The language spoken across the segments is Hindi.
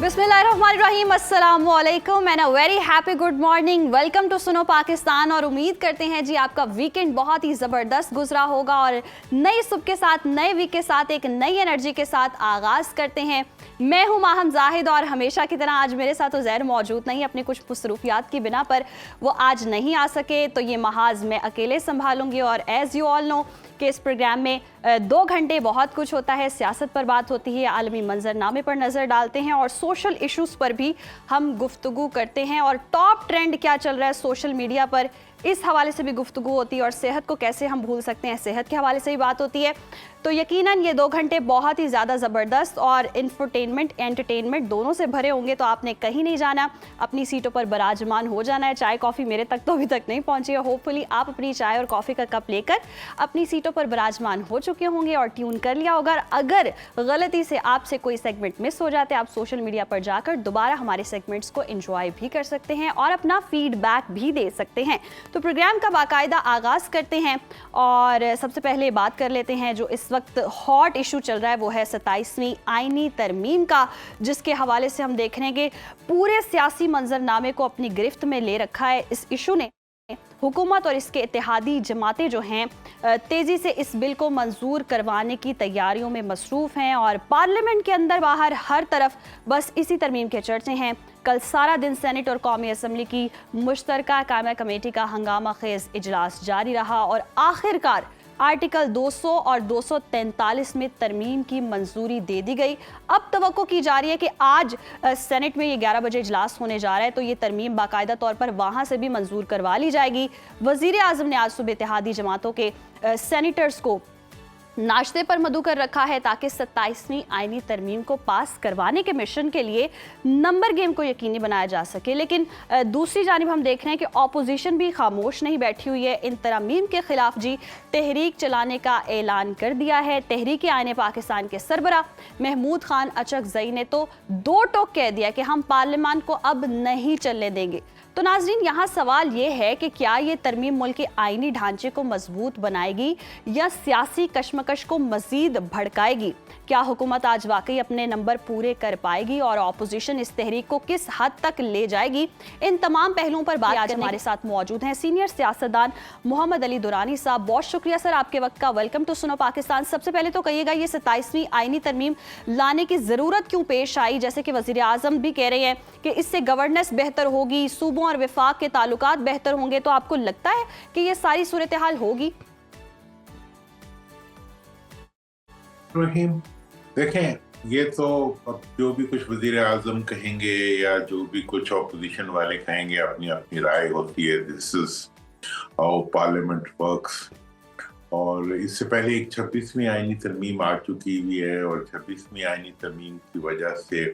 बिस्मिल्लाहिर्रहमानिर्रहीम, अस्सलामु अलैकुम and a very happy good morning. Welcome to सुनो पाकिस्तान। और उम्मीद करते हैं जी आपका वीकेंड बहुत ही ज़बरदस्त गुजरा होगा और नई सुबह के साथ, नए वीक के साथ, एक नई एनर्जी के साथ आगाज़ करते हैं। मैं हूं माहम जाहिद और हमेशा की तरह आज मेरे साथ उज़ैर मौजूद नहीं, अपनी कुछ मसरूफियात की बिना पर वो आज नहीं आ सके, तो ये महाज मैं अकेले संभालूंगी। और एज़ यू ऑल नो कि इस प्रोग्राम में 2 घंटे बहुत कुछ होता है। सियासत पर बात होती है, आलमी मंजरनामे पर नज़र डालते हैं और सोशल इश्यूज़ पर भी हम गुफ्तगू करते हैं। और टॉप ट्रेंड क्या चल रहा है सोशल मीडिया पर, इस हवाले से भी गुफ्तगू होती है। और सेहत को कैसे हम भूल सकते हैं, सेहत के हवाले से ही बात होती है। तो यकीनन ये 2 घंटे बहुत ही ज़्यादा ज़बरदस्त और इंफरटेनमेंट, एंटरटेनमेंट दोनों से भरे होंगे। तो आपने कहीं नहीं जाना, अपनी सीटों पर बराजमान हो जाना है। चाय कॉफ़ी मेरे तक तो अभी तक नहीं पहुंची है। होपफुली आप अपनी चाय और कॉफ़ी का कप लेकर अपनी सीटों पर बराजमान हो चुके होंगे और ट्यून कर लिया होगा। अगर गलती से आपसे कोई सेगमेंट मिस हो जाते हैं, आप सोशल मीडिया पर जाकर दोबारा हमारे सेगमेंट्स को एंजॉय भी कर सकते हैं और अपना फीडबैक भी दे सकते हैं। तो प्रोग्राम का बाकायदा आगाज़ करते हैं और सबसे पहले बात कर लेते हैं जो इस वक्त हॉट इशू चल रहा है, वो है 27वीं आईनी तरमीम का, जिसके हवाले से हम देख रहे हैं कि पूरे सियासी मंजरनामे को अपनी गिरफ्त में ले रखा है। इस इशू ने हुकूमत और इसके इत्तेहादी जमातें जो हैं तेज़ी से इस बिल को मंजूर करवाने की तैयारियों में मसरूफ़ हैं और पार्लियामेंट के अंदर बाहर हर तरफ बस इसी तरमीम के चर्चे हैं। कल सारा दिन सेनेट और कौमी असम्बली की मुश्तरका कायमा कमेटी का हंगामा खेज़ इजलास जारी रहा और आखिरकार आर्टिकल 200 और 243 में तरमीम की मंजूरी दे दी गई। अब तवक्को की जा रही है कि आज सेनेट में ये 11 बजे इजलास होने जा रहा है, तो ये तरमीम बाकायदा तौर पर वहाँ से भी मंजूर करवा ली जाएगी। वज़ीर आज़म ने आज सुबह इत्तेहादी जमातों के सेनेटर्स को नाश्ते पर मदऊ कर रखा है ताकि 27वीं आईनी तरमीम को पास करवाने के मिशन के लिए नंबर गेम को यकीनी बनाया जा सके। लेकिन दूसरी जानिब हम देख रहे हैं कि ऑपोजिशन भी खामोश नहीं बैठी हुई है। इन तरमीम के खिलाफ जी तहरीक चलाने का ऐलान कर दिया है। तहरीक आईन पाकिस्तान के सरबरा महमूद खान अचकजई ने तो 2 टोक कह दिया कि हम पार्लियामान को अब नहीं चलने देंगे। तो नाजरीन, यहाँ सवाल ये है कि क्या ये तरमीम मुल्क के आईनी ढांचे को मजबूत बनाएगी या सियासी कशमकश को मजीद भड़काएगी? क्या हुकूमत आज वाकई अपने नंबर पूरे कर पाएगी और अपोजिशन इस तहरीक को किस हद तक ले जाएगी? इन तमाम पहलुओं पर बात आज हमारे साथ मौजूद हैं सीनियर सियासतदान मोहम्मद अली दुरानी साहब। बहुत शुक्रिया सर आपके वक्त का। वेलकम टू सुनो पाकिस्तान। सबसे पहले तो कहिएगा, ये 27वीं आईनी तरमीम लाने की ज़रूरत क्यों पेश आई? जैसे कि वज़ीर आज़म भी कह रहे हैं कि इससे गवर्नेंस बेहतर होगी, सूबों और विफाक के ताल्लुकात बेहतर होंगे। तो आपको लगता है कि ये सारी सूरत हाल होगी? रहीम, देखें, ये तो अब जो भी कुछ वजीर आजम कहेंगे या जो भी कुछ ऑपोजिशन वाले कहेंगे, अपनी अपनी राय होती है। This is how parliament works. और इससे पहले एक 26वीं आईनी तरमीम आ चुकी हुई है और 26वीं आईनी तरमीम की वजह से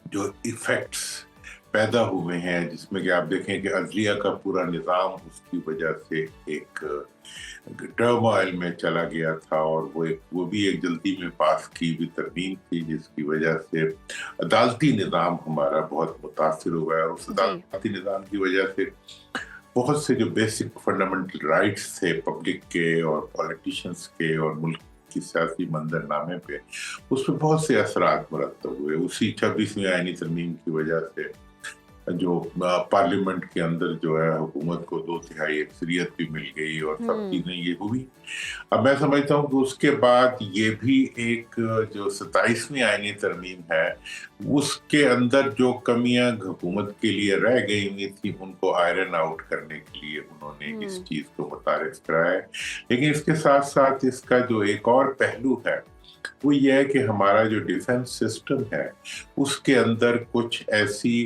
जो इफेक्ट्स पैदा हुए हैं, जिसमें कि आप देखें कि अदलिया का पूरा निज़ाम उसकी वजह से एक टर्मोइल में चला गया था और वो भी एक जल्दी में पास की हुई तरमीम थी, जिसकी वजह से अदालती निज़ाम हमारा बहुत मुतासिर हुआ है। और उस अदालती निज़ाम की वजह से बहुत से जो बेसिक फंडामेंटल राइट्स थे पब्लिक के और पॉलिटिशियंस के और मुल्क की सियासी मंजरनामे पे, उस पर बहुत से असरात मुरतब हुए। उसी 26वीं आईनी तरमीम की वजह से जो पार्लियामेंट के अंदर जो है हुकूमत को 2/3 अक्सरियत भी मिल गई और सब चीजें ये हुई। अब मैं समझता हूँ कि उसके बाद ये भी एक जो 27वीं आईनी तरमीम है, उसके अंदर जो कमियां हुकूमत के लिए रह गई हुई थी, उनको आयरन आउट करने के लिए उन्होंने इस चीज को मुतारिफ कराया है। लेकिन इसके साथ साथ इसका जो एक और पहलू है वो ये है कि हमारा जो डिफेंस सिस्टम है उसके अंदर कुछ ऐसी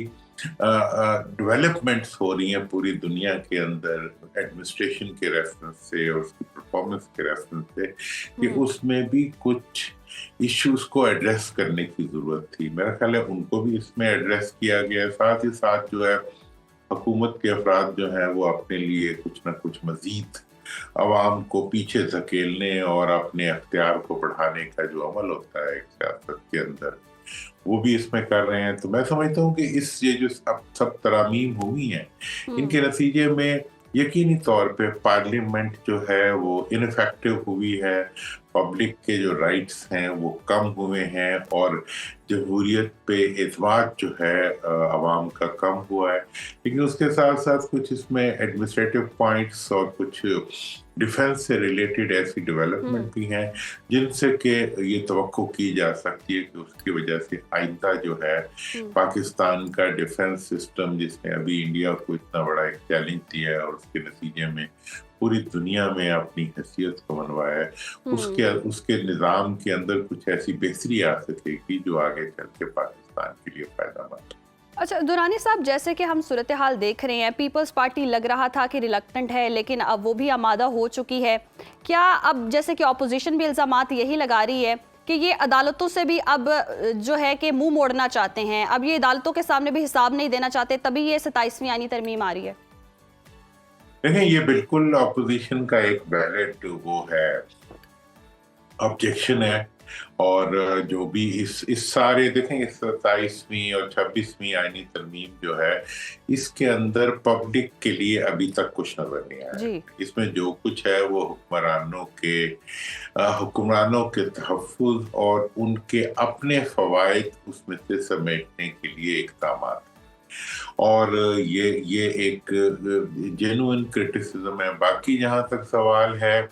डेवलपमेंट्स हो रही हैं पूरी दुनिया के अंदर एडमिनिस्ट्रेशन के रेफरेंस से और उसकी परफॉर्मेंस के रेफरेंस से, कि उसमें भी कुछ इश्यूज को एड्रेस करने की जरूरत थी। मेरा ख्याल है उनको भी इसमें एड्रेस किया गया है। साथ ही साथ जो है हुकूमत के अफराद जो है वो अपने लिए कुछ ना कुछ मजीद अवाम को पीछे धकेलने और अपने अख्तियार को बढ़ाने का जो अमल होता है सियासत के अंदर, वो भी इसमें कर रहे हैं। तो मैं समझता हूँ कि ये जो सब तरामीम हुई हैं, इनके नतीजे में यकीनी तौर पे पार्लियामेंट जो है वो इनफेक्टिव हुई है। पब्लिक के जो राइट्स हैं वो कम हुए हैं और जमहूरियत पे एतमाद जो है अवाम का कम हुआ है। लेकिन उसके साथ साथ कुछ इसमें एडमिनिस्ट्रेटिव पॉइंट्स और कुछ डिफेंस से रिलेटेड ऐसी डेवलपमेंट भी हैं जिनसे कि ये तवक्को की जा सकती है कि उसकी वजह से आइंदा जो है पाकिस्तान का डिफेंस सिस्टम, जिसने अभी इंडिया को इतना बड़ा एक चैलेंज दिया है और उसके नतीजे में पूरी दुनिया में अपनी हैसियत को मनवाया है, उसके निज़ाम के अंदर कुछ ऐसी बेहतरी आ सकेगी जो आगे चल के पाकिस्तान के लिए फायदेमंद। अच्छा दुरानी साहब, जैसे कि हम सूरत हाल देख रहे हैं, पीपल्स पार्टी लग रहा था कि रिलक्टेंट है, लेकिन अब वो भी आमादा हो चुकी है। क्या अब जैसे कि ऑपोजिशन भी इल्ज़ामात यही लगा रही है कि ये अदालतों से भी अब जो है कि मुंह मोड़ना चाहते हैं, अब ये अदालतों के सामने भी हिसाब नहीं देना चाहते, तभी ये 27वीं आईनी तरमीम आ रही है? देखिए, ये बिल्कुल ऑपोजिशन का एक वैलिड वो है, ऑब्जेक्शन है। और जो भी इस सारे देखें, इस 27वीं और 26वीं आईनी तरमीम जो है, इसके अंदर पब्लिक के लिए अभी तक कुछ नजर नहीं आया। इसमें जो कुछ है वो हुक्मरानों के तहफ़्फ़ुज़ और उनके अपने फ़वाइद उसमें से समेटने के लिए इक़दाम, और ये एक जेन्युइन क्रिटिसिज्म है। बाकी जहाँ तक सवाल है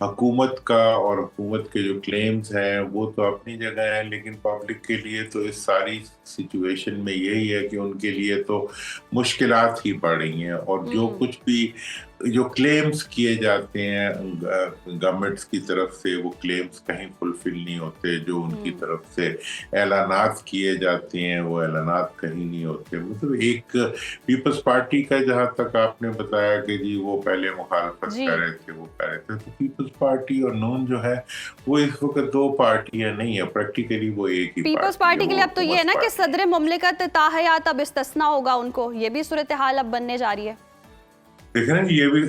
हुकूमत का, और हुकूमत के जो क्लेम्स हैं वो तो अपनी जगह है, लेकिन पब्लिक के लिए तो इस सारी सिचुएशन में यही है कि उनके लिए तो मुश्किलात ही बढ़ रही हैं। और जो कुछ भी जो क्लेम्स किए जाते हैं गवर्नमेंट्स की तरफ से, वो क्लेम्स कहीं फुलफिल नहीं होते। जो उनकी तरफ से ऐलानात किए जाते हैं वो ऐलानात कहीं नहीं होते। मतलब एक पीपल्स पार्टी का, जहाँ तक आपने बताया कि जी वो पहले मुखालफत कर रहे थे, वो कह रहे थे, तो पीपल्स पार्टी और नून जो है वो इस वक्त दो पार्टियां नहीं है, प्रैक्टिकली वो एक ही पीपल्स पार्टी के लिए अब तो ये है ना कि सदर मुमलिकत ताहयात अब इस्तिस्ना होगा उनको, ये भी सूरत हाल अब बनने जा रही है। देख रहे हैं, ये भी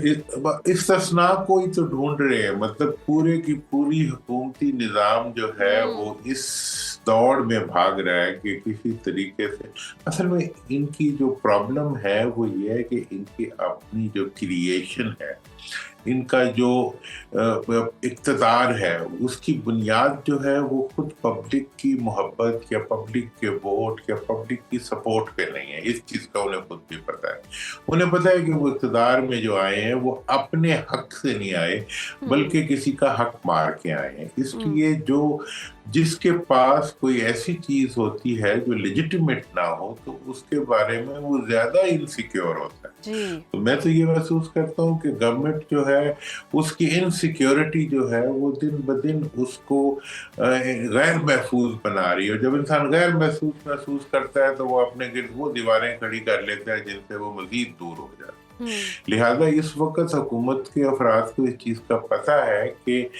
इस्तिस्ना को ही तो ढूंढ रहे हैं। मतलब पूरे की पूरी हुकूमती निज़ाम जो है वो इस दौड़ में भाग रहा है कि किसी तरीके से, असल में इनकी जो प्रॉब्लम है वो ये है कि इनकी अपनी जो क्रिएशन है, इनका जो इक़्तिदार है, उसकी बुनियाद जो है वो खुद पब्लिक की मोहब्बत या पब्लिक के वोट या पब्लिक की सपोर्ट पे नहीं है। इस चीज़ का उन्हें खुद भी पता है। उन्हें पता है कि वो इक़्तिदार में जो आए हैं वो अपने हक से नहीं आए, बल्कि किसी का हक मार के आए हैं। इसलिए जिसके पास कोई ऐसी चीज़ होती है जो लेजिटिमेट ना हो, तो उसके बारे में वो ज़्यादा इनसिक्योर होता है। तो मैं तो ये महसूस करता हूँ कि गवर्नमेंट जो है उसकी इनसिक्योरिटी जो है वो दिन ब दिन उसको गैर महफूज बना रही है। जब इंसान गैर महसूस करता है तो वो अपने गिर्द वो दीवारें खड़ी कर लेता है जिनसे वो मजीद दूर हो जाता है। लिहाजा इस वक्त हुकूमत के अफराद को इस चीज़ का पता है कि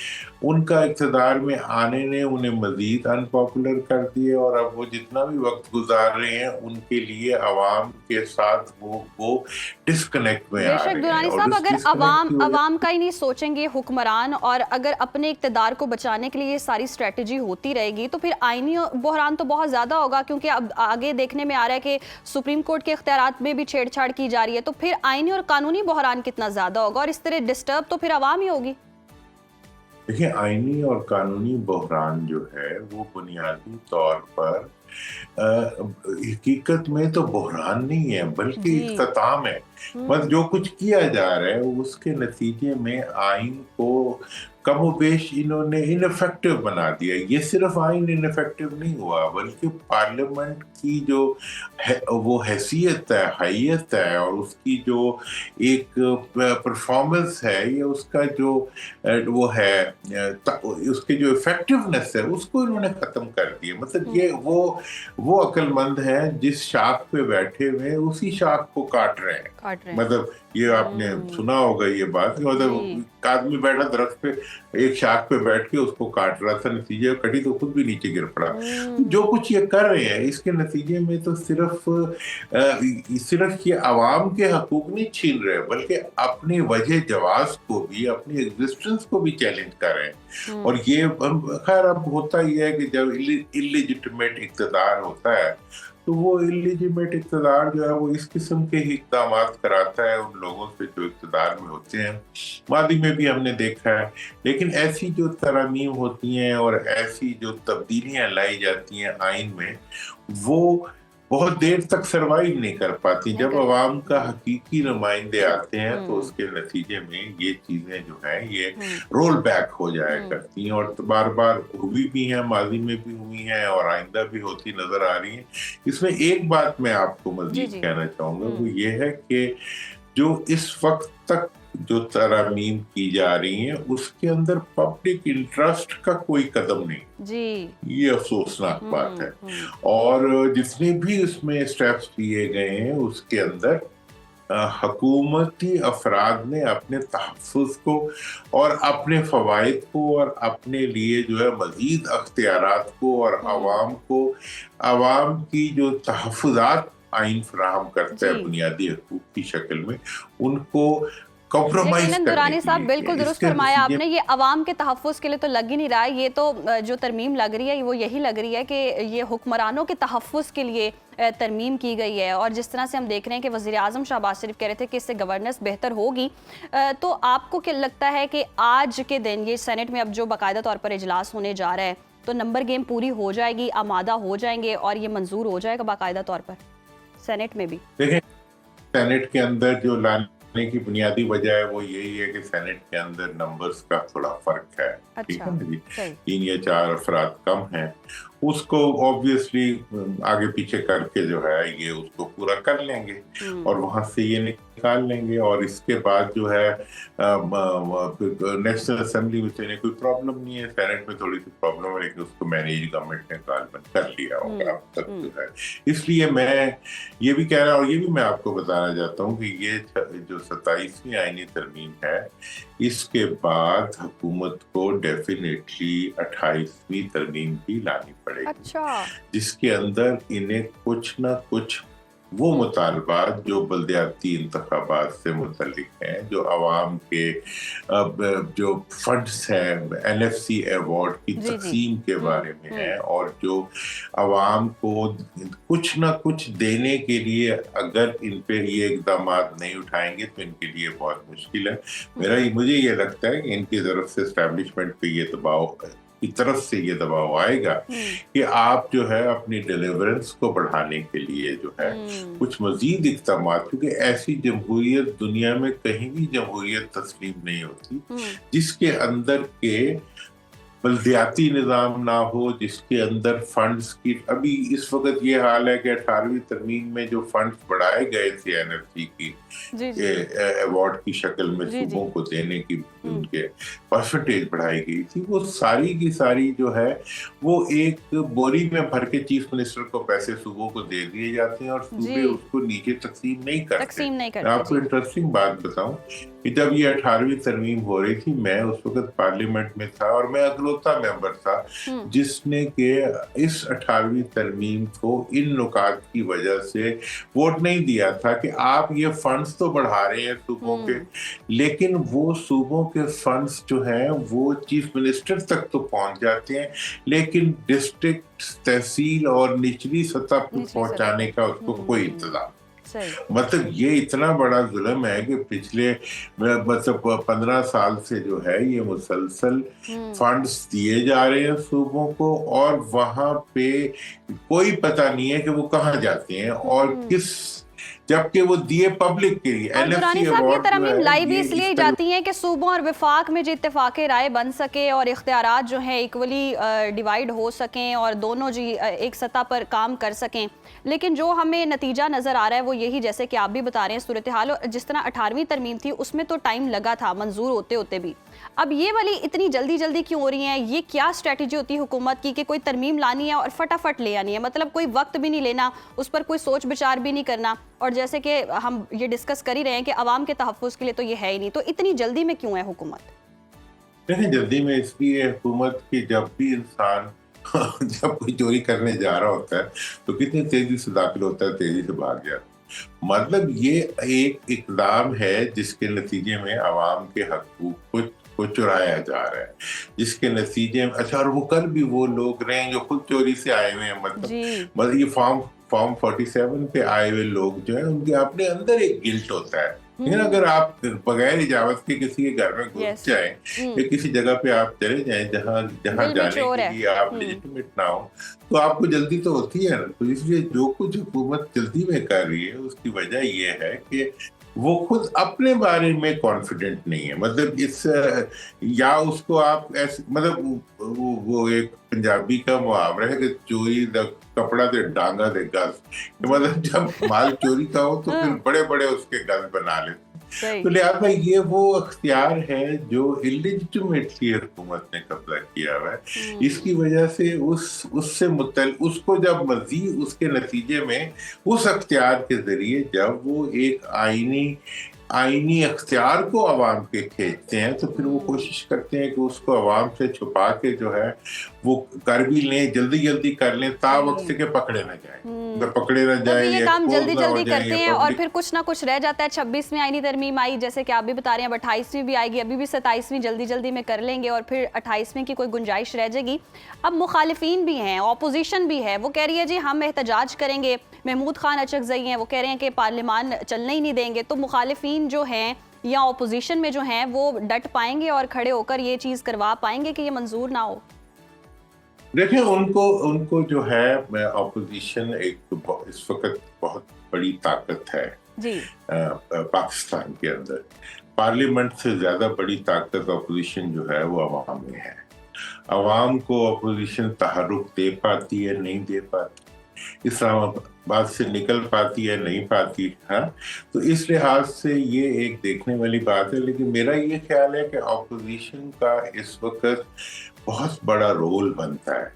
उनका इक़्तिदार में आने ने उन्हें मजीद अनपॉपुलर कर दिए, और अब वो जितना भी वक्त गुजार रहे हैं उनके लिए अवाम के साथ वो डिस्कनेक्ट में आ रहे हैं। दुरानी साहब, अगर अवाम का ही नहीं सोचेंगे हुक्मरान, और अगर अपने इक़्तिदार को बचाने के लिए ये सारी स्ट्रेटजी होती रहेगी, तो फिर आईनी बहरान तो बहुत ज़्यादा होगा। क्योंकि अब आगे देखने में आ रहा है कि सुप्रीम कोर्ट के इख्तियारात में भी छेड़छाड़ की जा रही है, तो फिर आईनी और कानूनी बहरान कितना ज़्यादा होगा, और इस तरह डिस्टर्ब तो फिर अवाम ही होगी। देखिए, आईनी और कानूनी बहरान जो है वो बुनियादी तौर पर हकीकत में तो बहरान नहीं है, बल्कि इख्तिताम है। मतलब जो कुछ किया जा रहा है उसके नतीजे में आइन को कमोबेश इन्होंने इनफेक्टिव बना दिया। ये सिर्फ आइन इनफेक्टिव नहीं हुआ, बल्कि पार्लियामेंट की जो वो हैसियत है, हैयत है, और उसकी जो एक परफॉर्मेंस है, या उसका जो वो है, उसके जो इफेक्टिवनेस है, उसको इन्होंने ख़त्म कर दिया। मतलब ये वो अक्लमंद हैं जिस शाख पे बैठे हुए उसी शाख को काट रहे हैं। मतलब ये आपने सुना होगा ये बात, मतलब आदमी बैठा दरख्त पे, एक शाख पे बैठ के उसको काट रहा था, नतीजे कटी तो खुद भी नीचे गिर पड़ा। जो कुछ ये कर रहे हैं इसके नतीजे में तो सिर्फ ये अवाम के हकूक नहीं छीन रहे, बल्कि अपनी वजह जवाज को भी, अपनी एग्जिस्टेंस को भी चैलेंज कर रहे हैं। और ये खैर अब होता ही है कि जब इलिजिटिमेट इक़्तिदार होता है तो वो इलिजिमेट इक़्तिदार जो है वो इस किस्म के ही इक़दामात कराता है उन लोगों से जो इक़्तिदार में होते हैं, मादी में भी हमने देखा है। लेकिन ऐसी जो तरमीम होती हैं और ऐसी जो तब्दीलियां लाई जाती हैं आइन में, वो बहुत देर तक सरवाइव नहीं कर पाती। जब अवाम का हकीकी नुमाइंदे आते हैं तो उसके नतीजे में ये चीजें जो हैं ये रोल बैक हो जाया करती हैं, और बार बार हुई भी हैं, माजी में भी हुई हैं और आइंदा भी होती नजर आ रही हैं। इसमें एक बात मैं आपको मजीद कहना चाहूंगा, वो ये है कि जो इस वक्त तक जो तरमीम की जा रही हैं उसके अंदर पब्लिक इंटरेस्ट का कोई कदम नहीं जी। ये अफसोसनाक बात है। और जितने भी इसमें स्टेप्स लिए गए हैं उसके अंदर हुकूमती अफराद ने अपने तहफ़्फ़ुज़ को और अपने फ़वाइद को और अपने लिए जो है मज़ीद अख्तियारात को और आवाम की जो तहफ़्फ़ुज़ात आइन फराहम करता है बुनियादी हकूक़ की शक्ल में, उनको लेकिन दुरानी साहब बिल्कुल दुरुस्त फरमाया आपने। ये अवाम के तहफ़्फ़ुज़ के लिए तो लग ही नहीं रहा है, ये तो जो तरमीम लग रही है वो यही लग रही है कि ये हुक्मरानों के तहफ़्फ़ुज़ के लिए तरमीम की गई है। और जिस तरह से हम देख रहे हैं कि वज़ीर आज़म शहबाज शरीफ कह रहे थे कि इससे गवर्नेंस बेहतर होगी, तो आपको क्या लगता है कि आज के दिन ये सेनेट में अब जो बाकायदा तौर पर इजलास होने जा रहा है, तो नंबर गेम पूरी हो जाएगी, आमादा हो जाएंगे और ये मंजूर हो जाएगा बाकायदा तौर पर सेनेट में भी? देखें, सेनेट के अंदर जो लाने की बुनियादी वजह है वो यही है कि सेनेट के अंदर नंबर्स का थोड़ा फर्क है। ठीक है ना जी, 3 या 4 अफराद कम हैं, उसको ऑब्वियसली आगे पीछे करके जो है ये उसको पूरा कर लेंगे और वहां से ये निकाल लेंगे। और इसके बाद जो है नेशनल असेंबली में तो इन्हें कोई प्रॉब्लम नहीं है, सेनेट में थोड़ी सी प्रॉब्लम है, लेकिन उसको मैनेज गवर्नमेंट ने गालबन कर लिया होगा अब तक जो है। इसलिए मैं ये भी कह रहा हूँ और ये भी मैं आपको बताना चाहता हूँ कि ये जो 27वीं आईनी तरमीम है, इसके बाद हुकूमत को डेफिनेटली 28वीं तरमीम भी लानी पड़ेगी। अच्छा। जिसके अंदर इन्हें कुछ ना कुछ वो मुतालबात जो बल्दियाती इंतखाबात से मुतल्लिक हैं, जो अवाम के जो फंड्स हैं, NFC अवार्ड की तकसीम के बारे में है, और जो अवाम को कुछ ना कुछ देने के लिए अगर इन पे ये इक़दाम नहीं उठाएंगे तो इनके लिए बहुत मुश्किल है। मुझे ये लगता है कि इनकी तरफ से एस्टैब्लिशमेंट पे ये दबाव की तरफ से ये दबाव आएगा कि आप जो है अपनी डिलीवरेंस को बढ़ाने के लिए जो है कुछ मजीद इक़दाम, क्योंकि ऐसी जमहूरियत दुनिया में कहीं भी जमहूरियत तस्लीम नहीं होती जिसके अंदर के बल्दियाती निज़ाम ना हो, जिसके अंदर फंड्स की, अभी इस वक्त ये हाल है कि 18वीं तरमीम में जो फंड्स बढ़ाए गए थे NFC की अवार्ड की शक्ल में सूबों को देने की उनके परसेंटेज बढ़ाई गई थी, वो सारी की सारी जो है वो एक बोरी में भर के चीफ मिनिस्टर को पैसे सूबों को दे दिए जाते हैं और सूबे उसको नीचे तकसीम नहीं करते। आपको इंटरेस्टिंग बात बताऊं कि जब ये 18वीं तरमीम हो रही थी, मैं उस वक्त पार्लियामेंट में था और मैं अगलोता मेंबर था जिसने के इस 18वीं तरमीम को इन नुकात की वजह से वोट नहीं दिया था कि आप ये फंड्स तो बढ़ा रहे हैं सूबों के, लेकिन वो सूबों के फंड्स जो हैं वो चीफ मिनिस्टर तक तो पहुंच जाते हैं, लेकिन डिस्ट्रिक्ट, तहसील और निचली सतह पर पहुंचाने का उसको कोई इंतजाम। मतलब ये इतना बड़ा जुल्म है कि पिछले मतलब 15 साल से जो है ये मुसलसल फंड्स दिए जा रहे हैं सूबों को और वहां पे कोई पता नहीं है कि वो कहाँ जाते हैं और किस, जबकि वो दिए पब्लिक के लिए। दुरानी साहब, ये तरमीम लाई भी इसलिए जाती हैं कि सूबों और विफाक में जो इत्तेफाक़े राय बन सके और इख्तियारात जो हैं इक्वली डिवाइड हो सकें और दोनों जी एक सतह पर काम कर सकें। लेकिन जो हमें नतीजा नज़र आ रहा है वो यही, जैसे कि आप भी बता रहे हैं सूरत हाल, जिस तरह 18वीं तरमीम थी उसमें तो टाइम लगा था मंजूर होते होते भी, अब ये वाली इतनी जल्दी जल्दी क्यों हो रही है? ये क्या स्ट्रेटजी होती है हुकूमत की कि कोई तरमीम लानी है और फटाफट ले आनी है, मतलब कोई वक्त भी नहीं लेना, उस पर कोई सोच विचार भी नहीं करना, और जैसे कि हम ये डिस्कस कर ही रहे हैं कि अवाम के तहफ़्फ़ुज़ के लिए तो ये है ही नहीं, तो इतनी जल्दी में क्यों है हुकूमत? देखिए, जल्दी में इसलिए हुकूमत की, जब भी इंसान जब कोई चोरी करने जा रहा होता है तो कितनी तेजी से दाखिल होता है, तेजी से भाग जाता है। मतलब ये एक इक़दाम है जिसके नतीजे में आवाम के हकूक़ को चुराया जा रहा है, जिसके नतीजे में, अच्छा, और वो कल भी वो लोग रहे हैं जो खुद चोरी से आए हुए हैं। मतलब ये फॉर्म 47 पे आए हुए लोग जो है उनके अपने अंदर एक गिल्ट होता है लेकिन अगर आप बगैर इजाजत के किसी के घर में घुस Yes. जाएं या किसी जगह पे आप चले जाएं जहां जहां दिल भी जाने चोर के है। लिए आप लेजिटिमेट ना हो, तो आपको जल्दी तो होती है ना। तो इसलिए जो कुछ हुकूमत जल्दी में कर रही है उसकी वजह ये है कि वो खुद अपने बारे में कॉन्फिडेंट नहीं है। मतलब इस या उसको आप ऐसे मतलब वो एक पंजाबी का मुहावरा है कि चोरी द कपड़ा दे डांगा दे गज। मतलब जब माल चोरी का हो तो फिर बड़े बड़े उसके गज बना लेते। सही। तो लिहाजा ये वो अख्तियार है जो इलिजिटिमेटली हुकूमत ने कब्जा किया हुआ है। इसकी वजह से उससे उसको जब मजीद उसके नतीजे में उस अख्तियार के जरिए जब वो एक आईनी अख्तियार को आवाम के खींचते हैं तो फिर वो कोशिश करते हैं कि उसको आवाम से छुपा के जो है वो कर भी लें, जल्दी जल्दी कर लें तावक्त से के पकड़े ना जाए, पकड़े ना तब जाए ये या काम expose जल्दी ना हो जल्दी जाए करते या हैं और public- फिर कुछ ना कुछ रह जाता है। 26 में आईनी तरमीम आई, जैसे कि आप भी बता रहे हैं, अब 28वीं भी आएगी, अभी भी 27वीं जल्दी जल्दी में कर लेंगे और फिर 28वीं की कोई गुंजाइश रह जाएगी। अब मुखालिफिन भी हैं, ऑपोजिशन भी है, वो कह रही है जी हम एहतजाज करेंगे। महमूद खान अचकजई हैं, वो कह रहे हैं कि पार्लियामान चलने ही नहीं देंगे। तो मुखालिफिन जो हैं या ऑपोजिशन में जो हैं वो डट पाएंगे और खड़े होकर ये चीज़ करवा पाएंगे कि ये मंजूर ना हो? देखिए उनको जो है ऑपोजिशन इस वक्त बहुत बड़ी ताकत है जी। पाकिस्तान के अंदर। पार्लियामेंट से ज्यादा बड़ी ताकत ऑपोजिशन जो है वो अवाम में है। अवाम को ऑपोजिशन तहरुक दे पाती है, नहीं दे पाती, इस्लामाबाद से निकल पाती है, नहीं पाती। हाँ, तो इस लिहाज से ये एक देखने वाली बात है। लेकिन मेरा ये ख्याल है कि ऑपोजिशन का इस वक्त बहुत बड़ा रोल बनता है,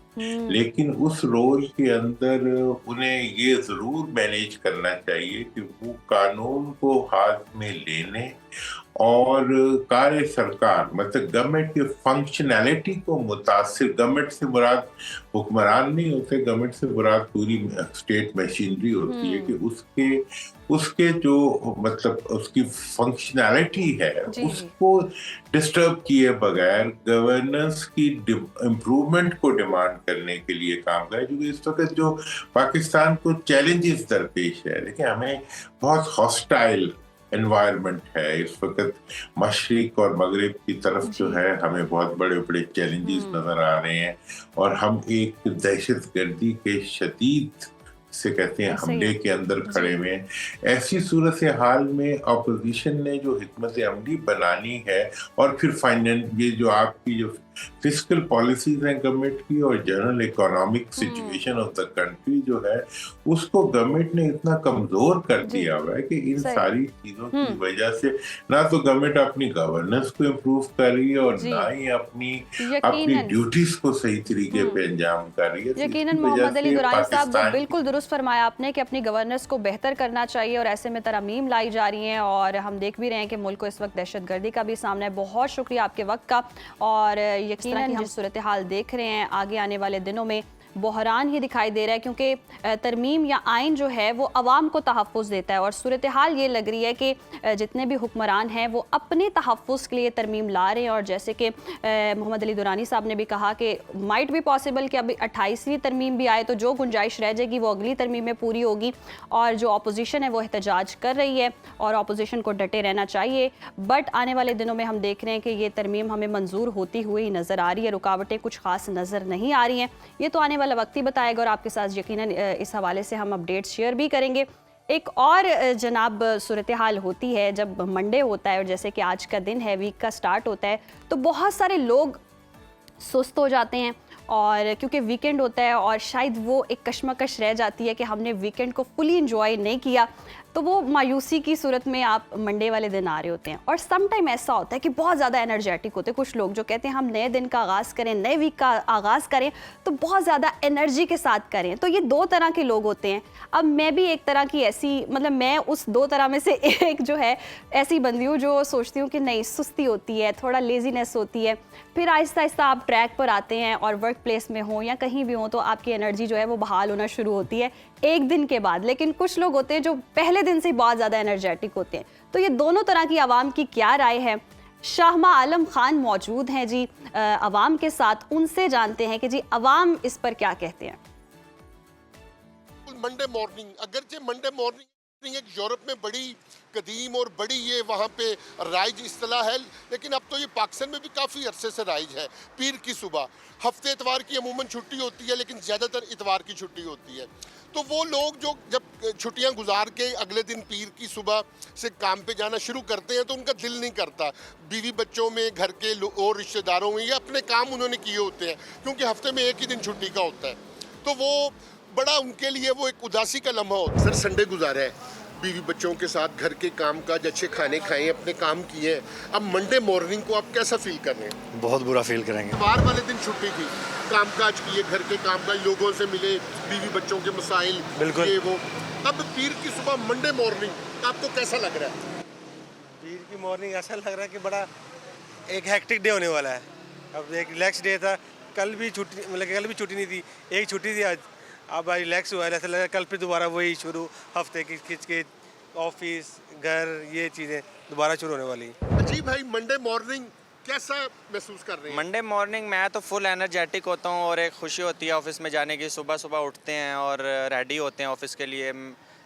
लेकिन उस रोल के अंदर उन्हें ये जरूर मैनेज करना चाहिए कि वो कानून को हाथ में लेने और कार्य सरकार मतलब गवर्नमेंट की फंक्शनैलिटी को मुतासिर, गवर्नमेंट से मुराद हुक्मरान नहीं होते, गवर्नमेंट से मुराद पूरी स्टेट मशीनरी होती है कि उसके जो मतलब उसकी फंक्शनैलिटी है उसको डिस्टर्ब किए बगैर गवर्नेंस की इम्प्रूवमेंट को डिमांड करने के लिए काम करे। क्योंकि इस वक्त जो पाकिस्तान को चैलेंजेस दरपेश है, देखिए हमें बहुत हॉस्टाइल एनवायरनमेंट है इस वक्त। मशरिक और मगरिब की तरफ जो है हमें बहुत बड़े बड़े चैलेंजेस नजर आ रहे हैं और हम एक दहशतगर्दी के शदीद से कहते हैं हमले के अंदर खड़े हुए हैं। ऐसी सूरत हाल में अपोजिशन ने जो हिकमत अमली बनानी है और फिर फाइनेंस ये जो आपकी जो फिस्कल पॉलिसीज हैं गवर्नमेंट की और general economic situation of the country जो है उसको गवर्नमेंट ने इतना कमजोर कर दिया हुआ है कि इन सारी चीजों की वजह से ना तो गवर्नमेंट अपनी गवर्नेंस को इम्प्रूव कर रही है और ना ही अपनी ड्यूटीज को सही तरीके पे अंजाम कर रही है। यकीनन मोहम्मद अली दुरानी साहब, वो बिल्कुल दुरुस्त फरमाया आपने कि अपनी गवर्नेंस को बेहतर करना चाहिए और ऐसे में तरमीम लाई जा रही हैं और हम देख भी रहे हैं कि मुल्क को इस वक्त दहशतगर्दी का भी सामना है। बहुत शुक्रिया आपके वक्त का और यकीनन हम सूरत हाल देख रहे हैं आगे आने वाले दिनों में बहरान ही दिखाई दे रहा है क्योंकि तरमीम या आइन जो है वो अवाम को तहफ़्फ़ुज़ देता है और सूरत हाल ये लग रही है कि जितने भी हुक्मरान हैं वो अपने तहफ़्फ़ुज़ के लिए तरमीम ला रहे हैं। और जैसे कि मोहम्मद अली दुरानी साहब ने भी कहा कि माइट भी पॉसिबल कि अभी 28वीं तरमीम भी आए तो जो गुंजाइश रह जाएगी वो अगली तरमीम में पूरी होगी और जो अपोजिशन है वो एहतजाज कर रही है और अपोजिशन को डटे रहना चाहिए। बट आने वाले दिनों में हम देख रहे हैं कि ये तरमीम हमें मंजूर होती हुई नज़र आ रही है, रुकावटें कुछ खास नज़र नहीं आ रही हैं। ये तो आने वाला वक्त ही बताएगा और आपके साथ यकीनन इस हवाले से हम अपडेट शेयर भी करेंगे। एक और जनाब सूरत हाल होती है जब मंडे होता है और जैसे कि आज का दिन है, वीक का स्टार्ट होता है, तो बहुत सारे लोग सुस्त हो जाते हैं और क्योंकि वीकेंड होता है और शायद वो एक कश्मकश रह जाती है कि हमने वीकेंड को फुली इंजॉय नहीं किया, तो वो मायूसी की सूरत में आप मंडे वाले दिन आ रहे होते हैं। और सम टाइम ऐसा होता है कि बहुत ज़्यादा एनर्जेटिक होते हैं कुछ लोग जो कहते हैं हम नए दिन का आगाज़ करें, नए वीक का आगाज़ करें तो बहुत ज़्यादा एनर्जी के साथ करें। तो ये दो तरह के लोग होते हैं। अब मैं भी एक तरह की ऐसी मतलब मैं उस दो तरह में से एक जो है ऐसी बंदी हूँ जो सोचती हूँ कि नहीं, सुस्ती होती है, थोड़ा लेजीनेस होती है, फिर आहिस्ता आहिस्ता आप ट्रैक पर आते हैं और वर्क प्लेस में हो या कहीं भी हो तो आपकी एनर्जी जो है वो बहाल होना शुरू होती है एक दिन के बाद। लेकिन कुछ लोग होते हैं जो पहले दिन से बहुत ज़्यादा एनर्जेटिक होते हैं। तो ये दोनों तरह की आवाम की क्या राय है? शाहमा आलम खान मौजूद हैं जी अवाम के साथ, उनसे जानते हैं कि जी अवाम इस पर क्या कहते हैं। मंडे मॉर्निंग, अगरचे मंडे मॉर्निंग एक यूरोप में बड़ी कदीम और बड़ी ये वहाँ पे राइज इस्तिलाह है, लेकिन अब तो ये पाकिस्तान में भी काफ़ी अरसे से राइज है। पीर की सुबह, हफ्ते इतवार की अमूमन छुट्टी होती है, लेकिन ज़्यादातर इतवार की छुट्टी होती है। तो वो लोग जो जब छुट्टियां गुजार के अगले दिन पीर की सुबह से काम पे जाना शुरू करते हैं तो उनका दिल नहीं करता, बीवी बच्चों में, घर के और रिश्तेदारों में, या अपने काम उन्होंने किए होते हैं, क्योंकि हफ्ते में एक ही दिन छुट्टी का होता है। तो वो बड़ा उनके लिए वो एक उदासी का लम्हा होता है। सर, संडे गुजारा है, बीवी बच्चों के साथ घर के काम काज, अच्छे खाने खाए, अपने काम किए हैं। अब मंडे मॉर्निंग को आप कैसा फील कर रहे हैं? बहुत बुरा फील करेंगे। इतवार वाले दिन छुट्टी थी, काम काज किए, घर के काम काज, लोगों से मिले, बीवी बच्चों के मसाइल, बिल्कुल ये वो। अब पीर की सुबह मंडे मॉर्निंग आपको कैसा लग रहा है? पीर की मॉर्निंग ऐसा लग रहा है कि बड़ा एक हेक्टिक डे होने वाला है। अब एक रिलैक्स डे था, कल भी छुट्टी, मतलब कल भी छुट्टी नहीं थी, एक छुट्टी थी आज। अब रिलैक्स हुआ है, ऐसा लग रहा है कल फिर दोबारा वही शुरू, हफ्ते की खिंच के ऑफिस, घर, ये चीज़ें दोबारा शुरू होने वाली। जी भाई, मंडे मॉर्निंग कैसा महसूस कर रहे हैं? मंडे मॉर्निंग मैं तो फुल एनर्जेटिक होता हूँ और एक खुशी होती है ऑफिस में जाने की। सुबह सुबह उठते हैं और रेडी होते हैं ऑफिस के लिए,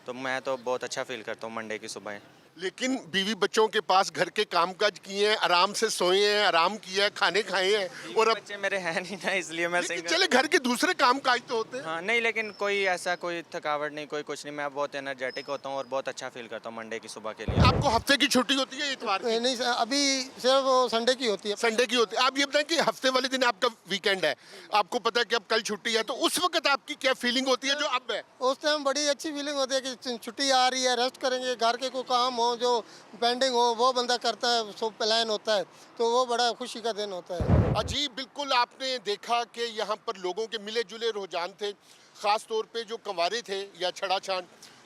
तो मैं तो बहुत अच्छा फील करता हूँ मंडे की सुबह। लेकिन बीवी बच्चों के पास घर के कामकाज किए हैं, आराम से सोए हैं, आराम किया है, खाने खाए हैं, और अब बच्चे मेरे हैं नहीं ना, इसलिए मैं लेकिन सिंगल। चले घर के दूसरे कामकाज तो होते हैं। हाँ नहीं, लेकिन कोई ऐसा कोई थकावट नहीं, कोई कुछ नहीं। मैं बहुत एनर्जेटिक होता हूँ और बहुत अच्छा फील करता हूँ मंडे की सुबह के लिए। आपको हफ्ते की छुट्टी होती है इतवार की? नहीं सर, अभी सिर्फ संडे की होती है। संडे की होती है। आप ये बताएं कि हफ्ते वाले दिन आपका वीकेंड है, आपको पता है कि अब कल छुट्टी है, तो उस वक्त आपकी क्या फीलिंग होती है जो अब है? उस टाइम बड़ी अच्छी फीलिंग होती है कि छुट्टी आ रही है, रेस्ट करेंगे, घर के कोई काम हो जो पेंडिंग हो वो बंदा करता है, सब प्लान होता है, तो वो बड़ा खुशी का दिन होता है। अजीब, बिल्कुल आपने देखा कि यहाँ पर लोगों के मिले जुले रुझान थे, ख़ास तौर पे जो कंवारे थे या छड़ा छान,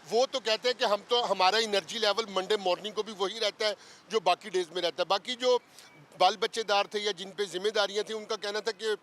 वो तो कहते हैं कि हम तो, हमारा एनर्जी लेवल मंडे मॉर्निंग को भी वही रहता है जो बाकी डेज में रहता है। बाकी जो बाल बच्चेदार थे या जिन पे जिम्मेदारियाँ थी, उनका कहना था कि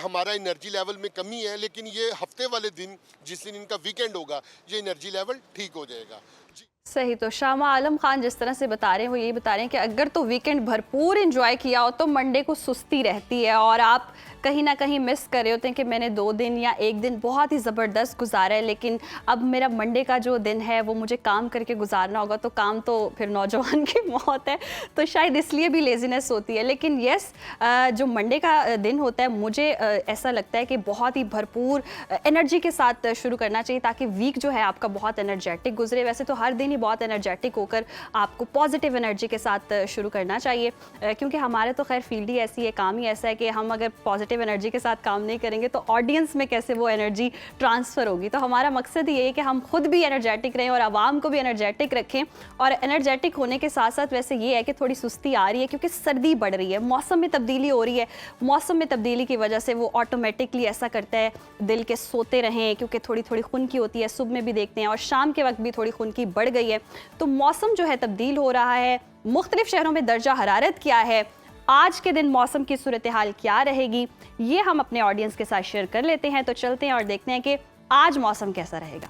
हमारा एनर्जी लेवल में कमी है, लेकिन ये हफ्ते वाले दिन, जिस दिन इनका वीकेंड होगा, ये एनर्जी लेवल ठीक हो जाएगा। जी। सही। तो शामा आलम खान जिस तरह से बता रहे हैं वो ये बता रहे हैं कि अगर तो वीकेंड भरपूर एंजॉय किया हो तो मंडे को सुस्ती रहती है, और आप कहीं ना कहीं मिस कर रहे होते हैं कि मैंने 2 दिन या 1 दिन बहुत ही ज़बरदस्त गुजारा है, लेकिन अब मेरा मंडे का जो दिन है वो मुझे काम करके गुजारना होगा, तो काम तो फिर नौजवान की मौत है, तो शायद इसलिए भी लेजीनेस होती है। लेकिन यस, जो मंडे का दिन होता है, मुझे ऐसा लगता है कि बहुत ही भरपूर एनर्जी के साथ शुरू करना चाहिए, ताकि वीक जो है आपका बहुत एनर्जेटिक गुजरे। वैसे तो हर दिन ही बहुत एनर्जेटिक होकर आपको पॉजिटिव एनर्जी के साथ शुरू करना चाहिए, क्योंकि हमारे तो खैर फील्ड ही ऐसी है, काम ही ऐसा है कि हम अगर पॉजिटिव एनर्जी के साथ काम नहीं करेंगे तो ऑडियंस में कैसे वो एनर्जी ट्रांसफ़र होगी। तो हमारा मकसद ये है कि हम खुद भी एनर्जेटिक रहें और आवाम को भी एनर्जेटिक रखें। और एनर्जेटिक होने के साथ साथ वैसे ये है कि थोड़ी सुस्ती आ रही है क्योंकि सर्दी बढ़ रही है, मौसम में तब्दीली हो रही है। मौसम में तब्दीली की वजह से वो ऑटोमेटिकली ऐसा करता है दिल के सोते रहें, क्योंकि थोड़ी थोड़ी खुनकी होती है, सुबह में भी देखते हैं और शाम के वक्त भी थोड़ी खुनकी बढ़ गई है। तो मौसम जो है तब्दील हो रहा है। मुख्तलिफ शहरों में दर्जा हरारत क्या है, आज के दिन मौसम की सूरत हाल क्या रहेगी, ये हम अपने ऑडियंस के साथ शेयर कर लेते हैं। तो चलते हैं और देखते हैं कि आज मौसम कैसा रहेगा।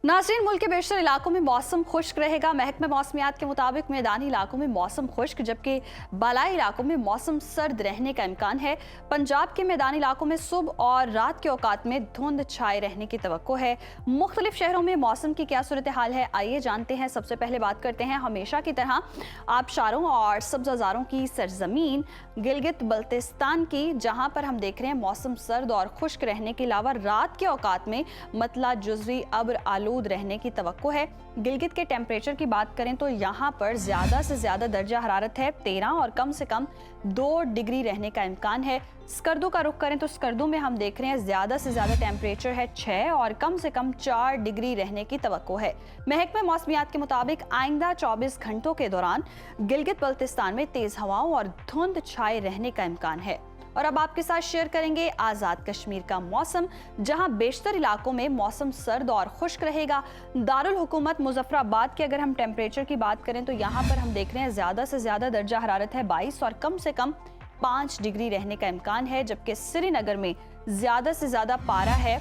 नाज़रीन, मुल्क के बेशतर इलाकों में मौसम खुश्क रहेगा। महकमे मौसमियात के मुताबिक मैदानी इलाकों में मौसम खुश्क, जबकि बालाई इलाकों में मौसम सर्द रहने का इम्कान है। पंजाब के मैदानी इलाकों में सुबह और रात के औकात में धुंध छाए रहने की तवक्को है। मुख्तलिफ शहरों में मौसम की क्या सूरत हाल है, आइए जानते हैं। सबसे पहले बात करते हैं हमेशा की तरह आबशारों और सब्ज़ाज़ारों की सरजमीन गिलगित बल्तिस्तान की, जहाँ पर हम देख रहे हैं मौसम सर्द और खुश्क रहने के अलावा रात के औकात में मतला जुज़वी अब्र आलूद रहने की तवक्को है। गिलगित के टेम्परेचर की बात करें तो यहाँ पर ज़्यादा से ज़्यादा दर्जा हरारत है 13 और कम से कम 2 डिग्री रहने का इम्कान है। स्कर्दू का रुख करें तो स्कर्दू में हम देख रहे हैं ज़्यादा से ज़्यादा टेम्परेचर है 6 और कम से कम 4 डिग्री रहने की तवक्को है। महकमे मौसमियात के मुताबिक आइंदा 24 घंटों के दौरान गिलगित बल्तिस्तान में तेज़ हवाओं और धुंध छाए रहने का इम्कान है। और अब आपके साथ शेयर करेंगे आज़ाद कश्मीर का मौसम, जहां बेशतर इलाकों में मौसम सर्द और खुश्क रहेगा। दारुल हुकूमत मुजफ्फराबाद के अगर हम टेम्परेचर की बात करें तो यहाँ पर हम देख रहे हैं ज़्यादा से ज़्यादा दर्जा हरारत है 22 और कम से कम 5 डिग्री रहने का इम्कान है, जबकि श्रीनगर में ज़्यादा से ज़्यादा पारा है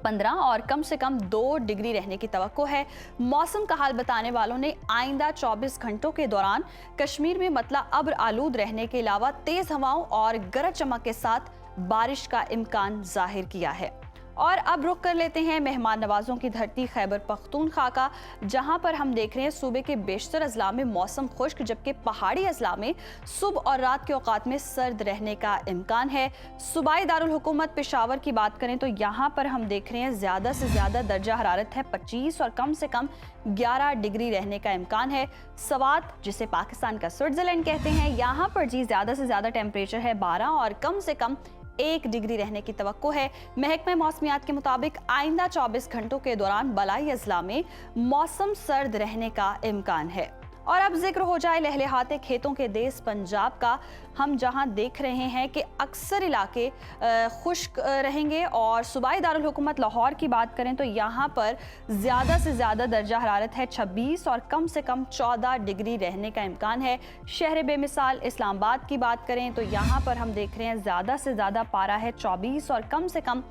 15 और कम से कम 2 डिग्री रहने की तवक्को है। मौसम का हाल बताने वालों ने आइंदा 24 घंटों के दौरान कश्मीर में मतला अब्र आलूद रहने के अलावा तेज हवाओं और गरज चमक के साथ बारिश का इम्कान जाहिर किया है। और अब रुख कर लेते हैं मेहमान नवाजों की धरती खैबर पख्तूनख्वा का, जहां पर हम देख रहे हैं सूबे के बेशतर अजला में मौसम खुश्क, जबकि पहाड़ी अजला में सुबह और रात के औकात में सर्द रहने का इम्कान है। सूबाई दारुल हुकूमत पेशावर की बात करें तो यहाँ पर हम देख रहे हैं ज़्यादा से ज़्यादा दर्जा हरारत है 25 और कम से कम 11 डिग्री रहने का इम्कान है। सवात, जिसे पाकिस्तान का स्विट्जरलैंड कहते हैं, यहाँ पर जी ज़्यादा से ज़्यादा टेम्परेचर है 12 और कम से कम 1 डिग्री रहने की तवक्को है। महकमे मौसमियात के मुताबिक आइंदा 24 घंटों के दौरान बलाई अजला में मौसम सर्द रहने का इम्कान है। और अब जिक्र हो जाए लहलहाते खेतों के देश पंजाब का, हम जहां देख रहे हैं कि अक्सर इलाके खुश्क रहेंगे। और सूबाई दारुल हुकूमत लाहौर की बात करें तो यहाँ पर ज़्यादा से ज़्यादा दर्जा हरारत है 26 और कम से कम 14 डिग्री रहने का इम्कान है। शहर बेमिसाल इस्लामाबाद की बात करें तो यहाँ पर हम देख रहे हैं ज़्यादा से ज़्यादा पारा है 24 और कम से कम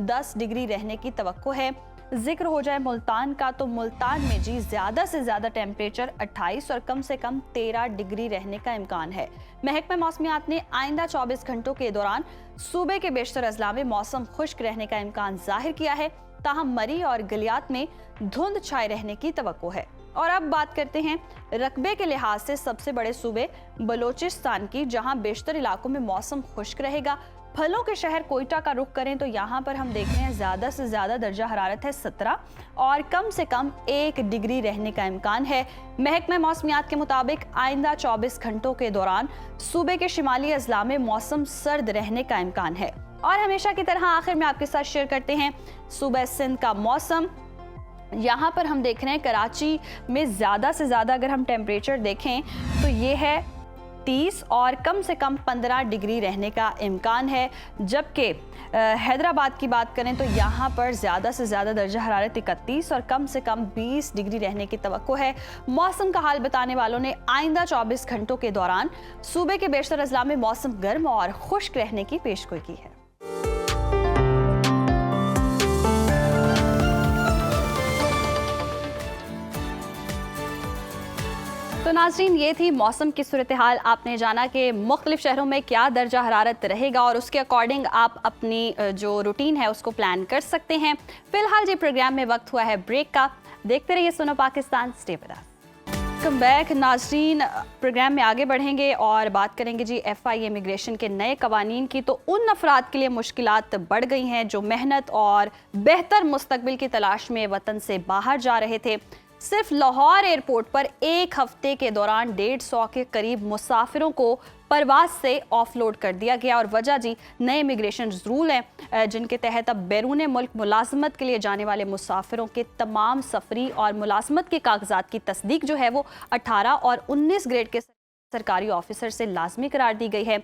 10 डिग्री रहने की तवक्को है। जिक्र हो जाए मुल्तान का तो मुल्तान में जी ज़्यादा से ज़्यादा टेम्परेचर 28 और कम से कम 13 डिग्री रहने का इम्कान है। महकमे मौसमियात ने आइंदा 24 घंटों के दौरान सूबे के बेशतर अजला में मौसम खुश्क रहने का इम्कान जाहिर किया है, ताहम मरी और गलियात में धुंध छाए रहने की तवक्को है। और अब बात करते हैं रकबे के लिहाज से सबसे बड़े सूबे बलोचिस्तान की, जहां बेशतर इलाकों में मौसम खुश्क रहेगा। फलों के शहर कोयटा का रुख करें तो यहाँ पर हम देख रहे हैं ज़्यादा से ज़्यादा दर्जा हरारत है 17 और कम से कम 1 डिग्री रहने का इम्कान है। महकमे मौसमियात के मुताबिक आइंदा 24 घंटों के दौरान सूबे के शिमाली अजला में मौसम सर्द रहने का इम्कान है। और हमेशा की तरह आखिर में आपके साथ शेयर करते हैं सूबे सिंध का मौसम। यहाँ पर हम देख रहे हैं कराची में ज़्यादा से ज़्यादा अगर हम टेम्परेचर देखें तो ये है 30 और कम से कम 15 डिग्री रहने का इम्कान है। जबकि हैदराबाद की बात करें तो यहाँ पर ज़्यादा से ज़्यादा दर्जा हरारत 31 और कम से कम 20 डिग्री रहने की तवक्को है। मौसम का हाल बताने वालों ने आइंदा 24 घंटों के दौरान सूबे के बेशतर अजला में मौसम गर्म और खुश्क रहने की पेशगोई की है। तो नाज़रीन, ये थी मौसम की सूरत हाल। आपने जाना कि मुख्तलिफ शहरों में क्या दर्जा हरारत रहेगा और उसके अकॉर्डिंग आप अपनी जो रूटीन है उसको प्लान कर सकते हैं। फिलहाल जी प्रोग्राम में वक्त हुआ है ब्रेक का। देखते रहिए सुनो Pakistan, stay with us. Welcome back नाज़रीन, प्रोग्राम में आगे बढ़ेंगे और बात करेंगे जी FIA इमिग्रेशन के नए कवानीन की। तो उन अफराद के लिए मुश्किलात बढ़ गई हैं जो मेहनत और बेहतर मुस्तकबिल की तलाश में वतन से बाहर जा रहे थे। सिर्फ लाहौर एयरपोर्ट पर एक हफ्ते के दौरान 150 के करीब मुसाफिरों को परवाज से ऑफलोड कर दिया गया। और वजह जी नए इमिग्रेशन रूल हैं जिनके तहत अब बैरून मुल्क मुलाजमत के लिए जाने वाले मुसाफिरों के तमाम सफरी और मुलाजमत के कागजात की तस्दीक जो है वो 18 और 19 ग्रेड के सरकारी ऑफिसर से लाजमी करार दी गई है।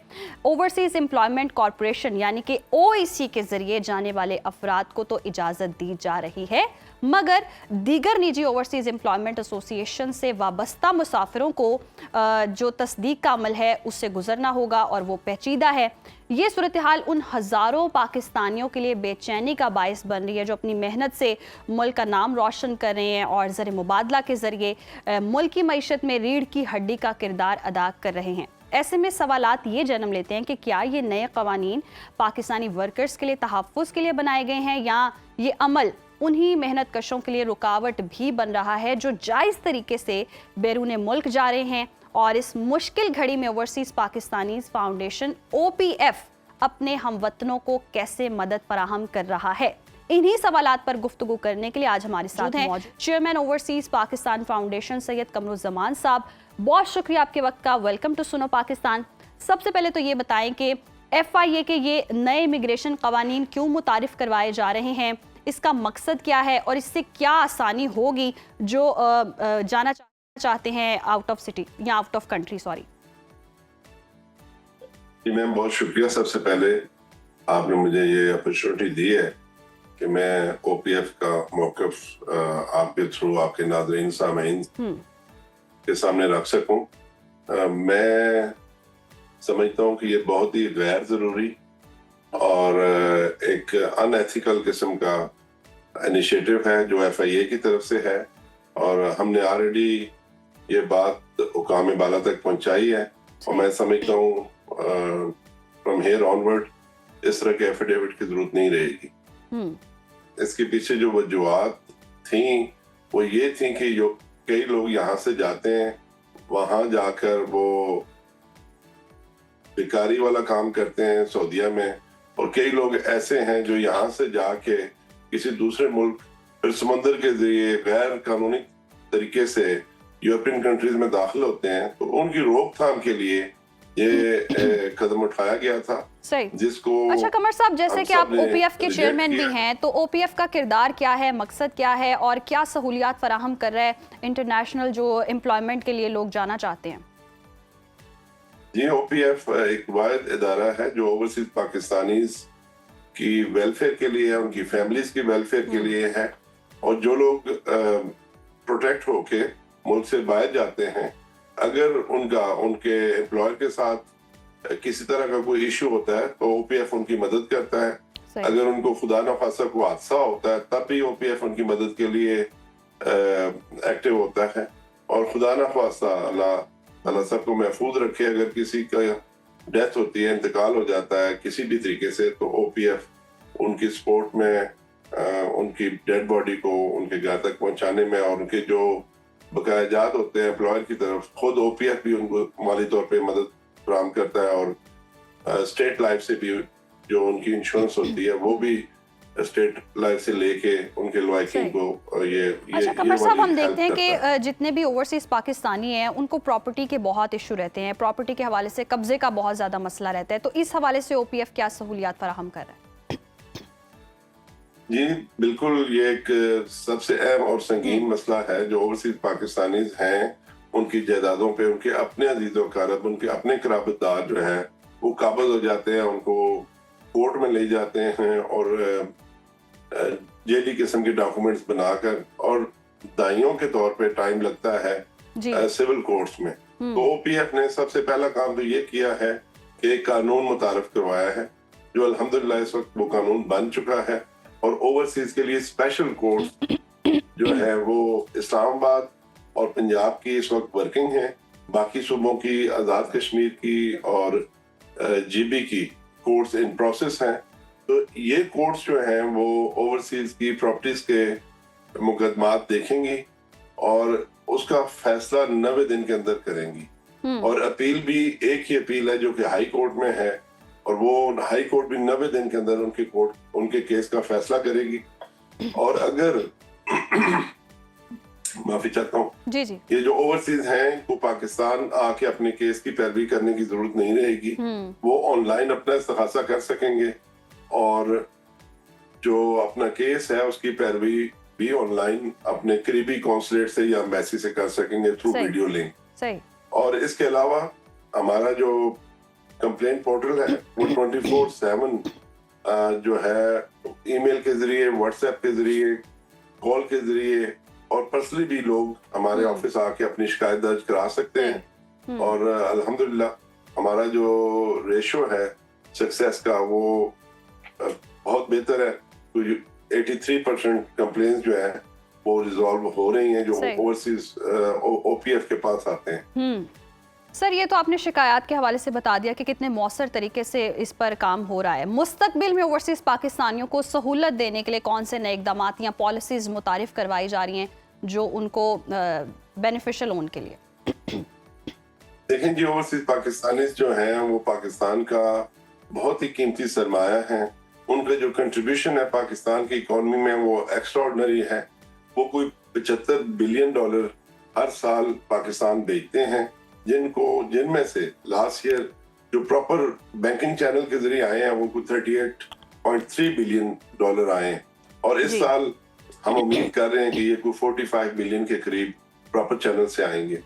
ओवरसीज एम्प्लॉयमेंट कॉरपोरेशन यानी कि OEC के जरिए जाने वाले अफराद को तो इजाज़त दी जा रही है, मगर दीगर निजी ओवरसीज एम्प्लॉयमेंट एसोसिएशन से वाबस्ता मुसाफिरों को जो तस्दीक का अमल है उससे गुजरना होगा और वो पेचीदा है। ये सूरत हाल उन हज़ारों पाकिस्तानियों के लिए बेचैनी का बायस बन रही है जो अपनी मेहनत से मुल्क का नाम रोशन कर रहे हैं और ज़र मुबादला के ज़रिए मुल्क की मईशत में रीढ़ की हड्डी का किरदार अदा कर रहे हैं। ऐसे में सवालात ये जन्म लेते हैं कि क्या ये नए कवानीन पाकिस्तानी वर्कर्स के लिए तहफ़्फ़ुज़ के लिए बनाए गए हैं या ये अमल उन्हीं मेहनत कशों के लिए रुकावट भी बन रहा है जो जायज़ तरीके से बैरून मुल्क जा रहे हैं। और इस मुश्किल घड़ी में ओवरसीज़ पाकिस्तानीज़ फाउंडेशन OPF अपने हमवतनों को कैसे मदद फराहम कर रहा है, इन्हीं सवालात पर गुफ्तगू करने के लिए आज हमारे साथ हैं chairman Overseas Pakistan Foundation Syed Qamruzzaman साहब। बहुत शुक्रिया आपके वक्त का। वेलकम टू सुनो पाकिस्तान। सबसे पहले तो ये बताएं कि FIA के ये नए इमिग्रेशन कवानीन क्यों मुतारिफ करवाए जा रहे हैं, इसका मकसद क्या है और इससे क्या आसानी होगी जो जाना चाहते हैं आउट ऑफ सिटी या आउट ऑफ कंट्री। सॉरी जी मैम, बहुत शुक्रिया। सबसे पहले आपने मुझे ये अपॉर्चुनिटी दी है कि मैं OPF का मौक़िफ़ आपके थ्रू आपके नाज़रीन सामीन के सामने रख सकूं। मैं समझता हूं कि ये बहुत ही गैर ज़रूरी और एक अनएथिकल किस्म का इनिशिएटिव है जो FIA की तरफ से है और हमने ऑलरेडी ये बात हुकाम बाला तक पहुंचाई है और मैं समझता हूँ फ्रॉम हियर ऑनवर्ड इस तरह के एफिडेविट की जरूरत नहीं रहेगी। इसके पीछे जो वजूहात थी वो ये थी कि जो कई लोग यहाँ से जाते हैं, वहां जाकर वो बेकारी वाला काम करते हैं सऊदीया में, और कई लोग ऐसे हैं जो यहाँ से जाके किसी दूसरे मुल्क फिर समंदर के जरिए गैर कानूनी तरीके से यूरोपियन कंट्रीज में दाखिल होते हैं। तो उनकी रोकथाम के लिए ये कदम उठाया गया था, सही। जिसको अच्छा कमर साहब, जैसे कि आप सबने ओपीएफ के reject चेयरमैन भी किया। हैं, तो ओपीएफ का किरदार क्या है, मकसद क्या है और क्या सहूलियात फराहम कर रहा है इंटरनेशनल जो एम्प्लॉयमेंट के लिए लोग जाना चाहते हैं? जी, ओपीएफ एक वाहिद इदारा है जो ओवरसीज पाकिस्तानीज की वेलफेयर के लिए है, उनकी फैमिलीज की वेलफेयर के लिए है। और जो लोग प्रोटेक्ट होके मुल्क से बाहर जाते हैं, अगर उनके एम्प्लॉयर के साथ किसी तरह का कोई इशू होता है तो ओपीएफ उनकी मदद करता है। सही। अगर उनको खुदा न खासा कोई हादसा होता है तब भी ओपीएफ उनकी मदद के लिए एक्टिव होता है। और खुदा न खासा अल्लाह सबको महफूज रखे, अगर किसी का डेथ होती है, इंतकाल हो जाता है किसी भी तरीके से, तो ओपीएफ उनकी सपोर्ट में उनकी डेड बॉडी को उनके घर तक पहुंचाने में, और उनके जो बकायाजात होते हैं एम्प्लॉयर की तरफ, खुद ओपीएफ भी उनको माली तौर पे मदद फराहम करता है। और स्टेट लाइफ से भी जो उनकी इंश्योरेंस होती है वो भी स्टेट लाइफ से लेके उनके लॉयकिंग को ये अच्छा कमर साहब, हम वाली देखते हैं help करता है। कि जितने भी ओवरसीज पाकिस्तानी हैं उनको प्रॉपर्टी के बहुत इशू रहते हैं, प्रॉपर्टी के हवाले से कब्जे का बहुत ज्यादा मसला रहता है, तो इस हवाले से ओपीएफ क्या सहूलियात फराहम कर रहा है? जी बिल्कुल, ये एक सबसे अहम और संगीन मसला है। जो ओवरसीज पाकिस्तानीज हैं उनकी जायदादों पे उनके अपने अजीज वकारब, उनके अपने कराबतदार जो है वो काबज हो जाते हैं, उनको कोर्ट में ले जाते हैं और जेली किस्म के डॉक्यूमेंट्स बनाकर, और दाइयों के तौर पे टाइम लगता है सिविल कोर्ट्स में। तो ओपीएफ ने सबसे पहला काम तो ये किया है कि एक कानून मुतारफ करवाया है, जो अल्हम्दुलिल्लाह इस वक्त वो कानून बन चुका है। और ओवरसीज के लिए स्पेशल कोर्ट जो है वो इस्लामाबाद और पंजाब की इस वक्त वर्किंग है, बाकी सूबों की, आजाद कश्मीर की और जीबी की कोर्ट्स इन प्रोसेस हैं। तो ये कोर्ट्स जो हैं वो ओवरसीज की प्रॉपर्टीज के मुकदमात देखेंगी और उसका फैसला 90 दिन के अंदर करेंगी। और अपील भी एक ही अपील है जो कि हाई कोर्ट में है, और वो हाई कोर्ट भी 90 दिन के अंदर उनके केस का फैसला करेगी। और अगर माफी चाहता हूँ, जी जी, ये जो ओवरसीज हैं वो पाकिस्तान आके अपने केस की पैरवी करने की जरूरत नहीं रहेगी, वो ऑनलाइन अपना इस्तिगासा कर सकेंगे और जो अपना केस है उसकी पैरवी भी ऑनलाइन अपने करीबी कॉन्सुलेट से या एम्बेसी से कर सकेंगे थ्रू वीडियो लिंक। सही। और इसके अलावा हमारा जो कंप्लेंट पोर्टल है वो 24/7 जो है ईमेल के जरिए, व्हाट्सएप के जरिए, कॉल के जरिए और पर्सनली भी लोग हमारे ऑफिस आके अपनी शिकायत दर्ज करा सकते हैं। और अल्हम्दुलिल्लाह हमारा जो रेशो है सक्सेस का वो बहुत बेहतर है। तो 83% कंप्लेंट्स जो है वो रिजॉल्व हो रही हैं जो ओवरसीज ओपीएफ के पास आते हैं। सर, ये तो आपने शिकायत के हवाले से बता दिया कि कितने मौसर तरीके से इस पर काम हो रहा है। मुस्तकबिल में ओवरसीज पाकिस्तानियों को सहूलत देने के लिए कौन से नए इक़दाम या पॉलिसीज मुतारिफ करवाई जा रही हैं जो उनको बेनिफिशियल हो उनके लिए? देखें जी, ओवरसीज पाकिस्तानी जो हैं वो पाकिस्तान का बहुत ही कीमती सरमाया है। उनका जो कंट्रीब्यूशन है पाकिस्तान की इकोनॉमी में वो एक्स्ट्राऑर्डिनरी है। वो कोई $75 बिलियन हर साल पाकिस्तान भेजते हैं, जिनमें से लास्ट ईयर जो प्रॉपर बैंकिंग चैनल के जरिए आए हैं वो कुछ $38.3 बिलियन आए हैं। और इस साल हम उम्मीद कर रहे हैं कि ये कोई 45 बिलियन के करीब प्रॉपर चैनल से आएंगे।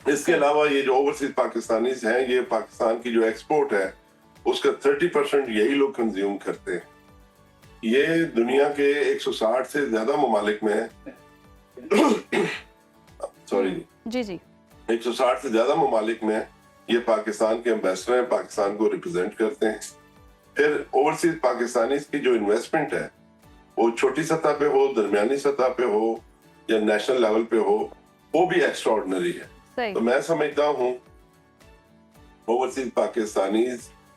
इसके अलावा ये जो ओवरसीज पाकिस्तानी हैं, ये पाकिस्तान की जो एक्सपोर्ट है उसका 30% यही लोग कंज्यूम करते हैं। ये दुनिया के 160 से ज्यादा ममालिक में सॉरी जी 160 से ज्यादा ममालिक में ये पाकिस्तान के एम्बेसडर हैं, पाकिस्तान को रिप्रेजेंट करते हैं। फिर ओवरसीज पाकिस्तानी की जो इन्वेस्टमेंट है वो छोटी सतह पे हो, दरमियानी सतह पे हो या नेशनल लेवल पे हो, वो भी एक्स्ट्राऑर्डिनरी है। तो मैं समझता हूँ ओवरसीज पाकिस्तानी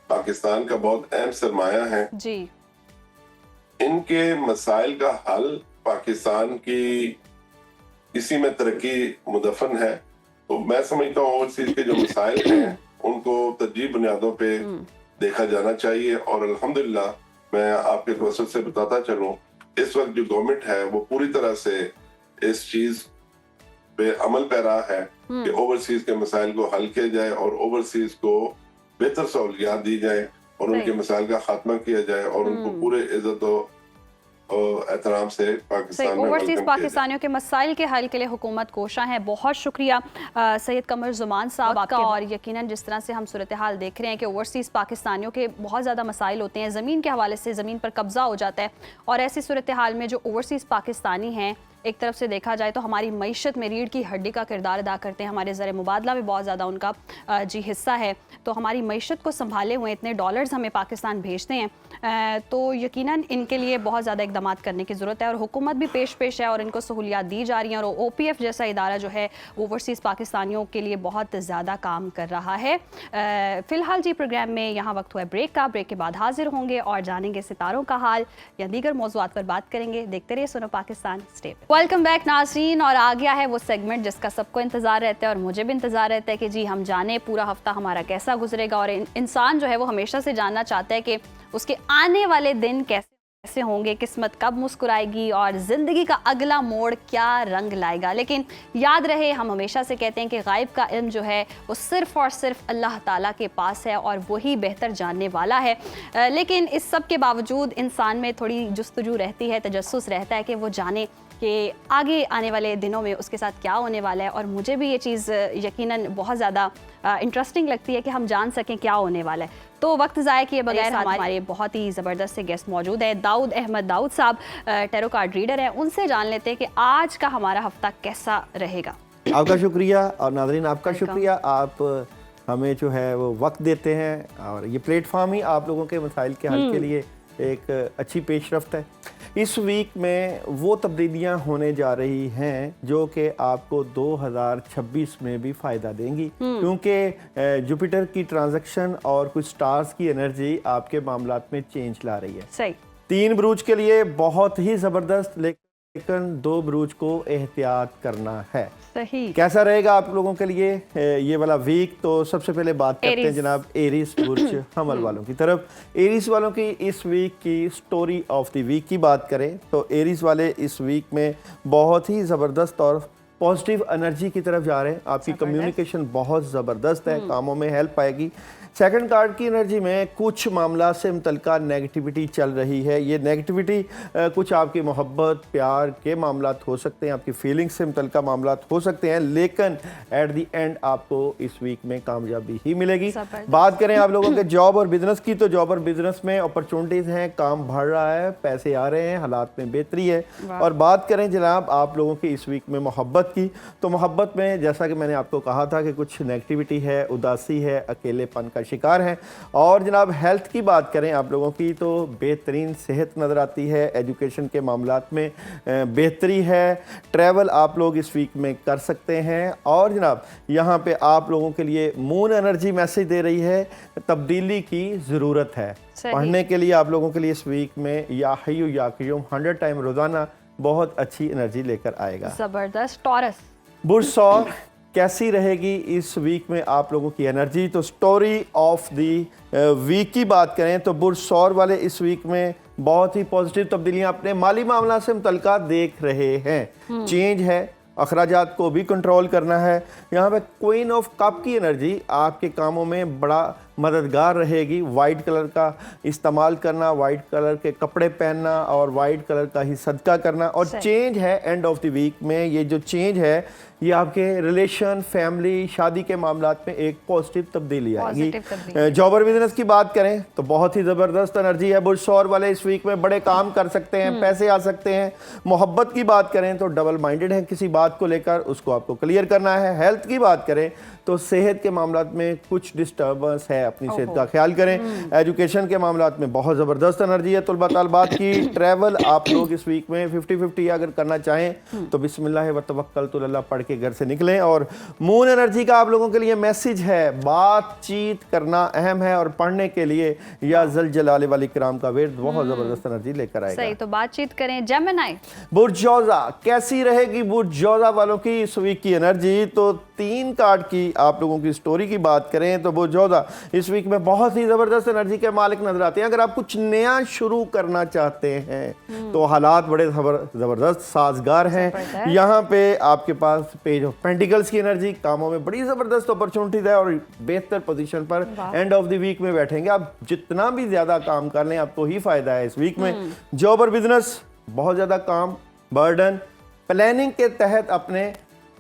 पाकिस्तान का बहुत अहम सरमाया है। जी। इनके मसाइल का हल पाकिस्तान की इसी में तरक्की मुदफन है। तो मैं समझता हूँ ओवरसीज के जो मसाइल हैं उनको तरजीह बुनियादों पे देखा जाना चाहिए। और अल्हम्दुलिल्लाह मैं आपके तवज्जुह से बताता चलूं, इस वक्त जो गवर्नमेंट है वो पूरी तरह से इस चीज पे अमल पैरा है कि ओवरसीज के मसाइल को हल किया जाए और ओवरसीज को बेहतर सहूलियात दी जाए और उनके मसाइल का खात्मा किया जाए और उनको पूरे इज्जत और एहतराम से पाकिस्तान में ओवरसीज वेलकम किया पाकिस्तानियों के मसाइल के हल के लिए हुकूमत कोशा है। बहुत शुक्रिया सैयद कमर जुमान साहब आपका। और यकीनन जिस तरह से हम सूरत हाल देख रहे हैं कि ओवरसीज़ पाकिस्तानियों के बहुत ज़्यादा मसाइल होते हैं, ज़मीन के हवाले से ज़मीन पर कब्ज़ा हो जाता है। और ऐसी सूरत हाल में जो ओवरसीज़ पाकिस्तानी हैं, एक तरफ से देखा जाए तो हमारी मईशत में रीढ़ की हड्डी का किरदार अदा करते हैं। हमारे ज़र मुबादला में बहुत ज़्यादा उनका जी हिस्सा है। तो हमारी मईशत को संभाले हुए इतने डॉलर्स हमें पाकिस्तान भेजते हैं, तो यकीनन इनके लिए बहुत ज़्यादा इकदाम करने की ज़रूरत है। और हुकूमत भी पेश है और इनको सहूलियात दी जा रही हैं। और OPF जैसा इदारा जो है ओवरसीज़ पाकिस्तानियों के लिए बहुत ज़्यादा काम कर रहा है। फ़िलहाल जी प्रोग्राम में यहाँ वक्त हुआ है ब्रेक का। ब्रेक के बाद हाजिर होंगे और जानेंगे सितारों का हाल या दीगर मौज़ूआत पर बात करेंगे। देखते रहिए सुनो पाकिस्तान। स्टे वेलकम बैक नाज़रीन। और आ गया है वो सेगमेंट जिसका सबको इंतज़ार रहता है और मुझे भी इंतज़ार रहता है कि जी हम जाने पूरा हफ्ता हमारा कैसा गुजरेगा। और इंसान जो है वो हमेशा से जानना चाहता है कि उसके आने वाले दिन कैसे होंगे, किस्मत कब मुस्कुराएगी और ज़िंदगी का अगला मोड़ क्या रंग लाएगा। लेकिन याद रहे, हम हमेशा से कहते हैं कि गायब का इल्म जो है वो सिर्फ़ और सिर्फ अल्लाह ताला के पास है और वही बेहतर जानने वाला है। लेकिन इस सब के बावजूद इंसान में थोड़ी जुस्तजू रहती है, तजस्सुस रहता है कि वो जाने कि आगे आने वाले दिनों में उसके साथ क्या होने वाला है। और मुझे भी ये चीज़ यकीनन बहुत ज़्यादा इंटरेस्टिंग लगती है कि हम जान सकें क्या होने वाला है। तो वक्त ज़ाया किए बगैर हमारे बहुत ही ज़बरदस्त से गेस्ट मौजूद है। दाऊद अहमद दाऊद साहब टैरो कार्ड रीडर हैं। उनसे जान लेते हैं कि आज का हमारा हफ्ता कैसा रहेगा। आपका शुक्रिया और नाज़रीन आपका शुक्रिया। आप हमें जो है वो वक्त देते हैं और ये प्लेटफॉर्म ही आप लोगों के मसाइल के हल के लिए एक अच्छी पेशरफ्त है। इस वीक में वो तब्दीलियां होने जा रही हैं जो कि आपको 2026 में भी फ़ायदा देंगी, क्योंकि जुपिटर की ट्रांजैक्शन और कुछ स्टार्स की एनर्जी आपके मामलात में चेंज ला रही है। सही। 3 बुरूज के लिए बहुत ही ज़बरदस्त, लेकिन 2 बुरूज को एहतियात करना है। सही। कैसा रहेगा आप लोगों के लिए ये वाला वीक? तो सबसे पहले बात करते हैं जनाब एरीज बुर्ज हमल वालों की तरफ। एरीज वालों की इस वीक की स्टोरी ऑफ द वीक की बात करें तो एरीज वाले इस वीक में बहुत ही ज़बरदस्त और पॉजिटिव एनर्जी की तरफ जा रहे हैं। आपकी कम्युनिकेशन बहुत ज़बरदस्त है, कामों में हेल्प आएगी। सेकंड कार्ड की एनर्जी में कुछ मामला से मुतल्लिका नेगेटिविटी चल रही है। ये नेगेटिविटी कुछ आपकी मोहब्बत प्यार के मामलात हो सकते हैं, आपकी फीलिंग्स से मुतल्लिका मामलात हो सकते हैं, लेकिन एट द एंड आपको इस वीक में कामयाबी ही मिलेगी। बात करें आप लोगों के जॉब और बिजनेस की तो जॉब और बिजनेस में अपॉर्चुनिटीज़ हैं, काम बढ़ रहा है, पैसे आ रहे हैं, हालात में बेहतरी है। और बात करें जनाब आप लोगों की इस वीक में मोहब्बत की तो मोहब्बत में जैसा कि मैंने आपको कहा था कि कुछ नेगेटिविटी है, उदासी है, अकेलेपन का शिकार हैं। और जनाब हेल्थ की बात करें आप लोगों की तो बेहतरीन सेहत नज़र आती है, एजुकेशन के मामलात में बेहतरी है, ट्रैवल आप लोग इस वीक में कर सकते हैं। और जनाब यहाँ पे आप लोगों के लिए मून एनर्जी मैसेज दे रही है, तब्दीली की ज़रूरत है। पढ़ने के लिए आप लोगों के लिए इस वीक में या हय्यू या क़य्यूम 100 टाइम रोज़ाना बहुत अच्छी एनर्जी लेकर आएगा। ज़बरदस्त। टॉरस बुर्ज सौर कैसी रहेगी इस वीक में आप लोगों की एनर्जी? तो स्टोरी ऑफ दी वीक की बात करें तो बुर्ज सौर वाले इस वीक में बहुत ही पॉजिटिव तब्दीलियां अपने माली मामला से मुतल्लिका देख रहे हैं। चेंज है, अखराजात को भी कंट्रोल करना है। यहाँ पे क्वीन ऑफ कप की एनर्जी आपके कामों में बड़ा मददगार रहेगी। वाइट कलर का इस्तेमाल करना, वाइट कलर के कपड़े पहनना और वाइट कलर का ही सदका करना। और चेंज है एंड ऑफ द वीक में, ये जो चेंज है ये आपके रिलेशन, फैमिली, शादी के मामलात में एक पॉजिटिव तब्दीली आएगी। जॉब और बिजनेस की बात करें तो बहुत ही ज़बरदस्त एनर्जी है। बुर्ज सौर वाले इस वीक में बड़े काम कर सकते हैं, पैसे आ सकते हैं। मोहब्बत की बात करें तो डबल माइंडेड है, किसी बात को लेकर उसको आपको क्लियर करना है। हेल्थ की बात करें तो सेहत के मामलात में कुछ डिस्टर्बेंस है, अपनी सेहत का ख्याल करें। एजुकेशन के मामलात में बहुत ज़बरदस्त एनर्जी है तलबा तलबात की। ट्रैवल आप लोग इस वीक में 50-50 अगर करना चाहें तो बिस्मिल्लाह व तवक्कल अल्लाह पढ़ के घर से निकलें। और मून एनर्जी का आप लोगों के लिए मैसेज है, बातचीत करना अहम है और पढ़ने के लिए या जल जलाले वाली कराम का वेद बहुत ज़बरदस्त एनर्जी लेकर आएगा। सही, तो बातचीत करें। जेमिनी, बुर्जौजा, कैसी रहेगी बुर्जौजा वालों की इस वीक की एनर्जी? तो 3 कार्ड की आप लोगों की स्टोरी की बात करें तो बुर्जौजा इस वीक में बहुत ही ज़बरदस्त एनर्जी के मालिक नजर आते हैं। अगर आप कुछ नया शुरू करना चाहते हैं तो हालात बड़े ज़बरदस्त साजगार हैं। यहाँ पे आपके पास पेज ऑफ पेंटिकल्स की एनर्जी, कामों में बड़ी ज़बरदस्त अपॉर्चुनिटीज है और बेहतर पोजीशन पर एंड ऑफ द वीक में बैठेंगे। आप जितना भी ज़्यादा काम कर लें आपको ही फ़ायदा है इस वीक में। जॉब और बिजनेस बहुत ज़्यादा काम, बर्डन, प्लानिंग के तहत अपने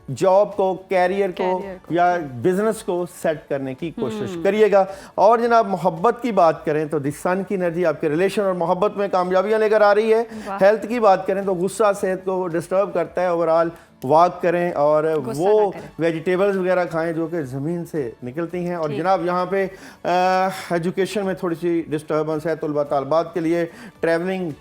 जॉब को, कैरियर को या बिजनेस को सेट करने की कोशिश करिएगा। और जनाब मोहब्बत की बात करें तो द सन की एनर्जी आपके रिलेशन और मोहब्बत में कामयाबियां लेकर आ रही है। हेल्थ की बात करें तो गुस्सा सेहत को डिस्टर्ब करता है। ओवरऑल वॉक करें और वो वेजिटेबल्स वगैरह खाएं जो कि ज़मीन से निकलती हैं। और जनाब यहाँ पे एजुकेशन में थोड़ी सी डिस्टर्बेंस है तलबा तालबात के लिए। ट्रैवलिंग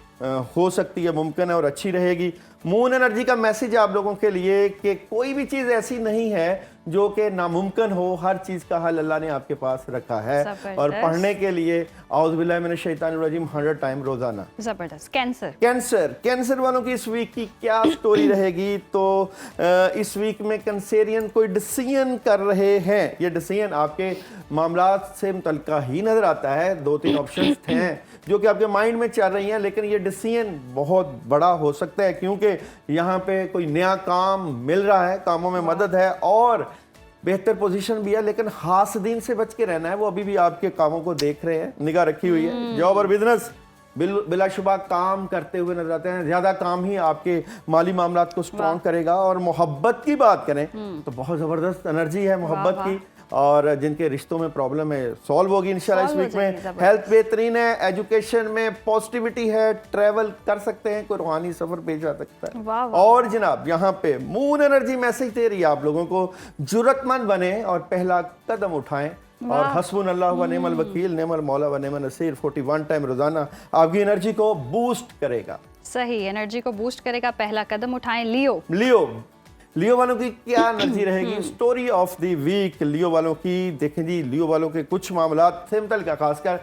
हो सकती है, मुमकिन है और अच्छी रहेगी। मून एनर्जी का मैसेज है आप लोगों के लिए कि कोई भी चीज़ ऐसी नहीं है जो कि नामुमकिन हो, हर चीज़ का हल अल्लाह ने आपके पास रखा है। और पढ़ने के लिए औज़ुबिल्लाहि मिनश शैतानिर रजीम 100 टाइम रोजाना। जबरदस्त। कैंसर, कैंसर वालों की इस वीक की क्या स्टोरी रहेगी? तो इस वीक में कैंसेरियन कोई डिसीजन कर रहे हैं। ये डिसीजन आपके मामलात से मुतल्लिका ही नजर आता है। 2-3 ऑप्शंस हैं जो कि आपके माइंड में चल रही हैं, लेकिन ये डिसीजन बहुत बड़ा हो सकता है क्योंकि यहाँ पे कोई नया काम मिल रहा है, कामों में मदद है और बेहतर पोजीशन भी है। लेकिन हासदीन से बच के रहना है, वो अभी भी आपके कामों को देख रहे हैं, निगाह रखी हुई है। जॉब और बिजनेस बिलाशुबा काम करते हुए नजर आते हैं। ज्यादा काम ही आपके माली मामलात को स्ट्रॉन्ग करेगा। और मोहब्बत की बात करें तो बहुत जबरदस्त एनर्जी है मोहब्बत की, और जिनके रिश्तों में प्रॉब्लम है सॉल्व होगी इंशाल्लाह इस वीक में। हेल्थ बेहतरीन है, एजुकेशन में पॉजिटिविटी है, ट्रैवल कर सकते हैं, कोई रूहानी सफर पेश आ सकता है। और जनाब यहाँ पे मून एनर्जी मैसेज दे रही है आप लोगों को, जुर्रतमंद बने और पहला कदम उठाएं। और हस्बुनल्लाह व निअमल वकील, निअमल मौला व निअमल नसीर 41 टाइम रोजाना आपकी एनर्जी को बूस्ट करेगा। सही, एनर्जी को बूस्ट करेगा, पहला कदम उठाएं। लियो वालों की क्या एनर्जी रहेगी? स्टोरी ऑफ द वीक लियो वालों की देखें जी। लियो वालों के कुछ मामलात से मुतल्लिका, खासकर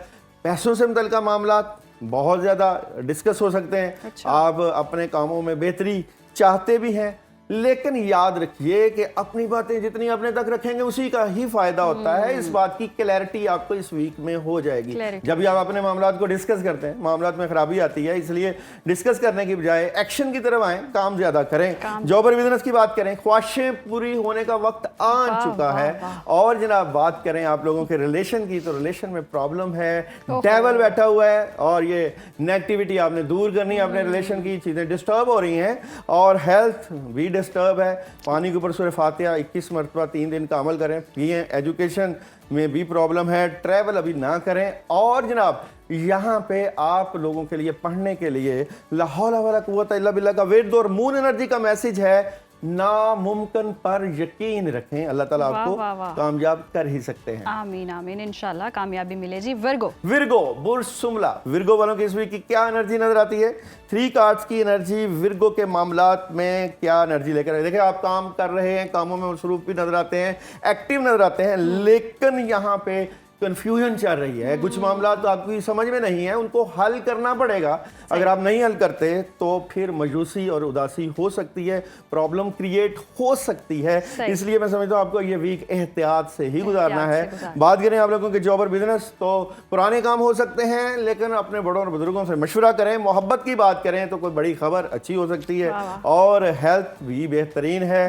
पैसों से मुतल्लिका मामलात बहुत ज़्यादा डिस्कस हो सकते हैं। आप अपने कामों में बेहतरी चाहते भी हैं, लेकिन याद रखिए कि अपनी बातें जितनी अपने तक रखेंगे उसी का ही फायदा होता है। इस बात की क्लैरिटी आपको इस वीक में हो जाएगी। जब भी आप अपने मामलात को डिस्कस करते हैं, मामलात में खराबी आती है, इसलिए डिस्कस करने की बजाय एक्शन की तरफ आएं, काम ज्यादा करें। जॉब और बिजनेस की बात करें, ख्वाहिशें पूरी होने का वक्त आ चुका है। और जनाब बात करें आप लोगों के रिलेशन की, तो रिलेशन में प्रॉब्लम है, डेविल बैठा हुआ है और ये नेगेटिविटी आपने दूर करनी है। अपने रिलेशन की चीजें डिस्टर्ब हो रही हैं और हेल्थ भी डिस्टर्ब है। पानी के ऊपर सूरह फातिहा 21 मरतबा 3 दिन का अमल करें, पिए। एजुकेशन में भी प्रॉब्लम है, ट्रैवल अभी ना करें। और जनाब यहाँ पे आप लोगों के लिए पढ़ने के लिए ला हौला वला कुव्वता इल्ला बिल्लाह का वेट दो। और मून एनर्जी का मैसेज है, नामुमकिन पर यकीन रखें, अल्लाह ताला आपको कामयाब कर ही सकते हैं। आमीन आमीन, इंशाल्लाह कामयाबी मिले जी। विर्गो बुर्ज शुमला, विर्गो वालों की इस वीक की क्या एनर्जी नजर आती है? 3 कार्ड्स की एनर्जी विर्गो के मामलात में क्या एनर्जी लेकर आए? देखिए आप काम कर रहे हैं, कामों में मसरूफ भी नजर आते हैं, एक्टिव नजर आते हैं, लेकिन यहाँ पे कंफ्यूजन चल रही है। कुछ मामला तो आपकी समझ में नहीं है, उनको हल करना पड़ेगा। अगर आप नहीं हल करते तो फिर मायूसी और उदासी हो सकती है, प्रॉब्लम क्रिएट हो सकती है। इसलिए मैं समझता हूँ आपको ये वीक एहतियात से ही गुजारना है। बात करें आप लोगों के जॉब और बिजनेस, तो पुराने काम हो सकते हैं, लेकिन अपने बड़ों और बुजुर्गों से मशवरा करें। मोहब्बत की बात करें तो कोई बड़ी खबर अच्छी हो सकती है। और हेल्थ भी बेहतरीन है।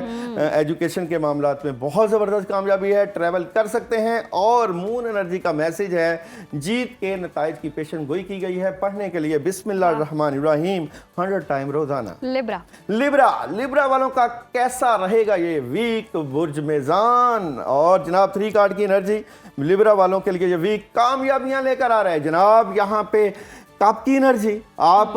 एजुकेशन के मामला में बहुत ज़बरदस्त कामयाबी है, ट्रैवल कर सकते हैं। और मून एनर्जी का मैसेज है, जीत के नताइज की पेशन गोई की गई है। पढ़ने के लिए बिस्मिल्लाहिर्रहमानिर्रहीम 100 टाइम रोजाना। लिब्रा वालों का कैसा रहेगा ये वीक? बुर्ज मेज़ान और जनाब 3 कार्ड की एनर्जी लिब्रा वालों के लिए ये वीक कामयाबियां लेकर आ रहा है। जनाब यहाँ पे कप की एनर्जी, आप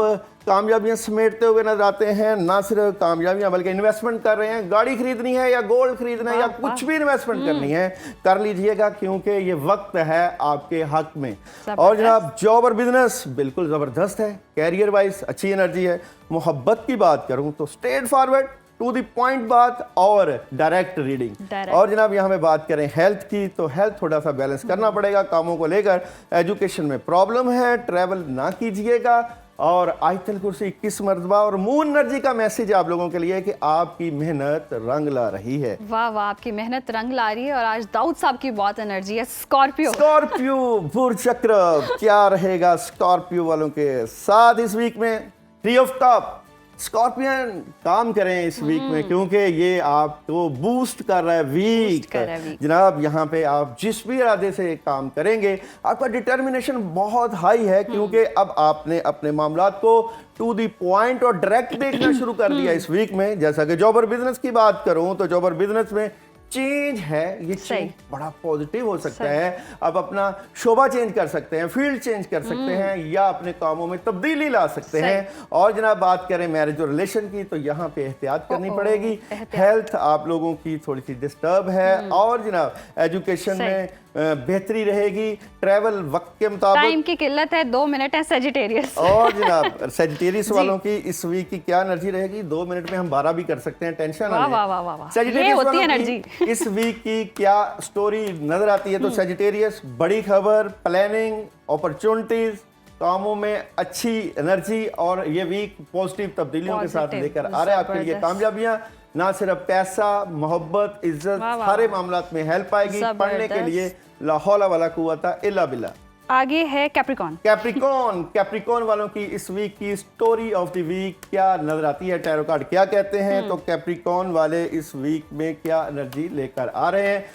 कामयाबियां समेटते हुए नजर आते हैं। ना सिर्फ कामयाबियां बल्कि इन्वेस्टमेंट कर रहे हैं, गाड़ी खरीदनी है या गोल्ड खरीदना है या कुछ भी इन्वेस्टमेंट करनी है कर लीजिएगा, क्योंकि ये वक्त है आपके हक में। और जनाब जॉब और बिजनेस बिल्कुल ज़बरदस्त है, कैरियर वाइज अच्छी एनर्जी है। मोहब्बत की बात करूं तो straightforward to the point बात और डायरेक्ट रीडिंग। और जनाब यहाँ पे बात करें हेल्थ की तो हेल्थ थोड़ा सा बैलेंस करना पड़ेगा कामों को लेकर। एजुकेशन में प्रॉब्लम है, ट्रैवल ना कीजिएगा। और आयतल कुर्सी 21 मरतबा और मून एनर्जी का मैसेज आप लोगों के लिए कि आपकी मेहनत रंग ला रही है। वाह वाह, आपकी मेहनत रंग ला रही है। और आज दाऊद साहब की बहुत एनर्जी है। स्कॉर्पियो बुर्ज चक्र क्या रहेगा स्कॉर्पियो वालों के साथ इस वीक में? 3 ऑफ टॉप स्कॉर्पियन काम करें इस वीक में, क्योंकि ये आपको बूस्ट कर रहा है वीक। जनाब यहाँ पे आप जिस भी इरादे से काम करेंगे आपका डिटर्मिनेशन बहुत हाई है, क्योंकि अब आपने अपने मामलात को टू द पॉइंट और डायरेक्ट देखना शुरू कर दिया इस वीक में। जैसा कि जॉब और बिजनेस की बात करूं तो जॉब और बिजनेस में चेंज है, ये चेंज बड़ा पॉजिटिव हो सकता है। आप अपना शोभा चेंज कर सकते हैं, फील्ड चेंज कर सकते हैं, या अपने कामों में तब्दीली ला सकते हैं। और जनाब बात करें मैरिज और रिलेशन की तो यहाँ पे एहतियात करनी पड़ेगी। हेल्थ आप लोगों की थोड़ी सी डिस्टर्ब है। और जनाब एजुकेशन में बेहतरी रहेगी। ट्रैवल वक्त के मुताबिक, टाइम की किल्लत है, 2 मिनट है सेजिटेरियस। और जनाब सेजिटेरियस वालों की इस वीक की क्या एनर्जी रहेगी? 2 मिनट में हम 12 भी कर सकते हैं, टेंशन ना लें। सेजिटेरियस वालों की इस वीक की क्या स्टोरी नजर आती है? तो सेजिटेरियस बड़ी खबर, प्लानिंग, अपॉर्चुनिटीज, कामों में अच्छी एनर्जी, और ये वीक पॉजिटिव तब्दीलियों के साथ लेकर आ रहा है आपके लिए कामयाबियां। ना सिर्फ पैसा, मोहब्बत, इज्जत, सारे मामलात में हेल्प आएगी। पढ़ने के लिए ला हौला वला कुव्वता इल्ला बिल्ला। आगे है कैप्रिकॉन वालों की इस वीक की स्टोरी ऑफ द वीक क्या नजर आती है? टैरो कार्ड क्या कहते हैं? तो कैप्रिकॉन वाले इस वीक में क्या एनर्जी लेकर आ रहे हैं?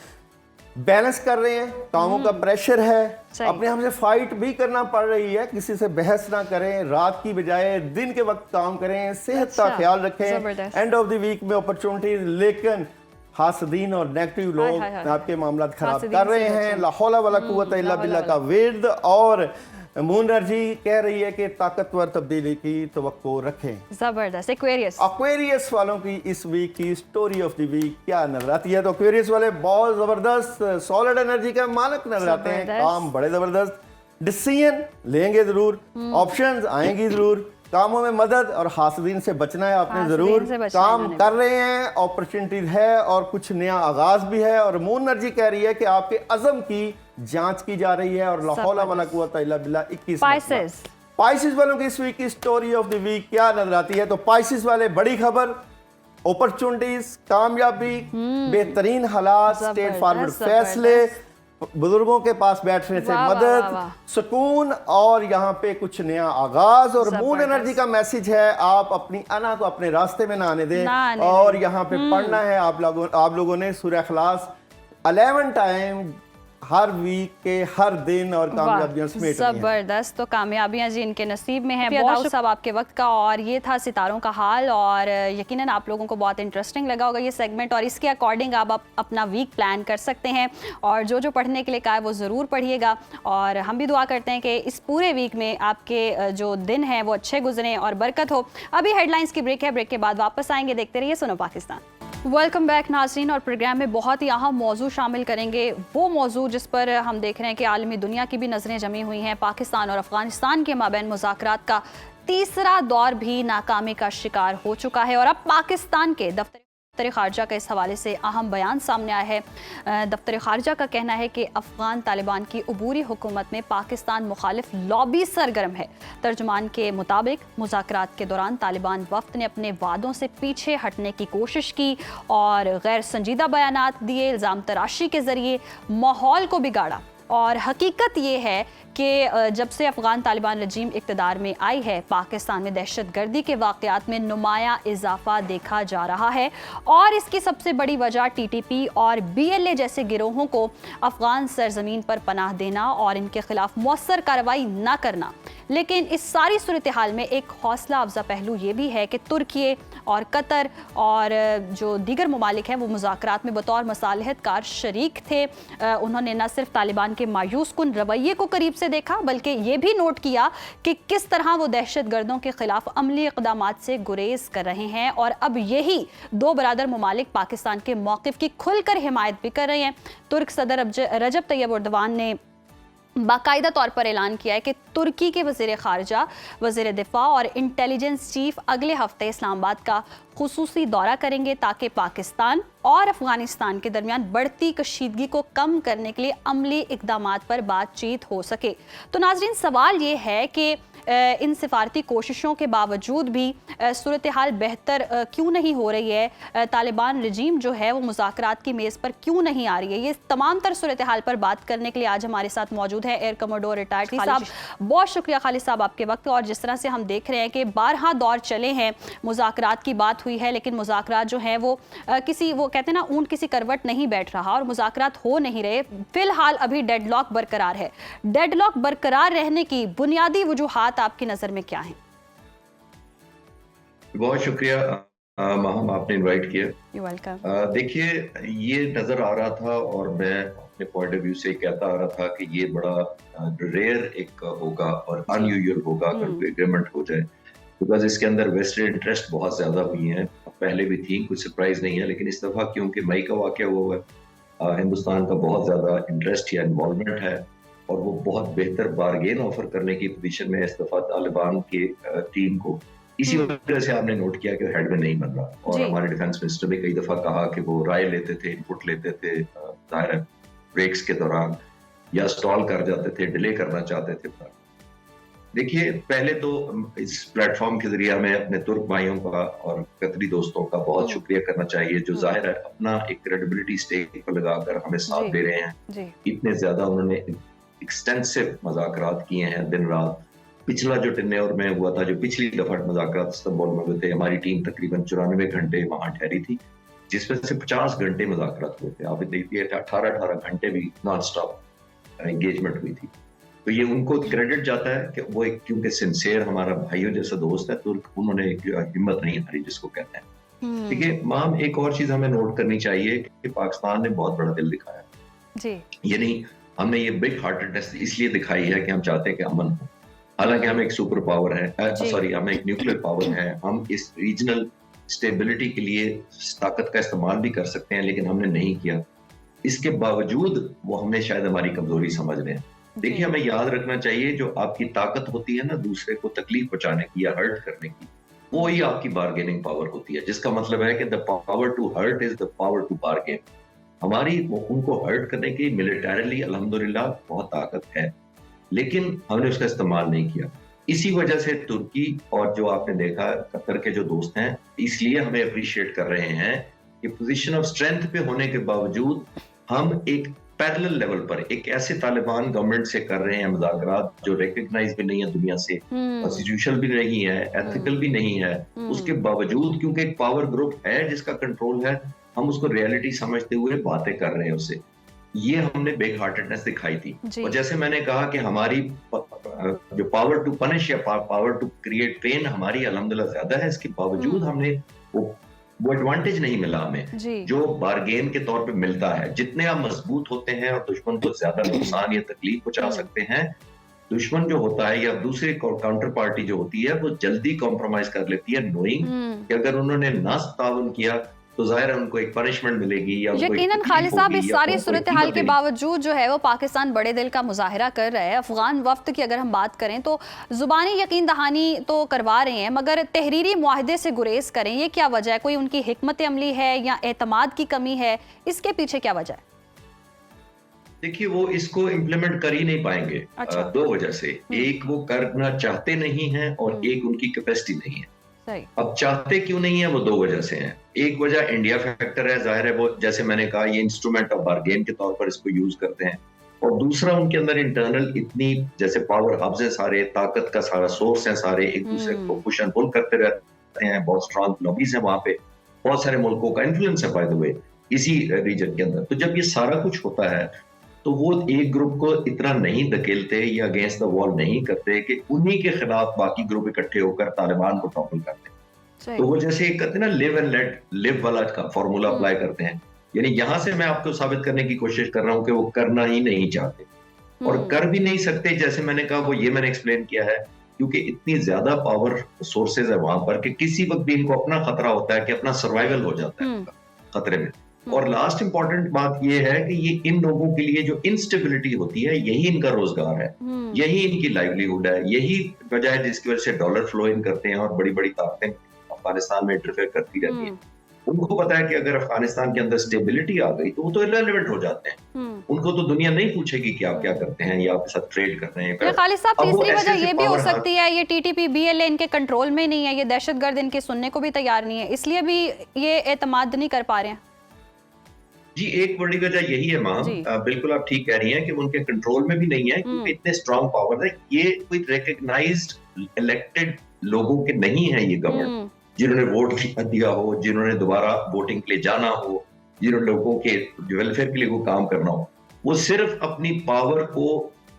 बैलेंस कर रहे हैं, कामों का प्रेशर है, अपने हमसे फाइट भी करना पड़ रही है, किसी से बहस ना करें, रात की बजाय दिन के वक्त काम करें, सेहत का ख्याल रखें। एंड ऑफ द वीक में अपॉर्चुनिटीज, लेकिन हासदीन और नेगेटिव लोग आपके मामला खराब कर रहे हैं। ला हौला वला कुव्वता इल्ला बिल्लाह का विर्द। और मून एनर्जी कह रही है कि ताकतवर तब्दीली की तवक्को रखें। जबरदस्त। एक्वेरियस वालों की इस वीक की स्टोरी ऑफ द वीक क्या नजर आती है? तो एक्वेरियस वाले बहुत जबरदस्त सॉलिड एनर्जी का मालक नजर आते हैं, काम बड़े जबरदस्त, डिसीजन लेंगे जरूर, ऑप्शंस आएंगी जरूर, कामों में मदद और हासदीन से बचना है आपने जरूर। काम कर रहे हैं, अपॉर्चुनिटीज है और कुछ नया आगाज भी है। और मून एनर्जी कह रही है कि आपके अज़म की जांच की जा रही है। और ला हौला वला कुव्वता इल्ला बिल्लाह 21 पाइसेस वालों की इस वीक की स्टोरी ऑफ द वीक क्या नजर आती है? तो पाइसेस वाले बड़ी खबर, अपॉर्चुनिटीज, कामयाबी, बेहतरीन हालात, स्ट्रेट फॉरवर्ड फैसले, बुजुर्गों के पास बैठने से मदद, सुकून, और यहाँ पे कुछ नया आगाज। और मून एनर्जी का मैसेज है आप अपनी अना को अपने रास्ते में ना आने दें। और यहाँ पे पढ़ना है आप लोगों ने सूरह इखलास 11 टाइम हर वीक के हर दिन, और कामयाबियां समेट जबरदस्त। तो कामयाबियां जी इनके नसीब में हैं। बहुत सब आपके वक्त का, और ये था सितारों का हाल। और यकीनन आप लोगों को बहुत इंटरेस्टिंग लगा होगा ये सेगमेंट, और इसके अकॉर्डिंग आप अपना वीक प्लान कर सकते हैं। और जो जो पढ़ने के लिए कहा है वो ज़रूर पढ़िएगा। और हम भी दुआ करते हैं कि इस पूरे वीक में आपके जो दिन हैं वो अच्छे गुजरें और बरकत हो। अभी हेडलाइंस की ब्रेक है, ब्रेक के बाद वापस आएंगे। देखते रहिए सुनो पाकिस्तान। वेलकम बैक नाज़रीन। और प्रोग्राम में बहुत ही अहम मौजू शामिल करेंगे, वो मौजू जिस पर हम देख रहे हैं कि आलमी दुनिया की भी नज़रें जमी हुई हैं। पाकिस्तान और अफगानिस्तान के माबैन मुज़ाकरात का तीसरा दौर भी नाकामी का शिकार हो चुका है। और अब पाकिस्तान के दफ्तर खारजा का इस हवाले से अहम बयान सामने आया है। दफ्तर खारजा का कहना है कि अफगान तालिबान की अबूरी हुकूमत में पाकिस्तान मुखालिफ लॉबी सरगर्म है। तर्जुमान के मुताबिक मुज़ाकरात के दौरान तालिबान वफ्द ने अपने वादों से पीछे हटने की कोशिश की और गैर संजीदा बयानात दिए, इल्ज़ाम तराशी के ज़रिए माहौल को बिगाड़ा। और हकीकत ये है कि जब से अफ़गान तालिबान रजीम इक़्तिदार में आई है, पाकिस्तान में दहशतगर्दी के वाक़यात में नुमाया इजाफा देखा जा रहा है। और इसकी सबसे बड़ी वजह TTP और BLA जैसे गिरोहों को अफ़गान सरजमीन पर पनाह देना और इनके खिलाफ मौसर कार्रवाई न करना, लेकिन इस सारी सूरत हाल में एक हौसला अफजा पहलू ये भी है कि तुर्की और कतर और जो दीगर ममालिक हैं वो मुज़ाकरात में बतौर मसालहतकार शरीक थे। उन्होंने न सिर्फ तालिबान के मायूस कुन रवैये को करीब से देखा बल्कि ये भी नोट किया कि किस तरह वो दहशत गर्दों के खिलाफ अमली इक़दामात से गुरेज कर रहे हैं। और अब यही दो बरादर ममालिक पाकिस्तान के मौक़िफ़ की खुलकर हिमायत भी कर रहे हैं। तुर्क सदर रजब तैयब एर्दोगान ने बाकायदा तौर पर ऐलान किया है कि तुर्की के वज़ीर ख़ारजा, वज़ीर दिफ़ा और इंटेलिजेंस चीफ अगले हफ्ते इस्लामाबाद का खुसूसी दौरा करेंगे ताकि पाकिस्तान और अफ़गानिस्तान के दरमियान बढ़ती कशीदगी को कम करने के लिए अमली इक़दामात पर बातचीत हो सके। तो नाज़रीन, सवाल ये है कि इन सिफारती कोशिशों के बावजूद भी सूरत हाल बेहतर क्यों नहीं हो रही है? तालिबान रजीम जो है वो मुज़ाकरात की मेज़ पर क्यों नहीं आ रही है? ये तमाम तर सूरत हाल पर बात करने के लिए आज हमारे साथ मौजूद है एयर कमोडोर रिटायर्ड खालिद साहब। बहुत शुक्रिया खालिद साहब आपके वक्त। और जिस तरह से हम देख रहे हैं कि 12 दौर चले हैं, मुज़ाकरात की बात हुई है, लेकिन मुज़ाकरात जो हैं वो वो कहते हैं ना, ऊंट किसी करवट नहीं बैठ रहा और मुज़ाकरात हो नहीं रहे। फिलहाल अभी डेडलॉक बरकरार है। डेडलॉक बरकरार रहने की बुनियादी वजूहात आपकी नजर में क्या है? बहुत शुक्रिया माहम, आपने इनवाइट किया। You welcome. देखिए, ये नजर आ रहा था और मैं अपने पॉइंट ऑफ व्यू से कहता आ रहा था कि ये बड़ा रेयर एक होगा और अनयूजुअल होगा अगर कोई एग्रीमेंट हो जाए, बिकॉज इसके अंदर वेस्टेड इंटरेस्ट बहुत ज्यादा हुई हैं, पहले भी थी, कुछ सरप्राइज नहीं है। लेकिन इस दफा क्योंकि मई का वाकया हुआ है, हिंदुस्तान का बहुत ज्यादा इंटरेस्ट या इन्वॉल्वमेंट है और वो बहुत बेहतर बारगेन ऑफर करने की पोजीशन में इस दफा तालिबान के टीम को। इसी वजह से आपने नोट किया कि हेड में नहीं बन रहा और हमारे डिफेंस मिनिस्टर ने कई दफा कहा कि वो राय लेते थे, इनपुट लेते थे, जाहिर है ब्रेक्स के दौरान, या स्टॉल कर जाते थे, डिले करना चाहते थे। देखिए, पहले तो इस प्लेटफॉर्म के जरिए हमें अपने तुर्क भाइयों का और कतरी दोस्तों का बहुत शुक्रिया करना चाहिए, जो जाहिर है अपना एक क्रेडिबिलिटी स्टेक पर लगाकर हमें साथ दे रहे हैं। इतने ज्यादा उन्होंने एक्सटेंसिव मुज़ाकरात किए हैं दिन रात। पिछला जो टेन्योर में हुआ था, जो पिछली दफा मुज़ाकरात इस्तांबुल में हुए थे, हमारी टीम तकरीबन 94 घंटे वहां ठहरी थी, जिसमें से 50 घंटे मुज़ाकरात हुए थे। आप देखिए 18 घंटे भी नॉन स्टॉप एंगेजमेंट हुई थी। तो ये उनको क्रेडिट जाता है कि वो एक, क्योंकि सिंसियर हमारा भाइयों जैसा दोस्त है तुर्क, उन्होंने हिम्मत नहीं हारी, जिसको कहते हैं। ठीक है माम, एक और चीज हमें नोट करनी चाहिए कि पाकिस्तान ने बहुत बड़ा दिल दिखाया जी। ये नहीं, हमने ये बिग हार्टेडनेस इसलिए दिखाई है कि हम चाहते हैं कि अमन हो। हालांकि हम एक सुपर पावर है, सॉरी हम एक न्यूक्लियर पावर है, हम इस रीजनल स्टेबिलिटी के लिए ताकत का इस्तेमाल भी कर सकते हैं, लेकिन हमने नहीं किया। इसके बावजूद वो हमने शायद हमारी कमजोरी समझ रहे हैं। देखिए, हमें याद रखना चाहिए, जो आपकी ताकत होती है ना दूसरे को तकलीफ पहुंचाने की या हर्ट करने की, वो ही आपकी बार्गेनिंग पावर होती है, जिसका मतलब है कि the power to hurt is the power to bargain. हमारी उनको हर्ट करने की मिलिटरीली अल्हम्दुलिल्लाह बहुत ताकत है, लेकिन हमने उसका इस्तेमाल नहीं किया। इसी वजह से तुर्की और जो आपने देखा कतर के जो दोस्त हैं, इसलिए हमें अप्रिशिएट कर रहे हैं कि पोजीशन ऑफ स्ट्रेंथ पे होने के बावजूद हम एक पैरेलल लेवल पर एक ऐसे तालिबान गवर्नमेंट से कर रहे हैं मुज़ाकरात जो रिकग्नाइज भी नहीं है दुनिया से, कॉन्स्टिट्यूशनल भी नहीं है, एथिकल भी नहीं है। उसके बावजूद क्योंकि एक पावर ग्रुप है जिसका कंट्रोल है, हम उसको रियलिटी समझते हुए बातें कर रहे हैं उससे। ये हमने बिग हार्टेडनेस दिखाई थी। और जैसे मैंने कहा कि हमारी जो पावर टू पनिश या पावर टू क्रिएट पेन हमारी अल्हम्दुलिल्लाह ज्यादा है, इसके बावजूद हमने वो एडवांटेज नहीं मिला हमें जो बारगेन के तौर पे मिलता है। जितने आप मजबूत होते हैं और दुश्मन को ज्यादा नुकसान या तकलीफ पहुंचा सकते हैं, दुश्मन जो होता है या दूसरी काउंटर पार्टी जो होती है वो जल्दी कॉम्प्रोमाइज कर लेती है, नोइंग कि अगर उन्होंने ना ताउन किया तो जाहिर है उनको एक पनिशमेंट मिलेगी या यकीनन खालिद साहब, इस सारी सूरत हाल के बावजूद जो है वो पाकिस्तान बड़े दिल का मुजाहिरा कर रहा है। अफगान वफ्द की अगर हम बात करें तो जुबानी यकीन दहानी तो करवा रहे हैं, मगर तहरीरी मुआहदे से गुरेज करें, ये क्या वजह है? कोई उनकी हिकमत अमली है या एतमाद की कमी है? इसके पीछे क्या वजह है? देखिए, वो इसको इम्प्लीमेंट कर ही नहीं पाएंगे। दो वजह से, एक वो करना चाहते नहीं है और एक उनकी कैपेसिटी नहीं है। अब चाहते क्यों नहीं है, वो दो वजह से हैं। एक वजह इंडिया फैक्टर है, जाहिर है वो जैसे मैंने कहा ये इंस्ट्रूमेंट ऑफ बारगेन के तौर पर इसको यूज करते हैं। और दूसरा, उनके अंदर इंटरनल इतनी जैसे पावर हब्स है, सारे ताकत का सारा सोर्स है, सारे एक दूसरे को पुश एंड पुल करते रहते हैं, बहुत स्ट्रॉन्ग लॉबीज है वहां पे, बहुत सारे मुल्कों का इन्फ्लुएंस है बाय द वे इसी रीजन के अंदर। तो जब ये सारा कुछ होता है तो वो एक ग्रुप को इतना नहीं धकेलते या अगेंस्ट द वॉल नहीं करते कि उन्हीं के खिलाफ बाकी ग्रुप इकट्ठे होकर तालिबान को टॉपल करते। तो वो जैसे एक कहते हैं ना, लिव एंड लेट लिव वाला फॉर्मूला अप्लाई करते हैं। यानी यहां से मैं आपको साबित करने की कोशिश कर रहा हूं कि वो करना ही नहीं चाहते और कर भी नहीं सकते। जैसे मैंने कहा, वो ये मैंने एक्सप्लेन किया है, क्योंकि इतनी ज्यादा पावर सोर्सेज है वहां पर कि किसी वक्त भी इनको अपना खतरा होता है कि अपना सर्वाइवल हो जाता है खतरे में। और लास्ट इंपॉर्टेंट बात ये है कि ये इन लोगों के लिए जो इंस्टेबिलिटी होती है, यही इनका रोजगार है, यही इनकी लाइवलीहुड है, यही वजह है जिसकी वजह से डॉलर फ्लो इन करते हैं और बड़ी बड़ी ताकतें अफगानिस्तान में इंटरफेयर करती रहती हैं। उनको पता है कि अगर अफगानिस्तान के अंदर स्टेबिलिटी आ गई तो वो तो इररिलेवेंट हो जाते हैं। उनको तो दुनिया नहीं पूछेगी कि आप क्या करते हैं या आपके साथ ट्रेड कर रहे हैं। खालिद साहब, तीसरी वजह ये भी हो सकती है, ये टीटीपी बीएलए इनके कंट्रोल में नहीं है, ये दहशतगर्द इनके सुनने को भी तैयार नहीं है, इसलिए भी ये एतमाद नहीं कर पा रहे हैं। जी, एक बड़ी वजह यही है माम, बिल्कुल आप ठीक कह रही हैं कि उनके कंट्रोल में भी नहीं है, क्योंकि इतने स्ट्रांग पावर है। ये कोई रिकॉग्नाइज्ड इलेक्टेड लोगों के नहीं है ये गवर्नमेंट, जिन्होंने वोट दिया हो, जिन्होंने दोबारा वोटिंग के लिए जाना हो, जिन्होंने लोगों के वेलफेयर के लिए वो काम करना हो। वो सिर्फ अपनी पावर को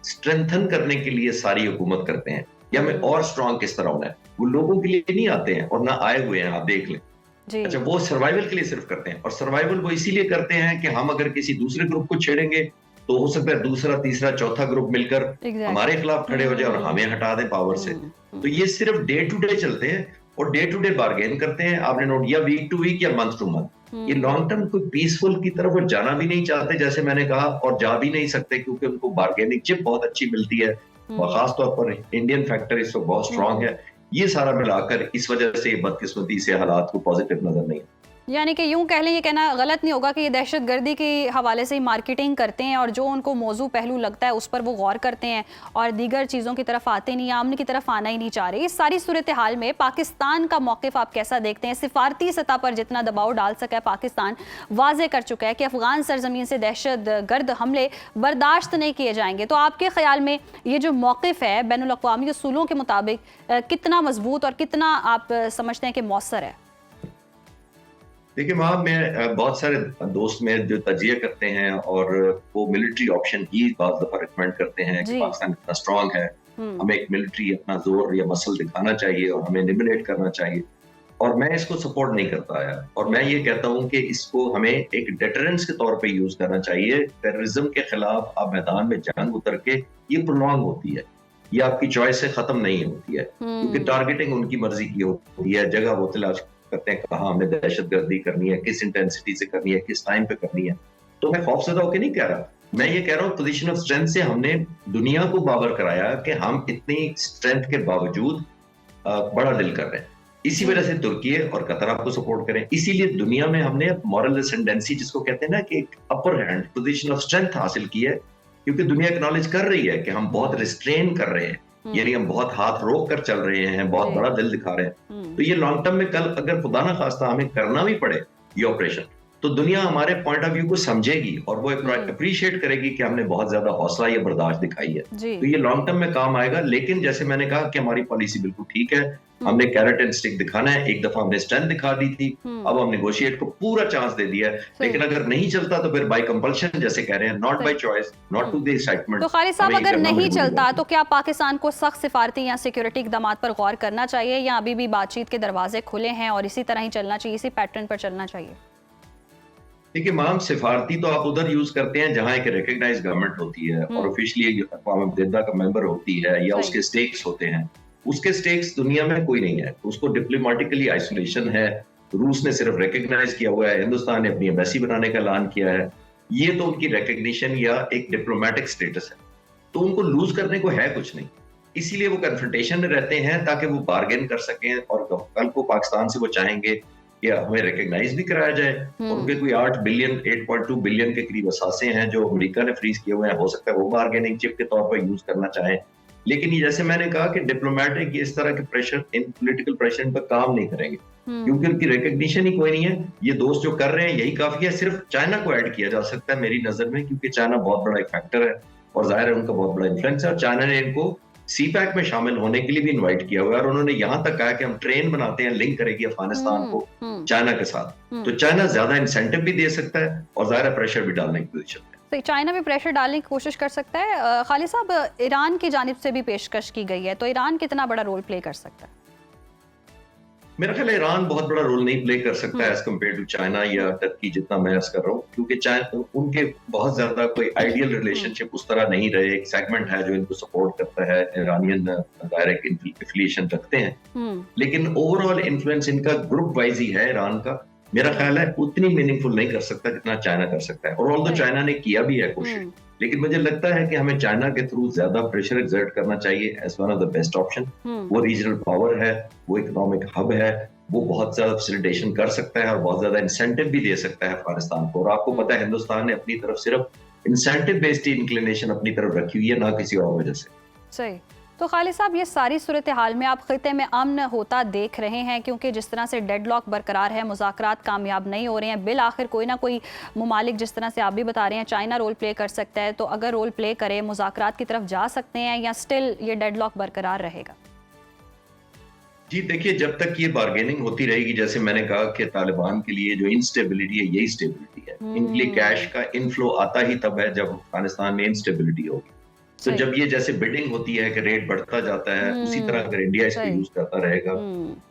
स्ट्रेंथन करने के लिए सारी हुकूमत करते हैं कि हमें और स्ट्रांग किस तरह होना है। वो लोगों के लिए नहीं आते हैं और ना आए हुए हैं, आप देख लें। अच्छा, वो सर्वाइवल के लिए सिर्फ करते हैं, और सर्वाइवल वो इसीलिए करते हैं कि हम अगर किसी दूसरे ग्रुप को छेड़ेंगे तो हो सकता है दूसरा, तीसरा, चौथा ग्रुप मिलकर हमारे खिलाफ खड़े हो जाए और हमें हटा दे पावर से। तो ये सिर्फ डे टू डे चलते हैं और डे टू डे बार्गेन करते हैं। आपने नोट किया, वीक टू वीक या मंथ टू मंथ। ये लॉन्ग टर्म कोई पीसफुल की तरफ वो जाना भी नहीं चाहते, जैसे मैंने कहा, और जा भी नहीं सकते, क्योंकि उनको बार्गेनिंग चिप बहुत अच्छी मिलती है और खासतौर पर इंडियन फैक्टर इस वक्त बहुत स्ट्रांग है। ये सारा मिलाकर इस वजह से बदकिस्मती से हालात को पॉजिटिव नजर नहीं। यानी कि यूं कह लें, ये कहना गलत नहीं होगा कि ये दहशतगर्दी के हवाले से ही मार्केटिंग करते हैं और जो उनको मौजू पहलू लगता है उस पर वो गौर करते हैं और दीगर चीज़ों की तरफ आते नहीं, आमने की तरफ आना ही नहीं चाह रहे। इस सारी सूरत हाल में पाकिस्तान का मौक़िफ़ आप कैसा देखते हैं? सिफारती सतह पर जितना दबाव डाल सका है पाकिस्तान वाज़े कर चुका है कि अफ़गान सरजमीन से दहशतगर्द हमले बर्दाश्त नहीं किए जाएंगे। तो आपके ख्याल में ये जो मौक़िफ़ है बैनुल-अक़वामी उसूलों के मुताबिक कितना मजबूत और कितना आप समझते हैं कि मौसर है? देखिए वहाँ में बहुत सारे दोस्त में जो तजिया करते हैं और वो मिलिट्री ऑप्शन ही बाज़ दफा रिकमेंड करते हैं कि पाकिस्तान इतना स्ट्रांग है, हमें एक मिलिट्री अपना जोर या मसल दिखाना चाहिए और हमें एलिमिनेट करना चाहिए। और मैं इसको सपोर्ट नहीं करता है, और मैं ये कहता हूँ कि इसको हमें एक डेटरेंस के तौर पे यूज करना चाहिए। टेररिज्म के खिलाफ आप मैदान में जंग उतर के, ये प्रोलॉन्ग होती है, ये आपकी चॉइस से खत्म नहीं होती है, क्योंकि टारगेटिंग उनकी मर्जी की होती है। जगह वो तलाश करते हैं कहाँ हमने दहशतगर्दी करनी है, किस इंटेंसिटी से करनी है, किस टाइम पे करनी है। तो मैं खौफजदा होकर नहीं कह रहा, मैं ये कह रहा हूँ पोजीशन ऑफ स्ट्रेंथ से हमने दुनिया को बावर कराया कि हम इतनी स्ट्रेंथ के बावजूद बड़ा दिल कर रहे हैं। इसी वजह से तुर्की और कतर आपको सपोर्ट करें। इसीलिए दुनिया में हमने मॉरल एसेंडेंसी, जिसको कहते हैं ना कि एक upper hand position of strength हासिल की है, क्योंकि दुनिया एक्नॉलेज कर रही है कि हम बहुत रिस्ट्रेन कर रहे हैं, यानी हम बहुत हाथ रोक कर चल रहे हैं, बहुत बड़ा दिल दिखा रहे हैं। तो ये लॉन्ग टर्म में कल अगर खुदा ना खास्ता हमें करना भी पड़े ये ऑपरेशन, तो दुनिया हमारे पॉइंट ऑफ व्यू को समझेगी और वो अप्रिशिएट करेगी कि हमने बहुत ज्यादा हौसला या बर्दाश्त दिखाई है। तो ये लॉन्ग टर्म में काम आएगा। लेकिन जैसे मैंने कहा कि हमारी पॉलिसी बिल्कुल ठीक है, हमने कैरेट एंड स्टिक दिखाना है। एक दफा हमने स्ट्रेंथ दिखा दी थी, अब हम नेगोशिएट को पूरा चांस दे दिया है। लेकिन अगर नहीं चलता तो फिर बाय कंपल्शन, जैसे कह रहे हैं, not by choice, not to the excitement. तो खालिद साहब, अगर नहीं चलता तो क्या पाकिस्तान को सख्त सिफारती या सिक्योरिटी इक़दाम पर गौर करना चाहिए, या अभी भी बातचीत के दरवाजे खुले हैं और इसी तरह ही चलना चाहिए, इसी पैटर्न पर चलना चाहिए? देखिए माम, सिफारती तो आप उधर यूज करते हैं जहां एक रिकॉग्नाइज्ड गवर्नमेंट होती है और ऑफिशियली अक़वाम मुत्तहिदा का मेंबर होती है या उसके स्टेक्स होते हैं। उसके स्टेक्स दुनिया में कोई नहीं है, उसको डिप्लोमेटिकली आइसोलेशन है। रूस ने सिर्फ रिकॉग्नाइज किया हुआ है, हिंदुस्तान ने अपनी एम्बेसी बनाने का ऐलान किया है। ये तो उनकी रिकॉग्निशन या एक डिप्लोमेटिक स्टेटस है, तो उनको लूज करने को है कुछ नहीं। इसीलिए वो कन्फ्रंटेशन में रहते हैं ताकि वो बार्गेन कर सकें, और कल को पाकिस्तान से वो चाहेंगे कि हमें रिकॉग्नाइज भी कराया जाए। और उनके कोई 8.2 बिलियन के करीब असासे हैं जो अमेरिका ने फ्रीज किए हुए हैं, हो सकता है वो बार्गेनिंग चिप के तौर पर यूज करना चाहें। लेकिन ये जैसे मैंने कहा कि डिप्लोमेटिक इस तरह के प्रेशर, इन पॉलिटिकल प्रेशर पर काम नहीं करेंगे, क्योंकि उनकी रिकॉग्निशन ही कोई नहीं है। ये दोस्त जो कर रहे हैं यही काफी है। सिर्फ चाइना को ऐड किया जा सकता है मेरी नजर में, क्योंकि चाइना बहुत बड़ा एक फैक्टर है और जाहिर है उनका बहुत बड़ा इन्फ्लुएंस है। और चाइना ने इनको सीपैक में शामिल होने के लिए भी इनवाइट किया हुआ है, और उन्होंने यहां तक कहा कि हम ट्रेन बनाते हैं, लिंक करेगी अफगानिस्तान को चाइना के साथ। तो चाइना ज्यादा इंसेंटिव भी दे सकता है और ज्यादा प्रेशर भी डालने की पोजीशन है। तो चाइना भी प्रेशर डालने की कोशिश कर सकता है। खालिद साहब, ईरान की जानिब से भी पेशकश की गई है, तो ईरान कितना बड़ा रोल प्ले कर सकता है? मेरा ख्याल है ईरान बहुत बड़ा रोल नहीं प्ले कर सकता है एज कम्पेयर टू चाइना या टर्की, जितना मैं अर्ज कर रहा हूँ, क्योंकि चाइना उनके बहुत ज्यादा कोई आइडियल रिलेशनशिप उस तरह नहीं रहे। एक सेगमेंट है जो इनको सपोर्ट करता है, ईरानियन डायरेक्ट एफिलिएशन रखते हैं, लेकिन ओवरऑल इन्फ्लुएंस इनका ग्रुप वाइज ही है ईरान का। मेरा ख्याल है उतनी मीनिंगफुल नहीं कर सकता जितना चाइना कर सकता है, और ऑल्दो चाइना ने किया भी है कोशिश, लेकिन मुझे लगता है कि हमें चाइना के थ्रू ज्यादा प्रेशर एक्सर्ट करना चाहिए as one of the best option. वो रीजनल पावर है, वो इकोनॉमिक हब है, वो बहुत ज्यादा फैसिलिटेशन कर सकता है और बहुत ज्यादा इंसेंटिव भी दे सकता है अफगानिस्तान को। और आपको पता है हिंदुस्तान ने अपनी तरफ सिर्फ इंसेंटिव बेस्ड इंक्लिनेशन अपनी तरफ रखी हुई है, ना किसी और वजह से। सही। तो खालिद साहब, ये सारी सूरत हाल में आप खिते में अमन होता देख रहे हैं, क्योंकि जिस तरह से डेडलॉक बरकरार है, मुज़ाकरात कामयाब नहीं हो रहे हैं, बिल आखिर कोई ना कोई मुमालिक, जिस तरह से आप भी बता रहे हैं, चाइना रोल प्ले कर सकता है, तो अगर रोल प्ले करे मुज़ाकरात की तरफ जा सकते हैं या स्टिल ये डेडलॉक बरकरार रहेगा? जी देखिए, जब तक ये बार्गेनिंग होती रहेगी, जैसे मैंने कहा कि तालिबान के लिए जो इंस्टेबिलिटी है यही स्टेबिलिटी है। इनके लिए कैश का इनफ्लो आता ही तब है जब अफगानिस्तान में इंस्टेबिलिटी होगी। तो जब ये जैसे बिडिंग होती है कि रेट बढ़ता जाता है, उसी तरह अगर इंडिया इसको यूज करता रहेगा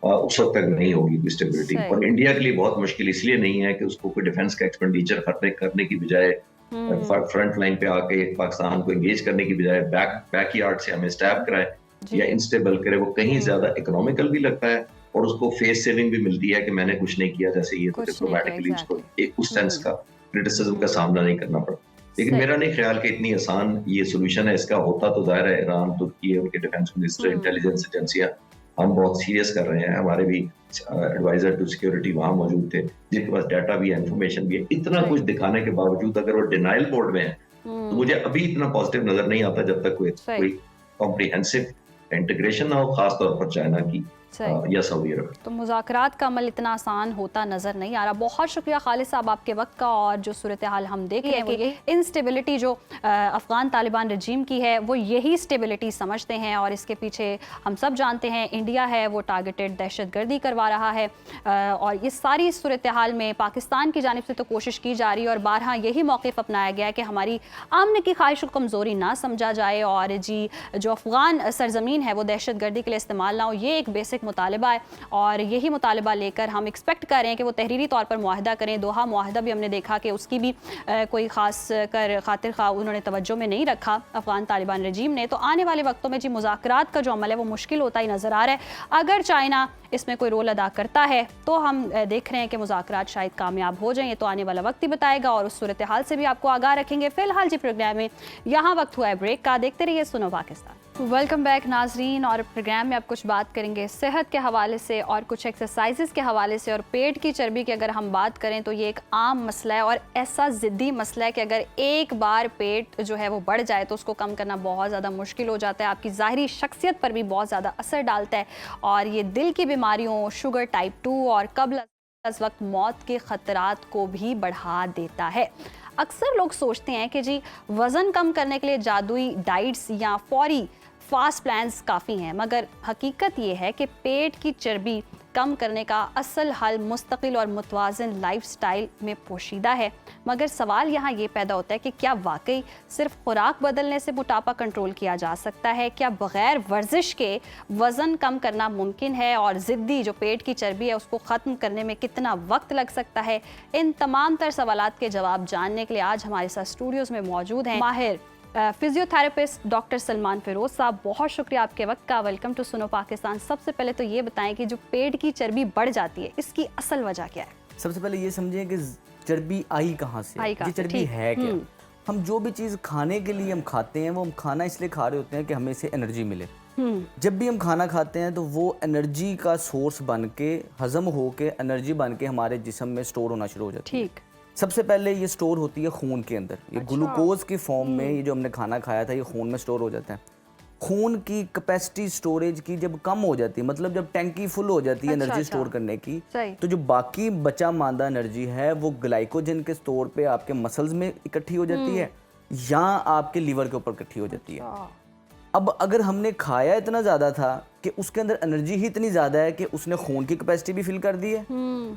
उस वक्त तक नहीं होगी स्टेबिलिटी। और इंडिया के लिए बहुत मुश्किल इसलिए नहीं है कि उसको कोई डिफेंस का एक्सपेंडिचर करने की बजाय, फ्रंट लाइन पे आके पाकिस्तान को एंगेज करने की बजाय बैकयार्ड से हमें स्टैब कराए या इंस्टेबल करे, वो कहीं ज्यादा इकोनॉमिकल भी लगता है और उसको फेस सेविंग भी मिलती है कि मैंने कुछ नहीं किया, जैसे ये तो डिप्लोमेटिकली उसको एक उस सेंस का क्रिटिसिज्म का सामना नहीं करना पड़ा। लेकिन मेरा नहीं ख्याल कि इतनी आसान ये सोल्यूशन है इसका। होता तो जाहिर है ईरान, तुर्की, उनके डिफेंस मिनिस्टर, इंटेलिजेंस एजेंसियां, हम बहुत सीरियस कर रहे हैं। हमारे भी एडवाइजर टू सिक्योरिटी वहां मौजूद थे, जिनके पास डाटा भी है, इंफॉर्मेशन भी है। इतना कुछ दिखाने के बावजूद अगर वो डिनाइल मोड में है, तो मुझे अभी इतना पॉजिटिव नजर नहीं आता जब तक कोई कॉम्प्रिहेंसिव इंटीग्रेशन ना हो, खासतौर पर चाइना की या सऊदी अरब। तो मुज़ाकरात का अमल इतना आसान होता नज़र नहीं आ रहा। बहुत शुक्रिया खालिद साहब आपके वक्त का। और जो सूरत हाल हम देख रहे हैं कि इंस्टेबिलिटी जो अफ़गान तालिबान रजीम की है, वो यही स्टेबिलिटी समझते हैं, और इसके पीछे हम सब जानते हैं इंडिया है, वो टारगेटेड दहशतगर्दी करवा रहा है। और इस सारी सूरत हाल में पाकिस्तान की जानिब से तो कोशिश की जा रही है और बारहा यही मौक़िफ़ अपनाया गया है कि हमारी अमन की ख्वाहिश को कमज़ोरी ना समझा जाए, और जी जो अफ़गान सरजमीन है वो दहशतगर्दी के लिए इस्तेमाल ना हो। ये एक बेसिक मुतालिबा है, और यही मुतालिबा लेकर हम एक्सपेक्ट कर रहे हैं कि वो तहरीरी तौर पर मुआहदा करें। दोहा मुआहदा भी हमने देखा कि उसकी भी कोई ख़ास कर खातिर खा उन्होंने तवज्जो में नहीं रखा अफ़गान तालिबान रजीम ने। तो आने वाले वक्तों में जी मुज़ाकरात का जो अमल है वो मुश्किल होता ही नज़र आ रहा है। अगर चाइना इसमें कोई रोल अदा करता है तो हम देख रहे हैं कि मुज़ाकरात शायद कामयाब हो जाएं। ये तो आने वाला वक्त ही बताएगा, और उस सूरत हाल से भी आपको आगाह रखेंगे। फ़िलहाल जी प्रोग्राम में यहाँ वक्त हुआ है ब्रेक का। देखते रहिए सुनो पाकिस्तान। वेलकम बैक नाजरीन। और प्रोग्राम में आप कुछ बात करेंगे सेहत के हवाले से और कुछ एक्सरसाइजेस के हवाले से। और पेट की चर्बी की अगर हम बात करें तो ये एक आम मसला है, और ऐसा ज़िद्दी मसला है कि अगर एक बार पेट जो है वो बढ़ जाए तो उसको कम करना बहुत ज़्यादा मुश्किल हो जाता है। आपकी ज़ाहरी शख्सियत पर भी बहुत ज़्यादा असर डालता है, और ये दिल की बीमारियों, शुगर टाइप 2 और कब्ल अज़ वक्त मौत के ख़तरात को भी बढ़ा देता है। अक्सर लोग सोचते हैं कि जी वज़न कम करने के लिए जादुई डाइट्स या फौरी फास्ट प्लान्स काफ़ी हैं, मगर हकीकत ये है कि पेट की चर्बी कम करने का असल हल मुस्तकिल और मुतवाज़िन लाइफस्टाइल में पोशीदा है। मगर सवाल यहाँ ये पैदा होता है कि क्या वाकई सिर्फ खुराक बदलने से मोटापा कंट्रोल किया जा सकता है? क्या बग़ैर वर्जिश के वज़न कम करना मुमकिन है? और ज़िद्दी जो पेट की चर्बी है उसको ख़त्म करने में कितना वक्त लग सकता है? इन तमाम तर सवालात के जवाब जानने के लिए आज हमारे साथ स्टूडियोज़ में मौजूद हैं माहिर फिजियोथेरेपिस्ट डॉक्टर सलमान फिरोज साहब। बहुत शुक्रिया आपके वक्त का। वेलकम टू सुनो पाकिस्तान। सबसे पहले तो ये बताएं कि जो पेट की चर्बी बढ़ जाती है इसकी असल वजह क्या है? सबसे पहले ये समझें कि चर्बी आई कहाँ से, ये चर्बी है क्या। हम जो भी चीज़ खाने के लिए हम खाते हैं वो हम खाना इसलिए खा रहे होते हैं कि हमें इससे एनर्जी मिले। जब भी हम खाना खाते हैं तो वो एनर्जी का सोर्स बन के, हजम हो के, एनर्जी बन के हमारे जिस्म में स्टोर होना शुरू हो जाती है। सबसे पहले ये स्टोर होती है खून के अंदर। ये ग्लूकोज की फॉर्म में ये जो हमने खाना खाया था ये खून में स्टोर हो जाता है। खून की कैपेसिटी स्टोरेज की जब कम हो जाती है, मतलब जब टैंकी फुल हो जाती है एनर्जी स्टोर करने की, तो जो बाकी बचा मांदा एनर्जी है वो ग्लाइकोजन के स्टोर पे आपके मसल्स में इकट्ठी हो जाती है या आपके लीवर के ऊपर इकट्ठी हो जाती है। अब अगर हमने खाया इतना ज़्यादा था कि उसके अंदर एनर्जी ही इतनी ज़्यादा है कि उसने खून की कैपेसिटी भी फिल कर दी है,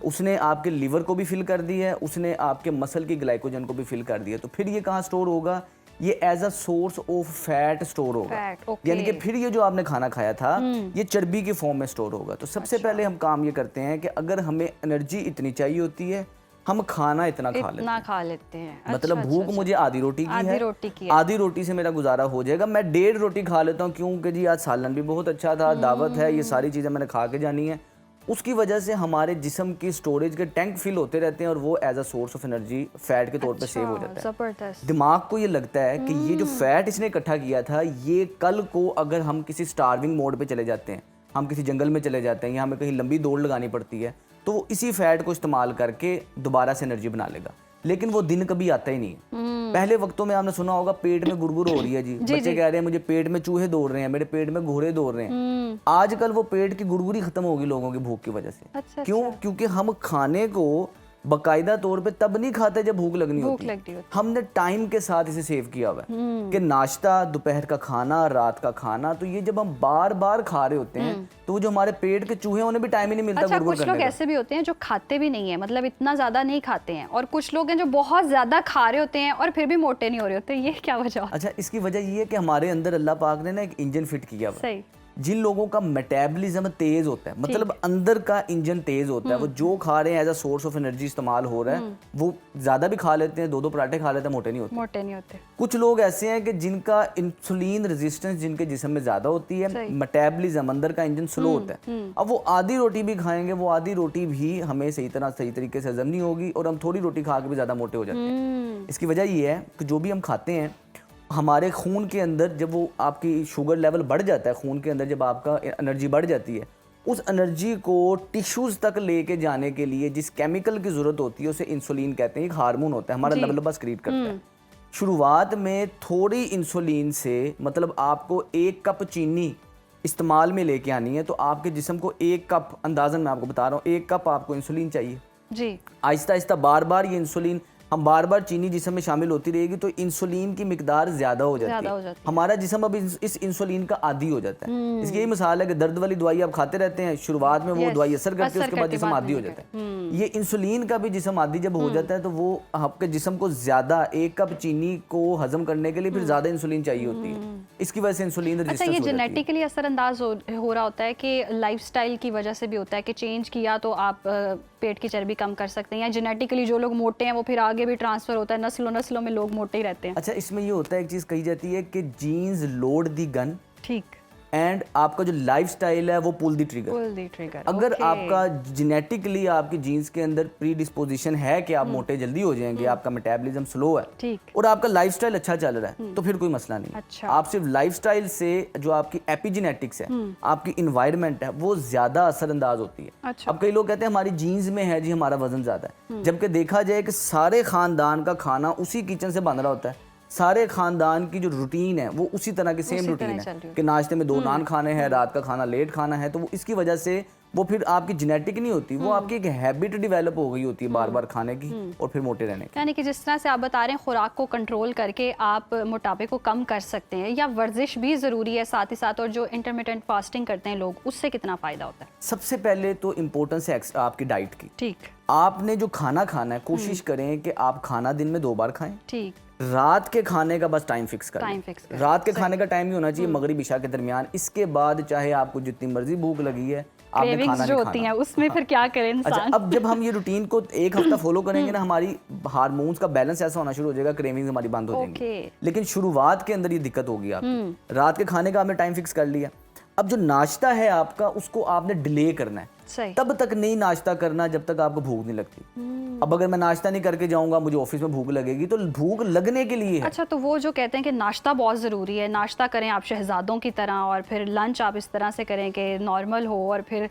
उसने आपके लीवर को भी फिल कर दी है, उसने आपके मसल की ग्लाइकोजन को भी फिल कर दिया, तो फिर ये कहाँ स्टोर होगा? ये as a source of fat store होगा। यानी कि फिर ये जो आपने खाना खाया था ये चर्बी के फॉर्म में स्टोर होगा। तो सबसे पहले हम काम ये करते हैं कि अगर हमें एनर्जी इतनी चाहिए होती है, हम खाना इतना खा लेते हैं। मतलब भूख मुझे आधी रोटी की है, आधी रोटी से मेरा गुजारा हो जाएगा, मैं 1.5 रोटी खा लेता हूँ क्योंकि जी आज सालन भी बहुत अच्छा था, दावत है, ये सारी चीज़ें मैंने खा के जानी है। उसकी वजह से हमारे जिस्म की स्टोरेज के टैंक फिल होते रहते हैं और वो as a source of energy fat के तौर पे सेव हो जाता है। जबरदस्त। दिमाग को ये लगता है कि ये जो फैट इसने इकट्ठा किया था, ये कल को अगर हम किसी स्टार्विंग मोड पे चले जाते हैं, हम किसी जंगल में चले जाते हैं या हमें कहीं लंबी दौड़ लगानी पड़ती है, तो वो इसी फैट को इस्तेमाल करके दोबारा से एनर्जी बना लेगा। लेकिन वो दिन कभी आता ही नहीं है। पहले वक्तों में आपने सुना होगा पेट में गुड़गुड़ हो रही है जी, बच्चे कह रहे हैं मुझे पेट में चूहे दौड़ रहे हैं, मेरे पेट में घोड़े दौड़ रहे हैं। आजकल वो पेट की गुड़गुड़ी खत्म होगी लोगों की भूख की वजह से। क्यों? क्योंकि हम खाने को बाकायदा तौर पे तब नहीं खाते जब भूख लगनी होती है। हमने टाइम के साथ इसे सेव किया हुआ है कि नाश्ता, दोपहर का खाना, रात का खाना, तो ये जब हम बार बार खा रहे होते हैं तो वो जो हमारे पेट के चूहे उन्हें भी टाइम ही नहीं मिलता। अच्छा, कुछ लोग ऐसे भी होते हैं जो खाते भी नहीं है, मतलब इतना ज्यादा नहीं खाते हैं, और कुछ लोग हैं जो बहुत ज्यादा खा रहे होते हैं और फिर भी मोटे नहीं हो रहे होते, ये क्या वजह? अच्छा, इसकी वजह ये है कि हमारे अंदर अल्लाह पाक ने ना एक इंजन फिट किया हुआ है। जिन लोगों का मेटाबॉलिज्म तेज होता है, मतलब अंदर का इंजन तेज होता है, वो जो खा रहे हैं as a source of energy इस्तेमाल हो रहा है, वो ज्यादा भी खा लेते हैं, 2-2 पराठे खा लेते हैं, मोटे नहीं होते। कुछ लोग ऐसे हैं कि जिनका इंसुलिन रेजिस्टेंस जिनके जिस्म में ज्यादा होती है, मेटाबॉलिज्म अंदर का इंजन स्लो होता है। अब वो आधी रोटी भी खाएंगे, वो आधी रोटी भी हमें सही तरीके से हजम नहीं होगी और हम थोड़ी रोटी खा के भी ज्यादा मोटे हो जाते हैं। इसकी वजह ये है कि जो भी हम खाते हैं, हमारे खून के अंदर जब वो आपकी शुगर लेवल बढ़ जाता है, खून के अंदर जब आपका एनर्जी बढ़ जाती है, उस एनर्जी को टिश्यूज़ तक लेके जाने के लिए जिस केमिकल की ज़रूरत होती है उसे इंसुलिन कहते हैं। एक हार्मोन होता है, हमारा लबलबा सक्रीट करता है। शुरुआत में थोड़ी इंसुलिन से, मतलब आपको 1 कप चीनी इस्तेमाल में लेके आनी है, तो आपके जिस्म को 1 कप, अंदाज़न मैं आपको बता रहा हूँ, 1 कप आपको इंसुलिन चाहिए जी। आहिस्ता आहिस्ता बार बार ये इंसुलिन, हम बार बार चीनी जिस्म में शामिल होती रहेगी तो इंसुलिन की मिकदार ज्यादा हो जाती है। हमारा जिस्म अब इस इंसुलिन का आदी हो जाता है। इसकी यही मिसाल है कि दर्द वाली दवाई आप खाते रहते हैं, शुरुआत में वो दवाई असर करती है, उसके बाद जिस्म आदी हो जाता है। ये इंसुलिन का भी जिस्म आदी जब हो जाता है तो वो आपके जिस्म को ज्यादा 1 कप चीनी को हजम करने के लिए फिर ज्यादा इंसुलिन चाहिए होती है। इसकी वजह से इंसुलिन रेजिस्टेंस हो जाती है। ये जेनेटिकली असरअंदाज हो रहा होता है कि लाइफस्टाइल की वजह से भी होता है कि चेंज किया तो आप पेट की चर्बी कम कर सकते हैं, या जेनेटिकली जो लोग मोटे हैं वो फिर आगे भी ट्रांसफर होता है, नस्लों में लोग मोटे ही रहते हैं? अच्छा, इसमें ये होता है, एक चीज कही जाती है कि जीन्स लोड दी गन, ठीक, एंड आपका जो लाइफस्टाइल है वो पुल दी ट्रिगर। अगर आपका जेनेटिकली आपकी जीन्स के अंदर प्री डिस्पोजिशन है कि आप मोटे जल्दी हो जाएंगे, आपका मेटाबॉलिज्म स्लो है और आपका लाइफस्टाइल अच्छा चल रहा है, तो फिर कोई मसला नहीं। अच्छा। आप सिर्फ लाइफस्टाइल से जो आपकी एपिजेनेटिक्स है, आपकी इन्वायरमेंट है, वो ज्यादा असरअंदाज होती है। अच्छा। अब कई लोग कहते हैं हमारी जीन्स में है जी हमारा वजन ज्यादा है, जबकि देखा जाए कि सारे खानदान का खाना उसी किचन से बन रहा होता है, सारे खानदान की जो रूटीन है वो उसी तरह की सेम रूटीन है कि नाश्ते में 2 नान खाने हैं, रात का खाना लेट खाना है, तो वो इसकी वजह से वो फिर आपकी जेनेटिक नहीं होती, वो आपकी एक हैबिट डेवलप हो गई होती है बार बार खाने की और फिर मोटे रहने की। यानी कि जिस तरह से आप बता रहे हैं खुराक को कंट्रोल करके आप मोटापे को कम कर सकते हैं, या वर्जिश भी ज़रूरी है साथ ही साथ, और जो इंटरमिटेंट फास्टिंग करते हैं लोग, उससे कितना फ़ायदा होता है? सबसे पहले तो इम्पोर्टेंस है आपकी डाइट की। ठीक, आपने जो खाना खाना है कोशिश करें कि आप खाना दिन में 2 बार खाएं। ठीक। रात के खाने का बस टाइम फिक्स करें। रात के खाने का टाइम ही होना चाहिए मगरिब इशा के दरमियान। इसके बाद चाहे आपको जितनी मर्जी भूख लगी है, आपने खाना नहीं खाना। उसमें फिर क्या करें इंसान? अच्छा, अब जब हम ये रूटीन को 1 हफ्ता फॉलो करेंगे ना, हमारी हार्मोन्स का बैलेंस ऐसा होना शुरू हो जाएगा, क्रेविंग्स हमारी बंद हो जाएंगी। लेकिन शुरुआत के अंदर ये दिक्कत होगी आपकी। रात के खाने का आपने टाइम फिक्स कर लिया, अब जो नाश्ता है आपका उसको आपने डिले करना है, तब तक नहीं नाश्ता करना जब तक आपको भूख नहीं लगती। अब अगर मैं नाश्ता नहीं करके जाऊंगा, मुझे ऑफिस में भूख लगेगी, तो भूख लगने के लिए है। अच्छा, तो वो जो कहते हैं कि नाश्ता बहुत ज़रूरी है, नाश्ता करें आप शहजादों की तरह, और फिर लंच आप इस तरह से करें कि नॉर्मल हो, और फिर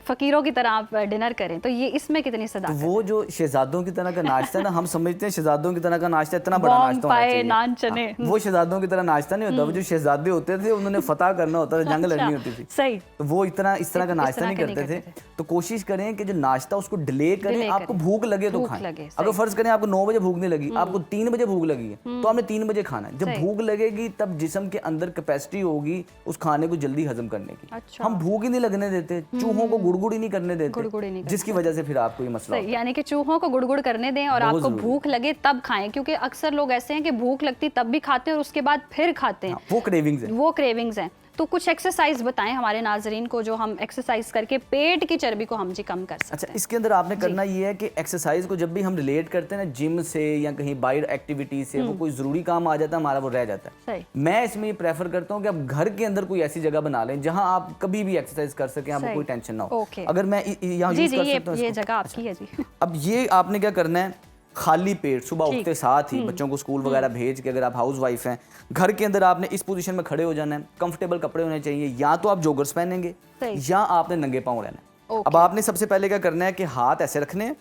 फ़कीरों की तरह आप डिनर करें, तो ये इसमें कितनी सदाकत है? वो जो शहजादों की तरह का नाश्ता है ना, हम समझते हैं शहजादों की तरह का नाश्ता इतना बड़ा नाश्ता होना चाहिए, नान चने। वो शहजादों की तरह नाश्ता नहीं होता। वो जो शहजादे होते थे उन्होंने फतह करना होता था, जंग लड़नी होती थी, सही, तो वो इस तरह का नाश्ता नहीं करते थे। तो कोशिश करें कि जो नाश्ता उसको डिले करें, डिले आपको करें। भूख लगे तो भूख खाएं। लगे, अगर सही। फर्ज करें आपको 9 बजे भूख नहीं लगी, आपको 3 बजे भूख लगी है, तो आपने 3 बजे खाना है। जब सही। भूख लगेगी तब जिस्म के अंदर कैपेसिटी होगी उस खाने को जल्दी हजम करने की। अच्छा। हम भूख ही नहीं लगने देते, चूहों को गुड़गुड़ी नहीं करने गुड़गुड़ी नहीं देते, करने जिसकी वजह से फिर आपको ये मसला सही, यानी कि चूहों को गुड़गुड़ करने दें और बहुत आपको जरूरी। भूख लगे तब खाएं, क्योंकि अक्सर लोग ऐसे हैं कि भूख लगती तब भी खाते हैं और उसके बाद फिर खाते हैं। वो क्रेविंग्स है। वो क्रेविंग्स हैं। तो कुछ एक्सरसाइज बताएं हमारे नाजरीन को जो हम एक्सरसाइज करके पेट की चर्बी को हम जी कम कर सकते अच्छा, हैं। इसके अंदर आपने करना ये है कि एक्सरसाइज को जब भी हम रिलेट करते हैं ना जिम से या कहीं बाहर एक्टिविटी से, वो कोई ज़रूरी काम आ जाता है हमारा, वो रह जाता है। सही। मैं इसमें ये प्रेफर करता हूँ कि आप घर के अंदर कोई ऐसी जगह बना लें जहाँ आप कभी भी एक्सरसाइज कर सकें, आपको सही। कोई टेंशन ना हो। ओके। अगर मैं यहाँ जी यूज़ जी, कर सकता हूँ ये इसको। जगह आपकी है जी। अब ये आपने क्या करना है, खाली पेट सुबह ठीक। उठते साथ ही बच्चों को स्कूल वगैरह भेज के, अगर आप हाउस वाइफ हैं, घर के अंदर आपने इस पोजीशन में खड़े हो जाना है। कंफर्टेबल कपड़े होने चाहिए, या तो आप जोगर्स पहनेंगे सही। या आपने नंगे पाँव रहना है। ओके। अब आपने सबसे पहले क्या करना है कि हाथ ऐसे रखने हैं,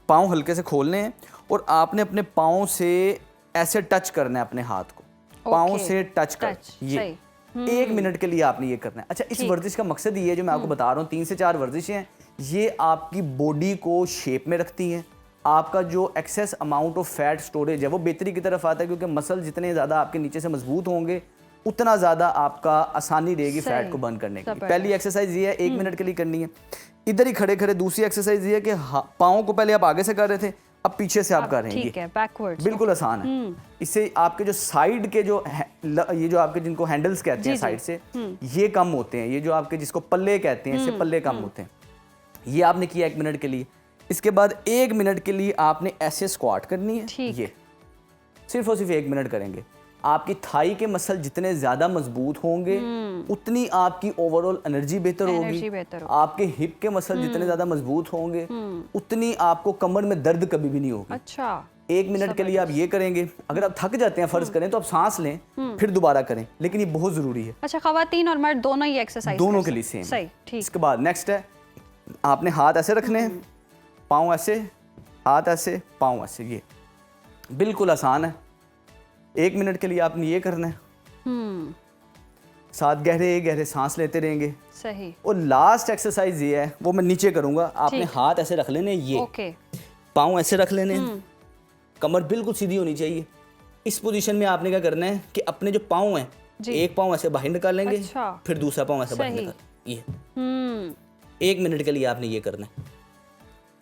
पाँव हल्के से खोलने हैं और आपने अपने पाँव से ऐसे टच करना है अपने हाथ को, पाँव ओके। से टच कर, टच, ये सही। 1 मिनट के लिए आपने ये करना है। अच्छा, इस ठीक। वर्जिश का मकसद ये है जो मैं आपको बता रहा हूँ, 3 से 4 वर्जिशें हैं, ये आपकी बॉडी को शेप में रखती हैं। आपका जो excess amount of fat storage है वो बेहतरी की तरफ आता है, क्योंकि मसल जितने ज़्यादा आपके नीचे से मजबूत होंगे उतना ज़्यादा आपका आसानी रहेगी सही। फैट को बर्न करने की। जबरदस्त। पहली एक्सरसाइज ये है, 1 मिनट के लिए करनी है। इधर ही खड़े खड़े दूसरी एक्सरसाइज ये है कि पाँव को पहले आप आगे से कर रहे थे, अब पीछे से आप कर रहे हैं। ठीक ये है, बैकवर्ड्स। बिल्कुल आसान है। इससे आपके जो साइड के जो ये जो आपके जिनको हैंडल्स कहते जी, हैं जी। साइड से, ये कम होते हैं। ये जो आपके जिसको पल्ले कहते हैं, इससे पल्ले कम होते हैं। ये आपने किया 1 मिनट के लिए। इसके बाद 1 मिनट के लिए आपने ऐसे स्क्वाट करनी है। ठीक। ये सिर्फ और सिर्फ 1 मिनट करेंगे। आपकी थाई के मसल जितने ज्यादा मजबूत होंगे उतनी आपकी ओवरऑल एनर्जी बेहतर एनर्जी होगी। बेहतर होगी। आपके हिप के मसल जितने ज्यादा मजबूत होंगे उतनी आपको कमर में दर्द कभी भी नहीं होगी। अच्छा। 1 मिनट के लिए आप ये करेंगे। अगर आप थक जाते हैं फर्ज करें तो आप सांस लें, फिर दोबारा करें, लेकिन ये बहुत जरूरी है। अच्छा, खवातीन और मर्द दोनों ही एक्सरसाइज दोनों के लिए सेम। सही, ठीक। इसके बाद नेक्स्ट है, आपने हाथ ऐसे रखने हैं, पाँव ऐसे, हाथ ऐसे, पाँव ऐसे। ये बिल्कुल आसान है। 1 मिनट के लिए आपने ये करना है। साथ गहरे गहरे सांस लेते रहेंगे। सही। और लास्ट एक्सरसाइज ये है, वो मैं नीचे करूंगा। आपने ठीक। हाथ ऐसे रख लेने, ये ओके। पाँव ऐसे रख लेने, कमर बिल्कुल सीधी होनी चाहिए। इस पोजीशन में आपने क्या करना है कि अपने जो पाँव हैं, जी। एक पाँव ऐसे बाहर निकाल लेंगे, अच्छा। फिर दूसरा पाँव ऐसे बाहर सही। निकाल, ये 1 मिनट के लिए आपने ये करना है।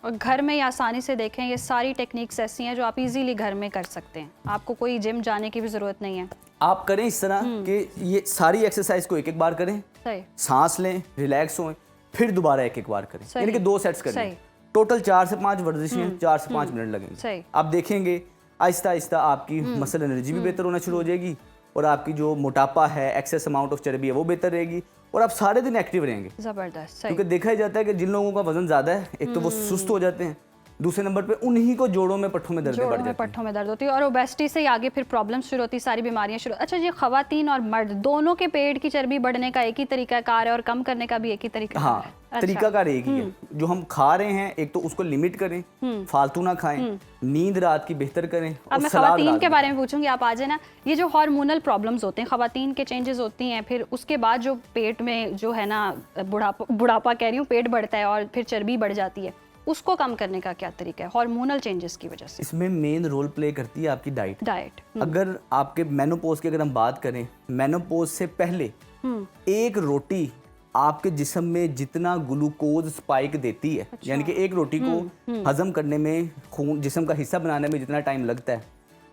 और घर में ही आसानी से देखें, ये सारी टेक्निक्स ऐसी हैं जो आप इजीली घर में कर सकते हैं। आपको कोई जिम जाने की भी जरूरत नहीं है। आप करें इस तरह कि ये सारी एक्सरसाइज को 1-1 बार करें, सही। सांस लें, रिलैक्स हों, फिर दोबारा 1-1 बार करें, सही। यानी कि 2 सेट्स करें। सही। टोटल 4 से 5 वर्जिशें, 4 से 5 मिनट लगेंगे। सही। आप देखेंगे आहिस्ता आहिस्ता आपकी मसल एनर्जी भी बेहतर होना शुरू हो जाएगी और आपकी जो मोटापा है, एक्सेस अमाउंट ऑफ चर्बी है, वो बेहतर रहेगी और आप सारे दिन एक्टिव रहेंगे। जबरदस्त। सही। क्योंकि देखा ही जाता है कि जिन लोगों का वजन ज़्यादा है, एक तो वो सुस्त हो जाते हैं, दूसरे नंबर पे उन्हीं को जोड़ों में पट्टों में दर्द बढ़ जोड़ों में जाती है। पट्टों में दर्द होती है और ओबेसिटी से ही आगे फिर प्रॉब्लम शुरू होती है, सारी बीमारियां शुरू। अच्छा, ये खवातीन और मर्द दोनों के पेट की चर्बी बढ़ने का एक ही तरीका कार है और कम करने का भी एक ही तरीका है। हाँ, अच्छा। तरीकाकार एक ही है। जो हम खा रहे हैं, एक तो उसको लिमिट करें, फालतू ना खाएं, नींद रात की बेहतर करें अब और मैं सलाद खवातीन रात के में बारे में पूछूंगी, आप आ जाए ना। ये जो हार्मोनल प्रॉब्लम्स होते हैं, खवातीन के चेंजेस होती हैं, फिर उसके बाद जो पेट में जो है ना बुढ़ापा कह रही हूँ, पेट बढ़ता है और फिर चर्बी बढ़ जाती है, उसको कम करने का क्या तरीका है हार्मोनल चेंजेस की वजह से? इसमें मेन रोल प्ले करती है आपकी डाइट। डाइट। अगर आपके मेनोपोज की अगर हम बात करें, मेनोपोज से पहले एक रोटी आपके जिस्म में जितना ग्लूकोज स्पाइक देती है, यानी कि एक रोटी को हजम करने में, खून जिस्म का हिस्सा बनाने में जितना टाइम लगता है,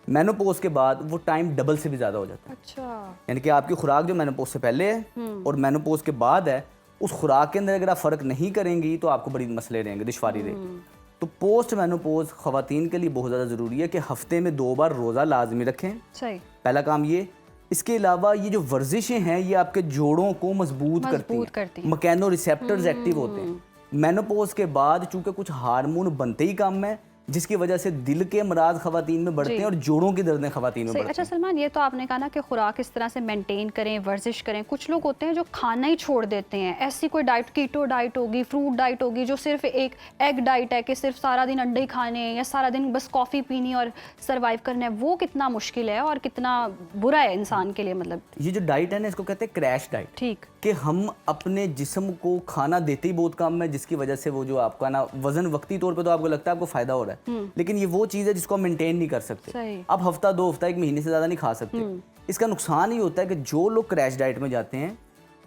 मेनोपोज के बाद वो टाइम डबल से भी ज़्यादा हो जाता है। अच्छा। यानी कि आपकी खुराक जो मेनोपोज से पहले है और मेनोपोज के बाद है, उस खुराक के अंदर अगर आप फ़र्क नहीं करेंगी तो आपको बड़ी मसले रहेंगे, दुश्वारी रहेगी। तो पोस्ट मेनोपोज ख़वातीन के लिए बहुत ज़्यादा ज़रूरी है कि हफ्ते में 2 बार रोज़ा लाजमी रखें। सही। पहला काम ये। इसके अलावा ये जो वर्जिशें हैं ये आपके जोड़ों को मजबूत करती हैं। मकैनो रिसेप्टर्स एक्टिव होते हैं। मेनोपोज के बाद चूंकि कुछ हार्मोन बनते ही कम है, जिसकी वजह से दिल के अमराज खवातीन में बढ़ते हैं और जोड़ों की दर्दें खवातीन में बढ़ती हैं। अच्छा सलमान, ये तो आपने कहा ना कि खुराक इस तरह से मेंटेन करें, वर्जिश करें। कुछ लोग होते हैं जो खाना ही छोड़ देते हैं। ऐसी कोई डाइट, कीटो डाइट होगी, फ्रूट डाइट होगी, जो सिर्फ एक एग डाइट है कि सिर्फ सारा दिन अंडे ही खाने हैं या सारा दिन बस कॉफ़ी पीनी और सर्वाइव करना है, वो कितना मुश्किल है और कितना बुरा है इंसान के लिए? मतलब ये जो डाइट है ना, इसको कहते हैं क्रैश डाइट। ठीक, कि हम अपने जिस्म को खाना देते ही बहुत कम है, जिसकी वजह से वो जो आपका ना वजन वक्ती तौर पे तो आपको लगता है आपको फायदा हो रहा है, लेकिन ये वो चीज़ है जिसको हम मेंटेन नहीं कर सकते। सही। अब हफ्ता 2 हफ्ता 1 महीने से ज़्यादा नहीं खा सकते। इसका नुकसान ये होता है कि जो लोग क्रैश डाइट में जाते हैं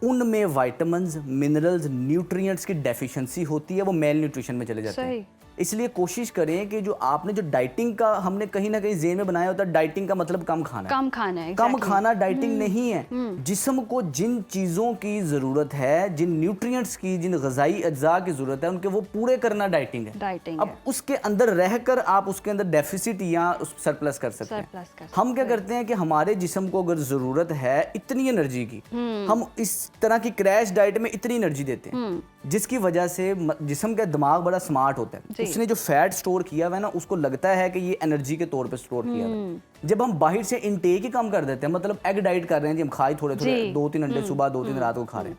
उनमें विटामिन्स, मिनरल्स, न्यूट्रिएंट्स की डेफिशिएंसी होती है, वो मेल न्यूट्रिशन में चले जाते हैं। इसलिए कोशिश करें कि जो आपने जो डाइटिंग का हमने कहीं ना कहीं ज़हन में बनाया होता है, डाइटिंग का मतलब कम खाना है। कम खाना है, कम खाना डाइटिंग नहीं है। जिस्म को जिन चीज़ों की ज़रूरत है, जिन न्यूट्रिएंट्स की, जिन ग़िज़ाई अज्जा की ज़रूरत है, उनके वो पूरे करना डाइटिंग है। डाइटिंग अब उसके अंदर रहकर आप उसके अंदर डेफिसिट या सरप्लस कर सकते हैं। हम क्या करते हैं कि हमारे जिस्म को अगर ज़रूरत है इतनी एनर्जी की, हम इस तरह की क्रैश डाइट में इतनी एनर्जी देते हैं, जिसकी वजह से जिस्म का दिमाग बड़ा स्मार्ट होता है। उसने जो फैट स्टोर किया हुआ है ना, उसको लगता है कि ये एनर्जी के तौर पे स्टोर किया हुआ है। जब हम बाहर से इनटेक ही कम कर देते हैं, मतलब एग डाइट कर रहे हैं जी, हम खाए थोड़े थोड़े 2-3 अंडे सुबह, 2-3 रात को खा रहे हैं,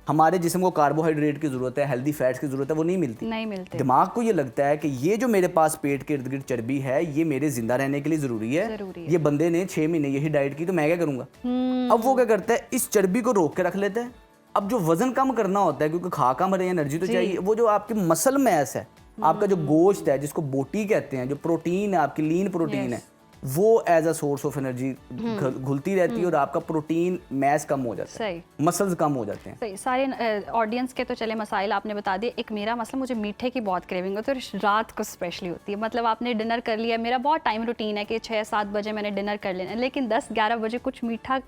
हमारे जिस्म को कार्बोहाइड्रेट की जरूरत है, हेल्दी फैट्स की जरूरत है, वो नहीं मिलती। दिमाग को ये लगता है कि ये जो मेरे पास पेट के इर्द गिर्द चर्बी है, ये मेरे जिंदा रहने के लिए जरूरी है। ये बंदे ने 6 महीने यही डाइट की, तो मैं क्या करूंगा? अब वो क्या करता है, इस चर्बी को रोक के रख लेता है। अब जो वजन कम करना होता है, क्योंकि खा कम रहे, एनर्जी तो चाहिए, वो जो आपकी मसल मैस है, आपका जो गोश्त है, जिसको बोटी कहते हैं, जो प्रोटीन है, आपकी लीन प्रोटीन है, वो as a source of energy घुलती रहती है और आपका प्रोटीन मैस कम हो जाता है, मसल्स कम हो जाते हैं। सही। सारे ऑडियंस के तो चले मसाइल आपने बता दिए। एक मेरा मसला, मुझे मीठे की बहुत क्रेविंग होती है और रात को स्पेशली होती है। मतलब आपने डिनर कर लिया, मेरा बहुत टाइम रूटीन है कि 6-7 बजे मैंने डिनर कर लेना, लेकिन 10-11 बजे कुछ मीठा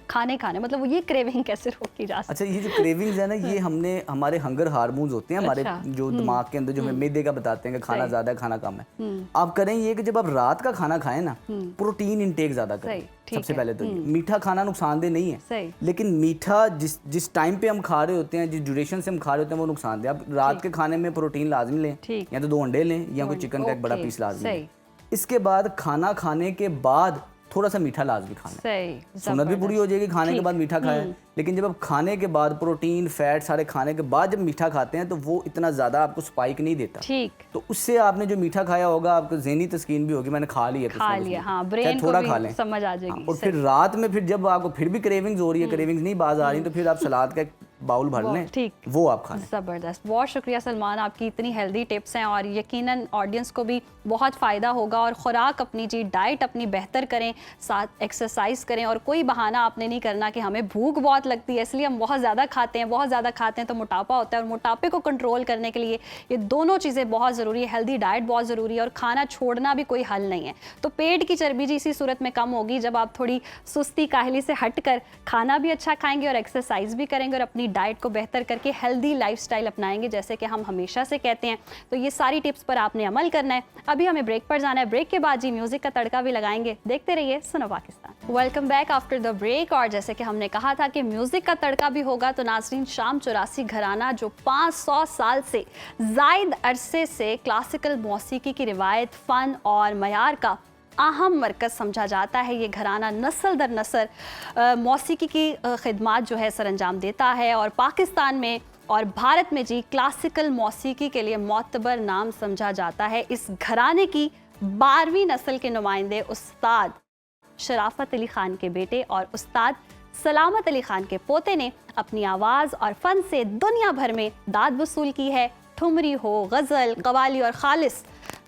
खाने मतलब ये क्रेविंग कैसे रोकी जा सकती है? अच्छा, ये जो क्रेविंग्स है ना, ये हमने हमारे हंगर हार्मोन्स होते हैं हमारे जो दिमाग के अंदर, जो हमें मैदे का बताते हैं कि खाना ज्यादा है, खाना कम है। आप करें ये कि जब आप रात का खाना खाएं ना, प्रोटीन इंटेक ज्यादा करें। सबसे पहले तो मीठा खाना नुकसानदेह नहीं है, लेकिन मीठा जिस टाइम पे हम खा रहे होते हैं, जिस ड्यूरेशन से हम खा रहे होते हैं, वो नुकसानदेह। आप रात के खाने में प्रोटीन लाजमी लें, या तो 2 अंडे लें या कोई चिकन का एक बड़ा पीस लाजमी लें। इसके बाद खाना खाने के बाद थोड़ा सा मीठा लाजमी खाना है। सुन्नत भी पूरी हो जाएगी, खाने के बाद मीठा खाएं। लेकिन जब आप खाने के बाद प्रोटीन, फैट सारे खाने के बाद जब मीठा खाते हैं, तो वो इतना ज़्यादा आपको स्पाइक नहीं देता। ठीक। तो उससे आपने जो मीठा खाया होगा, आपको ज़हनी तस्कीन भी होगी, मैंने खा लिया, हाँ, ब्रेन थोड़ा को खा भी लें, समझ आ जाएगी। और फिर रात में फिर जब आपको फिर भी क्रेविंग्स हो रही है, क्रेविंग्स नहीं बाज आ रही, तो फिर आप सलाद का बाउल भर लें, ठीक, वो आप खा लें। ज़बरदस्त। बहुत शुक्रिया सलमान, आपकी इतनी हेल्दी टिप्स हैं और यकीनन ऑडियंस को भी बहुत फ़ायदा होगा। और खुराक अपनी जी, डाइट अपनी बेहतर करें, साथ एक्सरसाइज करें, और कोई बहाना आपने नहीं करना कि हमें भूख बहुत लगती है इसलिए हम बहुत ज़्यादा खाते हैं तो मोटापा होता है। और मोटापे को कंट्रोल करने के लिए ये दोनों चीज़ें बहुत ज़रूरी है। हेल्दी डाइट बहुत ज़रूरी है और खाना छोड़ना भी कोई हल नहीं है। तो पेट की चर्बी जी इसी सूरत में कम होगी जब आप थोड़ी सुस्ती काहली से हटकर खाना भी अच्छा खाएंगे और एक्सरसाइज भी करेंगे और अपनी डाइट को बेहतर करके हेल्दी लाइफस्टाइल अपनाएंगे, जैसे कि हम हमेशा से कहते हैं। तो ये सारी टिप्स पर आपने अमल करना है। अभी हमें ब्रेक पर जाना है, ब्रेक के बाद जी म्यूजिक का तड़का भी लगाएंगे। देखते रहिए सुनो Pakistan. Welcome back after the break. और जैसे कि हमने कहा था कि म्यूजिक का तड़का भी होगा, तो नाज़रीन, शाम 84 घराना जो 500 साल से ज़ायद अरसे से क्लासिकल मौसीकी की रिवायत, फ़न और मयार का अहम मरकज़ समझा जाता है। ये घराना नस्ल दर नस्ल मौसीकी की खिदमात जो है सर अंजाम देता है और पाकिस्तान में और भारत में जी क्लासिकल मौसीकी के लिए मोतबर नाम समझा जाता है। इस घराने की 12वीं नस्ल के नुमाइंदे उस्ताद शराफत अली खान के बेटे और उस्ताद सलामत अली खान के पोते ने अपनी आवाज़ और फ़न से दुनिया भर में दाद वसूल की है। ठुमरी हो, गज़ल, कवाली और खालिस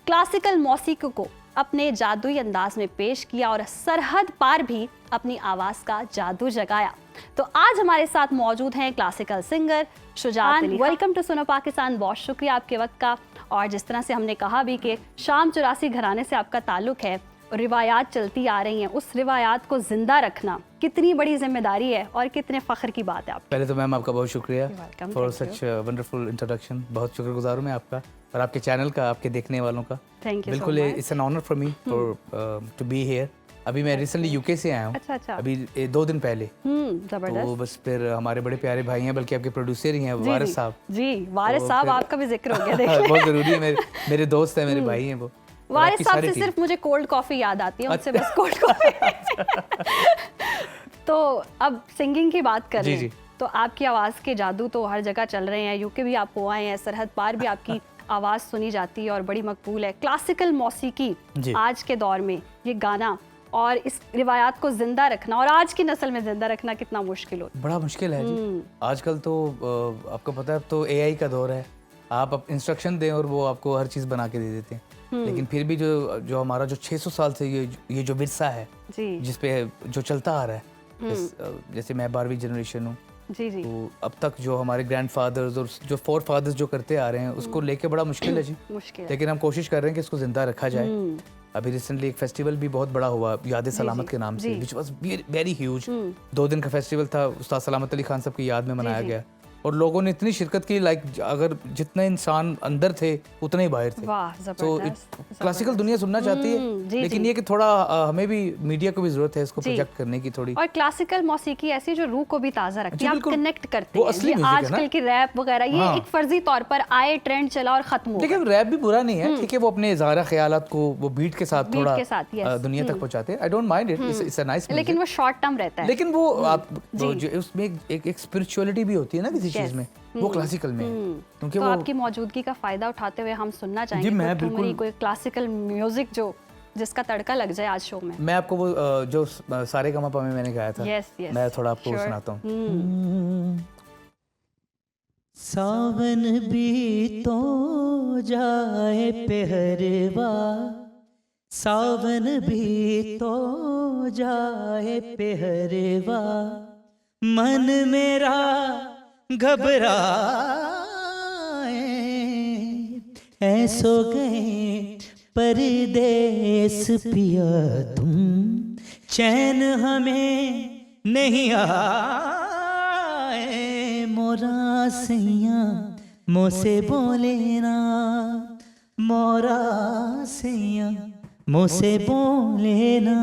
क्लासिकल मौसीकी को अपने जादुई अंदाज में पेश किया और सरहद पार भी अपनी आवाज़ का जादू जगाया। तो आज हमारे साथ मौजूद हैं classical singer Shujaat Ali. Welcome to सुनो पाकिस्तान। बहुत शुक्रिया आपके वक्त का। और जिस तरह से हमने कहा भी कि शाम 84 घराने से आपका ताल्लुक़ है, रिवायात चलती आ रही हैं, उस रिवायात को ज़िंदा रखना कितनी बड़ी जिम्मेदारी है और कितने फ़ख्र की बात है आप। पहले तो मैम आपका बहुत शुक्रिया फॉर सच वंडरफुल इंट्रोडक्शन। बहुत शुक्रगुजार हूँ मैं आपका और आपके चैनल का, आपके देखने वालों का। Thank you. बिल्कुल, it's an honour for me to be here. अभी मैं रिसेंटली यूके से आया हूँ। अच्छा। अभी 2 दिन पहले। जबरदस्त। तो बस फिर हमारे बड़े प्यारे भाई हैं, बल्कि आपके प्रोड्यूसर ही हैं, वारिस साहब। जी, वारिस साहब, आपका भी जिक्र हो गया। बहुत ज़रूरी है, मेरे दोस्त हैं, मेरे भाई हैं वो। वारिस आपकी साहब सारी से टीम। सिर्फ मुझे कोल्ड कॉफी याद आती है, उनसे बस कोल्ड कॉफी। तो अब सिंगिंग की बात कर जी, रहे हैं, जी। तो आपकी आवाज़ के जादू तो हर जगह चल रहे हैं, यूके भी आप हो आए हैं, सरहद पार भी आपकी आवाज़ सुनी जाती है और बड़ी मकबूल है। क्लासिकल मौसीकी जी। आज के दौर में ये गाना और इस रिवायात को जिंदा रखना और आज की नस्ल में जिंदा रखना कितना मुश्किल होता बड़ा मुश्किल है जी। आजकल तो आपको पता है, अब तो एआई का दौर है। आप इंस्ट्रक्शन दें और वो आपको हर चीज़ बना के दे देते हैं। लेकिन फिर भी जो हमारा जो 600 साल से ये जो विरसा है, जी जिस पे जो चलता आ रहा है, जैसे मैं 12वीं जनरेशन हूँ, जी जी तो अब तक जो हमारे ग्रैंडफादर्स और जो फोर फादर्स जो करते आ रहे हैं, उसको लेके बड़ा मुश्किल है जी। मुश्किल है। लेकिन हम कोशिश कर रहे हैं कि इसको जिंदा रखा जाए। अभी रिसेंटली एक फेस्टिवल भी बहुत बड़ा हुआ याद सलामत के नाम से, जी। Which was very huge. 2 दिन का फेस्टिवल था, उस्ताद सलामत अली खान साहब की याद में मनाया गया और लोगों ने इतनी शिरकत की, लाइक अगर जितने इंसान अंदर थे उतने ही बाहर थे। वाह, तो जबरदस्त, क्लासिकल दुनिया सुनना चाहती है, जी, लेकिन जी। ये कि थोड़ा हमें भी मीडिया को भी जरूरत है इसको जी। प्रोजेक्ट करने की थोड़ी। और क्लासिकल मौसीकी ऐसी जो रूह को भी ताज़ा रखती जी, है, आप बिल्कुल। कनेक्ट करते वो हैं। असली ये म्यूजिक है ना। आजकल की रैप वगैरह ये हाँ। एक फर्जी तौर पर आए, ट्रेंड चला और खत्म हो देखिए गया। रैप भी बुरा नहीं है, ठीक है, वो अपने ज़ाहिरा ख्यालात को वो बीट के साथ बीट थोड़ा के साथ, yes। दुनिया तक पहुंचाते हैं। I don't mind it, it's a nice music. लेकिन वो शॉर्ट टर्म रहता है। लेकिन वो आप जी। जो उसमें एक स्पिरिचुअलिटी भी होती है ना किसी चीज में, वो क्लासिकल में है। क्योंकि तो वो आपकी मौजूदगी का फायदा उठाते हुए हम सुनना चाहेंगे जी, मैं कोई ठुमरी, बिल्कुल- कोई क्लासिकल म्यूजिक जो जिसका तड़का लग जाए आज शो में। मैं आपको वो जो सारे गामा में मैंने गाया था, Yes, yes, मैं थोड़ा आपको sure। सुनाता हूँ। सावन भी तो जाए पेहरवा, सावन भी तो जाए पेहरवा, मन मेरा घबराए, ऐसो गए परदेस पिया तुम, चैन हमें नहीं आए, मोरा सैया मोसे बोले ना, मोरा सैया मोसे बोले ना,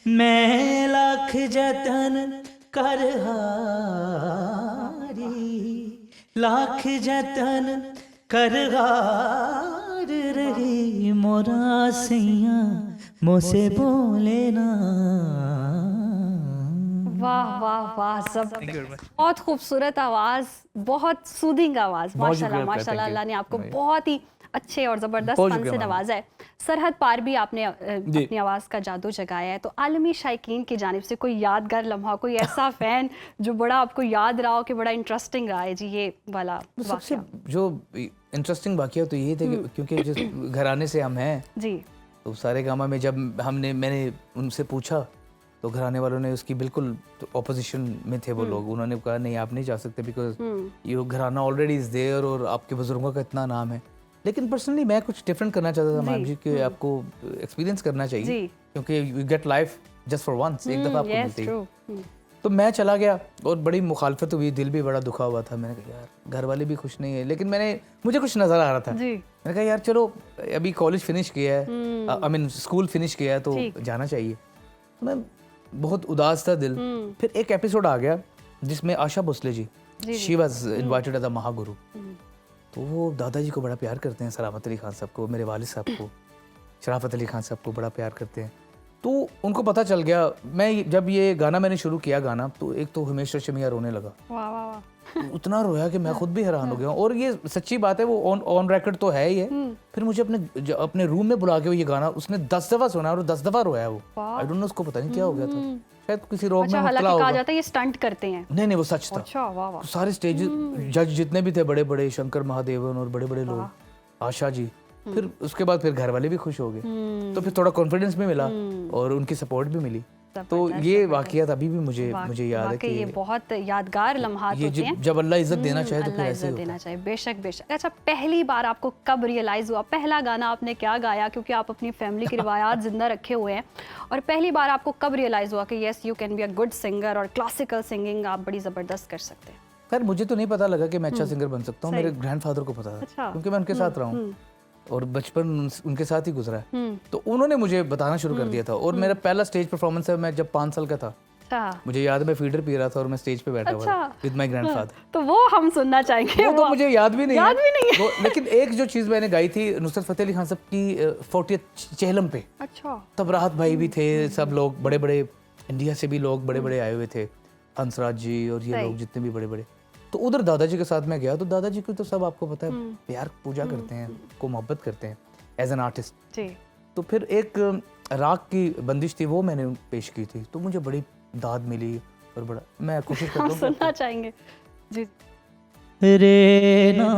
मैं लाख जतन कर हारी, लाख जतन कर हार रही, मोरा सैया मोसे बोले ना। वाह वाह वाह, बहुत खूबसूरत आवाज, बहुत सूदिंग आवाज, माशाल्लाह माशाल्लाह। अल्लाह ने आपको बहुत ही अच्छे और ज़बरदस्त फन से नवाजा है। सरहद पार भी आपने अपनी आवाज़ का जादू जगाया है, तो आलमी शायकीन की जानिब से कोई यादगार लम्हा, कोई ऐसा फ़ैन जो बड़ा आपको याद रहा हो कि बड़ा इंटरेस्टिंग रहा है जी, ये वाला सबसे जो इंटरेस्टिंग वाकया तो ये थे क्योंकि जिस घराने से हम हैं जी, तो सारे गामा में जब मैंने उनसे पूछा तो घराने वालों ने उसकी बिल्कुल ऑपोजिशन में थे वो लोग। उन्होंने कहा नहीं आप नहीं जा सकते बिकॉज ये घराना ऑलरेडी इज देयर और आपके बुजुर्गों का इतना नाम है। लेकिन पर्सनली मैं कुछ डिफरेंट करना चाहता था मैम जी कि आपको एक्सपीरियंस करना चाहिए क्योंकि you get life just for once, एक दफ़ा आपको मिलती है। तो मैं चला गया और बड़ी मुखालफत हुई, दिल भी बड़ा दुखा हुआ था। मैंने कहा यार घर वाले भी खुश नहीं है, लेकिन मुझे कुछ नज़र आ रहा था। मैंने कहा यार चलो अभी कॉलेज फिनिश किया है, आई मीन स्कूल फिनिश किया है तो जाना चाहिए। तो मैं बहुत उदास था दिल। फिर एक एपिसोड आ गया जिसमें Asha Bhosle ji, she was invited as a महागुरु। तो वो दादाजी को बड़ा प्यार करते हैं, सलामत अली खान साहब को, मेरे वालिद साहब को, शराफत अली खान साहब को बड़ा प्यार करते हैं। तो उनको पता चल गया, मैं जब ये गाना मैंने शुरू किया गाना तो एक तो हिमेश रेशमिया रोने लगा, वाह वाह वाह, उतना रोया कि मैं खुद भी हैरान हो गया। और ये सच्ची बात है, वो ऑन रिकॉर्ड तो है ही है। फिर मुझे अपने रूम में बुला के ये गाना उसने 10 दफा सुना और 10 दफा रोया वो। आई डोंट नो उसको पता नहीं क्या हो गया था, शायद किसी रोग में मुब्तला कहा जाता है ये स्टंट करते हैं। नहीं वो सच था। अच्छा, वाह वाह। तो सारे स्टेज जज जितने भी थे बड़े बड़े, शंकर महादेवन और बड़े बड़े लोग, आशा जी, फिर उसके बाद फिर घर वाले भी खुश हो गए। तो फिर थोड़ा कॉन्फिडेंस भी मिला और उनकी सपोर्ट भी मिली। तो ये वाकयात अभी भी मुझे याद है कि ये बहुत यादगार लम्हात होते हैं। जब अल्लाह इज्जत देना चाहे तो फिर ऐसे इज्जत देना चाहिए, बेशक बेशक। अच्छा, पहली बार आपको कब रियलाइज हुआ, पहला गाना आपने क्या गाया, क्योंकि आप अपनी फैमिली की रिवायात जिंदा रखे हुए हैं, और पहली बार आपको कब रियलाइज हुआ कि yes you can be a good singer और क्लासिकल सिंगिंग आप बड़ी ज़बरदस्त कर सकते हैं? खैर मुझे तो नहीं पता लगा कि मैं अच्छा सिंगर बन सकता हूँ, मेरे ग्रैंडफादर को पता था क्योंकि मैं उनके साथ रहा हूँ और बचपन उनके साथ ही गुजरा है। तो उन्होंने मुझे बताना शुरू कर दिया था। और मेरा पहला स्टेज परफॉर्मेंस है, मैं जब 5 साल का था अच्छा, मुझे याद है मैं फीडर पी रहा था और मैं स्टेज पे बैठा हुआ था अच्छा। With my grandfather. तो वो हम सुनना चाहेंगे। वो तो मुझे याद भी नहीं याद है। भी नहीं है। लेकिन एक जो चीज़ मैंने गाई थी नुसरत फतेह अली खान साहब की 40th चेहलम पे, अच्छा, तब राहत भाई भी थे, सब लोग बड़े बड़े इंडिया से भी लोग बड़े बड़े आए हुए थे, हंसराज जी और ये सही। लोग जितने भी बड़े बड़े। तो उधर दादाजी के साथ मैं गया, तो दादाजी को तो सब आपको पता है प्यार पूजा करते हैं, को मोहब्बत करते हैं एज एन आर्टिस्ट। जी, तो फिर एक राग की बंदिश थी, वो मैंने पेश की थी, तो मुझे बड़ी दाद मिली और बड़ा मैं कोशिश करता हाँ, हूँ सुनना चाहेंगे जी। रे ना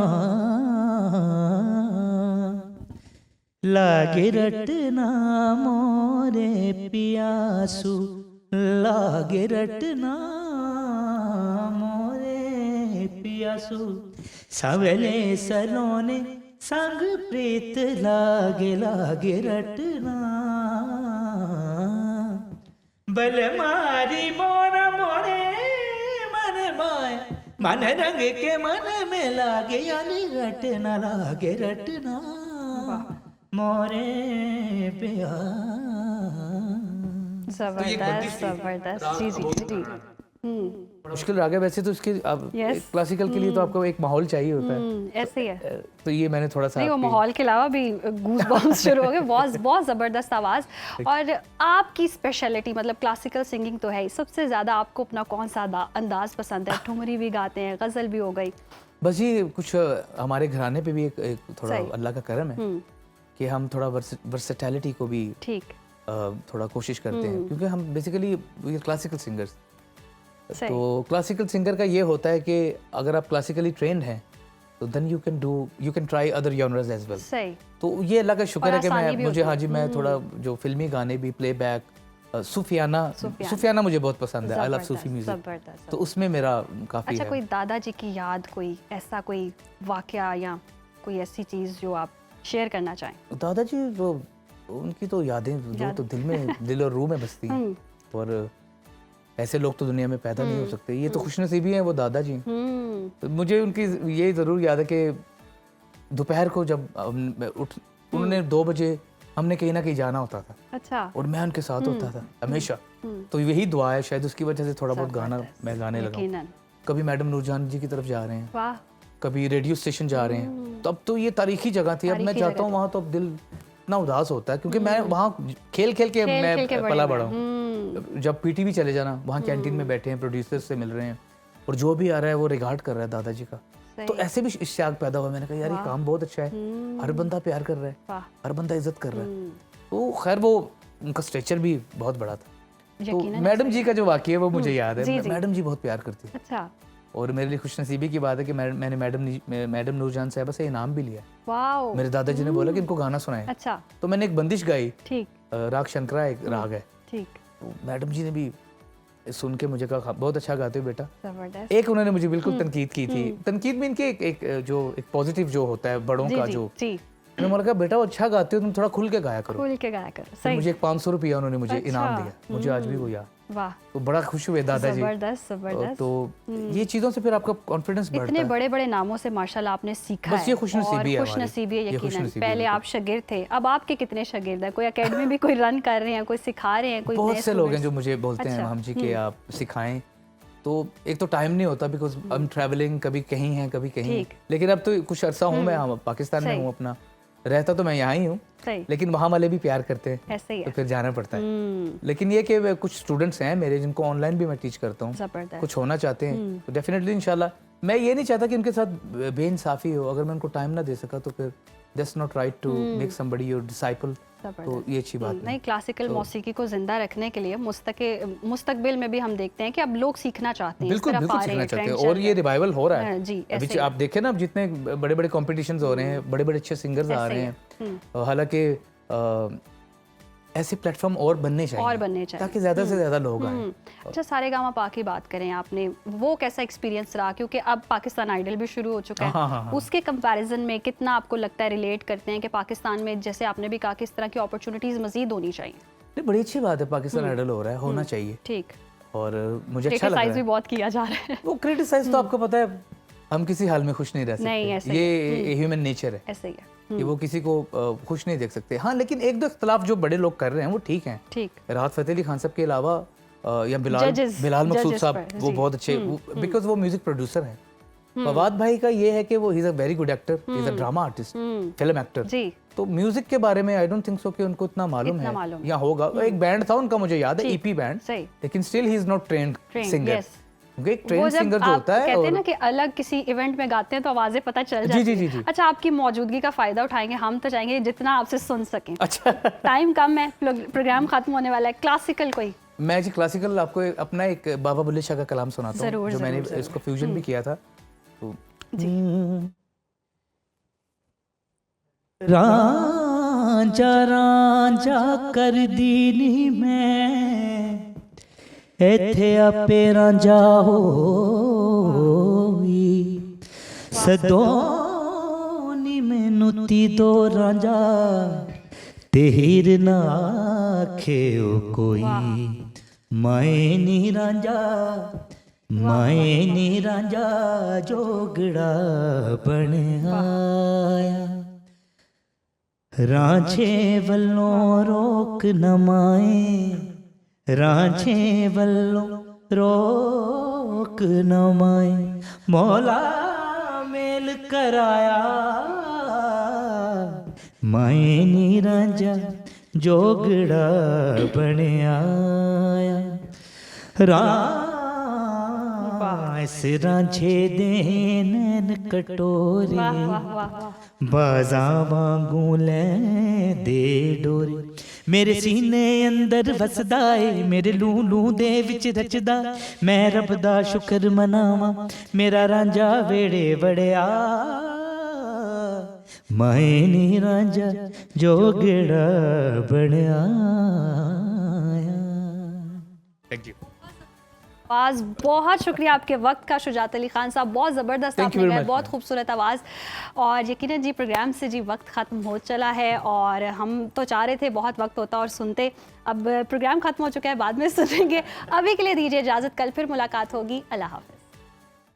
लागे रटना मोरे पियासु, लागे रटना मोरे पियासु, सवेले सलोने संग प्रीत लागे लागे रटना, बल मारी मोरा मोरे मन माया, मन रंग के मन में लागे यानी रटना, लागे रटना मोरे पिया। जबरदस्त जबरदस्त। जी जी जी। मुश्किल राग है वैसे तो इसके अब क्लासिकल के लिए तो आपको एक माहौल चाहिए होता है, ऐसे ही है। तो ये मैंने थोड़ा सा नहीं, वो माहौल के अलावा भी गूज बम्स शुरू हो गए। बहुत बहुत ज़बरदस्त आवाज़। और आपकी स्पेशलिटी मतलब क्लासिकल सिंगिंग तो है ही, सबसे ज़्यादा आपको अपना कौन सा अंदाज पसंद है? ठुमरी भी गाते हैं, गज़ल भी हो गई। बस ये कुछ हमारे घराने पे भी एक थोड़ा सही। अल्लाह का करम है कि हम थोड़ा वर्सेटैलिटी को भी ठीक थोड़ा कोशिश करते हैं, क्योंकि हम बेसिकली क्लासिकल सिंगर्स, सही। तो क्लासिकल सिंगर का ये होता है कि अगर आप क्लासिकली ट्रेंड हैं तो then you can try other genres as well. सही। तो ये अल्लाह का शुक्र है कि आसानी भी मैं मुझे होती हाँ जी मैं थोड़ा जो फिल्मी गाने भी प्लेबैक सूफियाना मुझे बहुत पसंद है। आई लव सूफी म्यूजिक, जबरदस्त। तो उसमें मेरा काफ़ी अच्छा, है। कोई दादाजी की याद, कोई ऐसा कोई वाकया या कोई ऐसी चीज़ जो आप शेयर करना चाहें? दादाजी तो उनकी तो यादें जो तो दिल और रूह में बसती हैं, और ऐसे लोग तो दुनिया में पैदा नहीं हो सकते। ये तो खुशनसीबी हैं वो दादाजी। तो मुझे उनकी ये ज़रूर याद है कि दोपहर को जब उन्होंने 2 बजे हमने कहीं ना कहीं जाना होता था। अच्छा। और मैं उनके साथ होता था हमेशा। तो यही दुआ है शायद, उसकी वजह से थोड़ा बहुत गाना मैं गाने लगा। कभी मैडम नूरजान जी की तरफ जा रहे हैं, वाह, कभी रेडियो स्टेशन जा रहे हैं, तो अब तो ये तारीखी जगह थी। अब मैं जाता हूँ वहाँ तो अब दिल इतना उदास होता है, क्योंकि मैं वहाँ खेल खेल के मैं पला बड़ा हूँ। जब पीटीवी चले जाना, वहाँ कैंटीन में बैठे हैं, प्रोड्यूसर से मिल रहे हैं, और जो भी आ रहा है वो रिगार्ड कर रहा है दादाजी का। तो ऐसे भी इश्तियाक पैदा हुआ। मैंने कहा यार ये काम बहुत अच्छा है, हर बंदा प्यार कर रहा है, हर बंदा इज्जत कर रहा है। तो खैर वो उनका स्ट्रेचर भी बहुत बड़ा था। तो मैडम जी का जो वाकया है वो मुझे याद है। मैडम जी बहुत प्यार करती थी। अच्छा। और मेरे लिए खुशनसीबी की बात है कि मैंने मैडम नूरजान साहिबा से इनाम भी लिया। वाओ। मेरे दादाजी ने बोला कि इनको गाना सुनाए। अच्छा। तो मैंने एक बंदिश गाई। ठीक। राग शंकरा एक राग है। ठीक। तो मैडम जी ने भी सुन के मुझे कहा बहुत अच्छा गाते हो बेटा। जबरदस्त। एक उन्होंने मुझे बिल्कुल तनकीद की थी। तनकीद में इनके एक पॉजिटिव जो होता है बड़ों का जो, मैंने बोला बेटा वो अच्छा गाते हो, तुम थोड़ा खुल के गाया करो। खुल के गाया करो। सही। मुझे 500 रुपया उन्होंने मुझे इनाम दिया, मुझे आज भी वो याद। वाह। तो बड़ा खुश हुए दादाजी। जबरदस्त जबरदस्त। तो ये चीज़ों से फिर आपका कॉन्फिडेंस बढ़ता है। इतने बड़े बड़े नामों से माशाल्लाह आपने सीखा है। बस ये खुशनसीबी है, खुशनसीबी है यकीनन। पहले आप शागिर्द थे, अब आपके कितने शागिर्द हैं? कोई एकेडमी भी कोई रन कर रहे हैं, कोई सिखा रहे हैं? कोई बहुत से लोग हैं जो मुझे बोलते हैं हम जी कि आप सिखाएं। तो एक तो टाइम नहीं होता, बिकॉज आई एम ट्रैवलिंग, कभी कहीं है कभी कहीं। लेकिन अब तो कुछ अरसा हूँ मैं पाकिस्तान में हूँ, अपना रहता तो मैं यहाँ ही हूँ, लेकिन वहाँ वाले भी प्यार करते हैं, ऐसे ही है। तो फिर जाना पड़ता है। लेकिन ये कि कुछ स्टूडेंट्स हैं मेरे जिनको ऑनलाइन भी मैं टीच करता हूँ, कुछ होना चाहते हैं, तो डेफिनेटली इंशाल्लाह। मैं ये नहीं चाहता कि उनके साथ बेइंसाफी हो। अगर मैं उनको टाइम ना दे सका तो फिर that's not right to make somebody your disciple. तो ये अच्छी बात नहीं। क्लासिकल मौसीकी को जिंदा रखने के लिए मुस्तकबिल में भी हम देखते हैं कि अब लोग सीखना चाहते हैं। बिल्कुल बिल्कुल सीखना चाहते हैं, और ये रिवाइवल हो रहा है जी। अभी आप देखें ना, अब जितने बड़े बड़े कॉम्पिटिशंस हो रहे हैं, बड़े बड़े अच्छे सिंगर्स आ रहे हैं, हालांकि ऐसे प्लेटफॉर्म और बनने चाहिए ताकि ज़्यादा से ज़्यादा लोग आएं। अच्छा, सारेगामा पा की बात करें, आपने वो कैसा एक्सपीरियंस रहा? क्योंकि अब पाकिस्तान आइडल भी शुरू हो चुका है। उसके कंपैरिजन में कितना आपको लगता है रिलेट करते हैं कि पाकिस्तान में, जैसे आपने भी कहा, किस तरह की अपॉर्चुनिटीज़ मजीद होनी चाहिए? नहीं, बड़ी अच्छी बात है, पाकिस्तान आइडल हो रहा है, होना चाहिए। ठीक। और मुझे अच्छा लग रहा है। भी बहुत किया जा रहा है। वो क्रिटिसाइज तो आपको पता है, हम किसी हाल में खुश नहीं रह सकते, ये ह्यूमन नेचर है, ऐसे ही है कि वो किसी को खुश नहीं देख सकते। हाँ, लेकिन एक दो इख्तलाफ जो बड़े लोग कर रहे हैं वो ठीक हैं। ठीक। राहत फतेह अली खान साहब के अलावा या बिलाल Judges- बिलाल मकसूद judges साहब, पर, वो जी। बहुत अच्छे, बिकॉज वो म्यूजिक प्रोड्यूसर हैं। फवाद भाई का ये है कि वो he is a very good actor, he is a drama artist, film actor. जी। तो म्यूजिक के बारे में आई डोंट थिंक सो कि उनको इतना मालूम इतना है मालूम। या होगा। एक बैंड था उनका, मुझे याद है, जी। ईपी बैंड, सही। लेकिन still he is not trained Trained, singer. yes. क्योंकि एक वो ट्रेन जब सिंगर जो आप होता है, कहते हैं और ना कि अलग किसी इवेंट में गाते हैं तो आवाजें पता चल जी, जाती जी, हैं। जी, जी। अच्छा, आपकी मौजूदगी का फायदा उठाएंगे, हम तो चाहेंगे जितना आपसे सुन सकें। अच्छा टाइम कम है, प्रोग्राम खत्म होने वाला है। क्लासिकल कोई मैं जी क्लासिकल आपको अपना एक बाबा बुल्ले शाह का कलाम सुनाता हूँ, जरूर, जो मैंने जरूर। इसको फ्यूजन भी किया था। तो रांझा रांझा कर दीनी मैं इथे आपे रांझा होई सदोनी मैनू ती दो रांझा तेर ना आखे ओ कोई माए नी रांझा माए नी रांझा जोगड़ा बन आया रांझे वल्लों रोक न माए रांझे वल्लों रोक न माए मौला मेल कराया माए नी रांझा जोगड़ा बन आया इस रांझे दे नैन कटोरे वाह वाह वाह वाह। बाजा वांगू ले दे डोरे मेरे सीने अंदर वसदा है मेरे लूलू दे विच रचदा मैं रब दा शुक्र मनावा मेरा रांझा वेड़े वड़िया माए नी रांझा जोगड़ा बनया। Thank you. आवाज़, बहुत शुक्रिया आपके वक्त का शुजात अली खान साहब, बहुत ज़बरदस्त आपने गाया, बहुत खूबसूरत आवाज़। और यकीनन जी प्रोग्राम से जी वक्त ख़त्म हो चला है और हम तो चाह रहे थे बहुत वक्त होता और सुनते, अब प्रोग्राम ख़त्म हो चुका है, बाद में सुनेंगे। अभी के लिए दीजिए इजाज़त, कल फिर मुलाकात होगी। अल्लाह हाफ़िज़।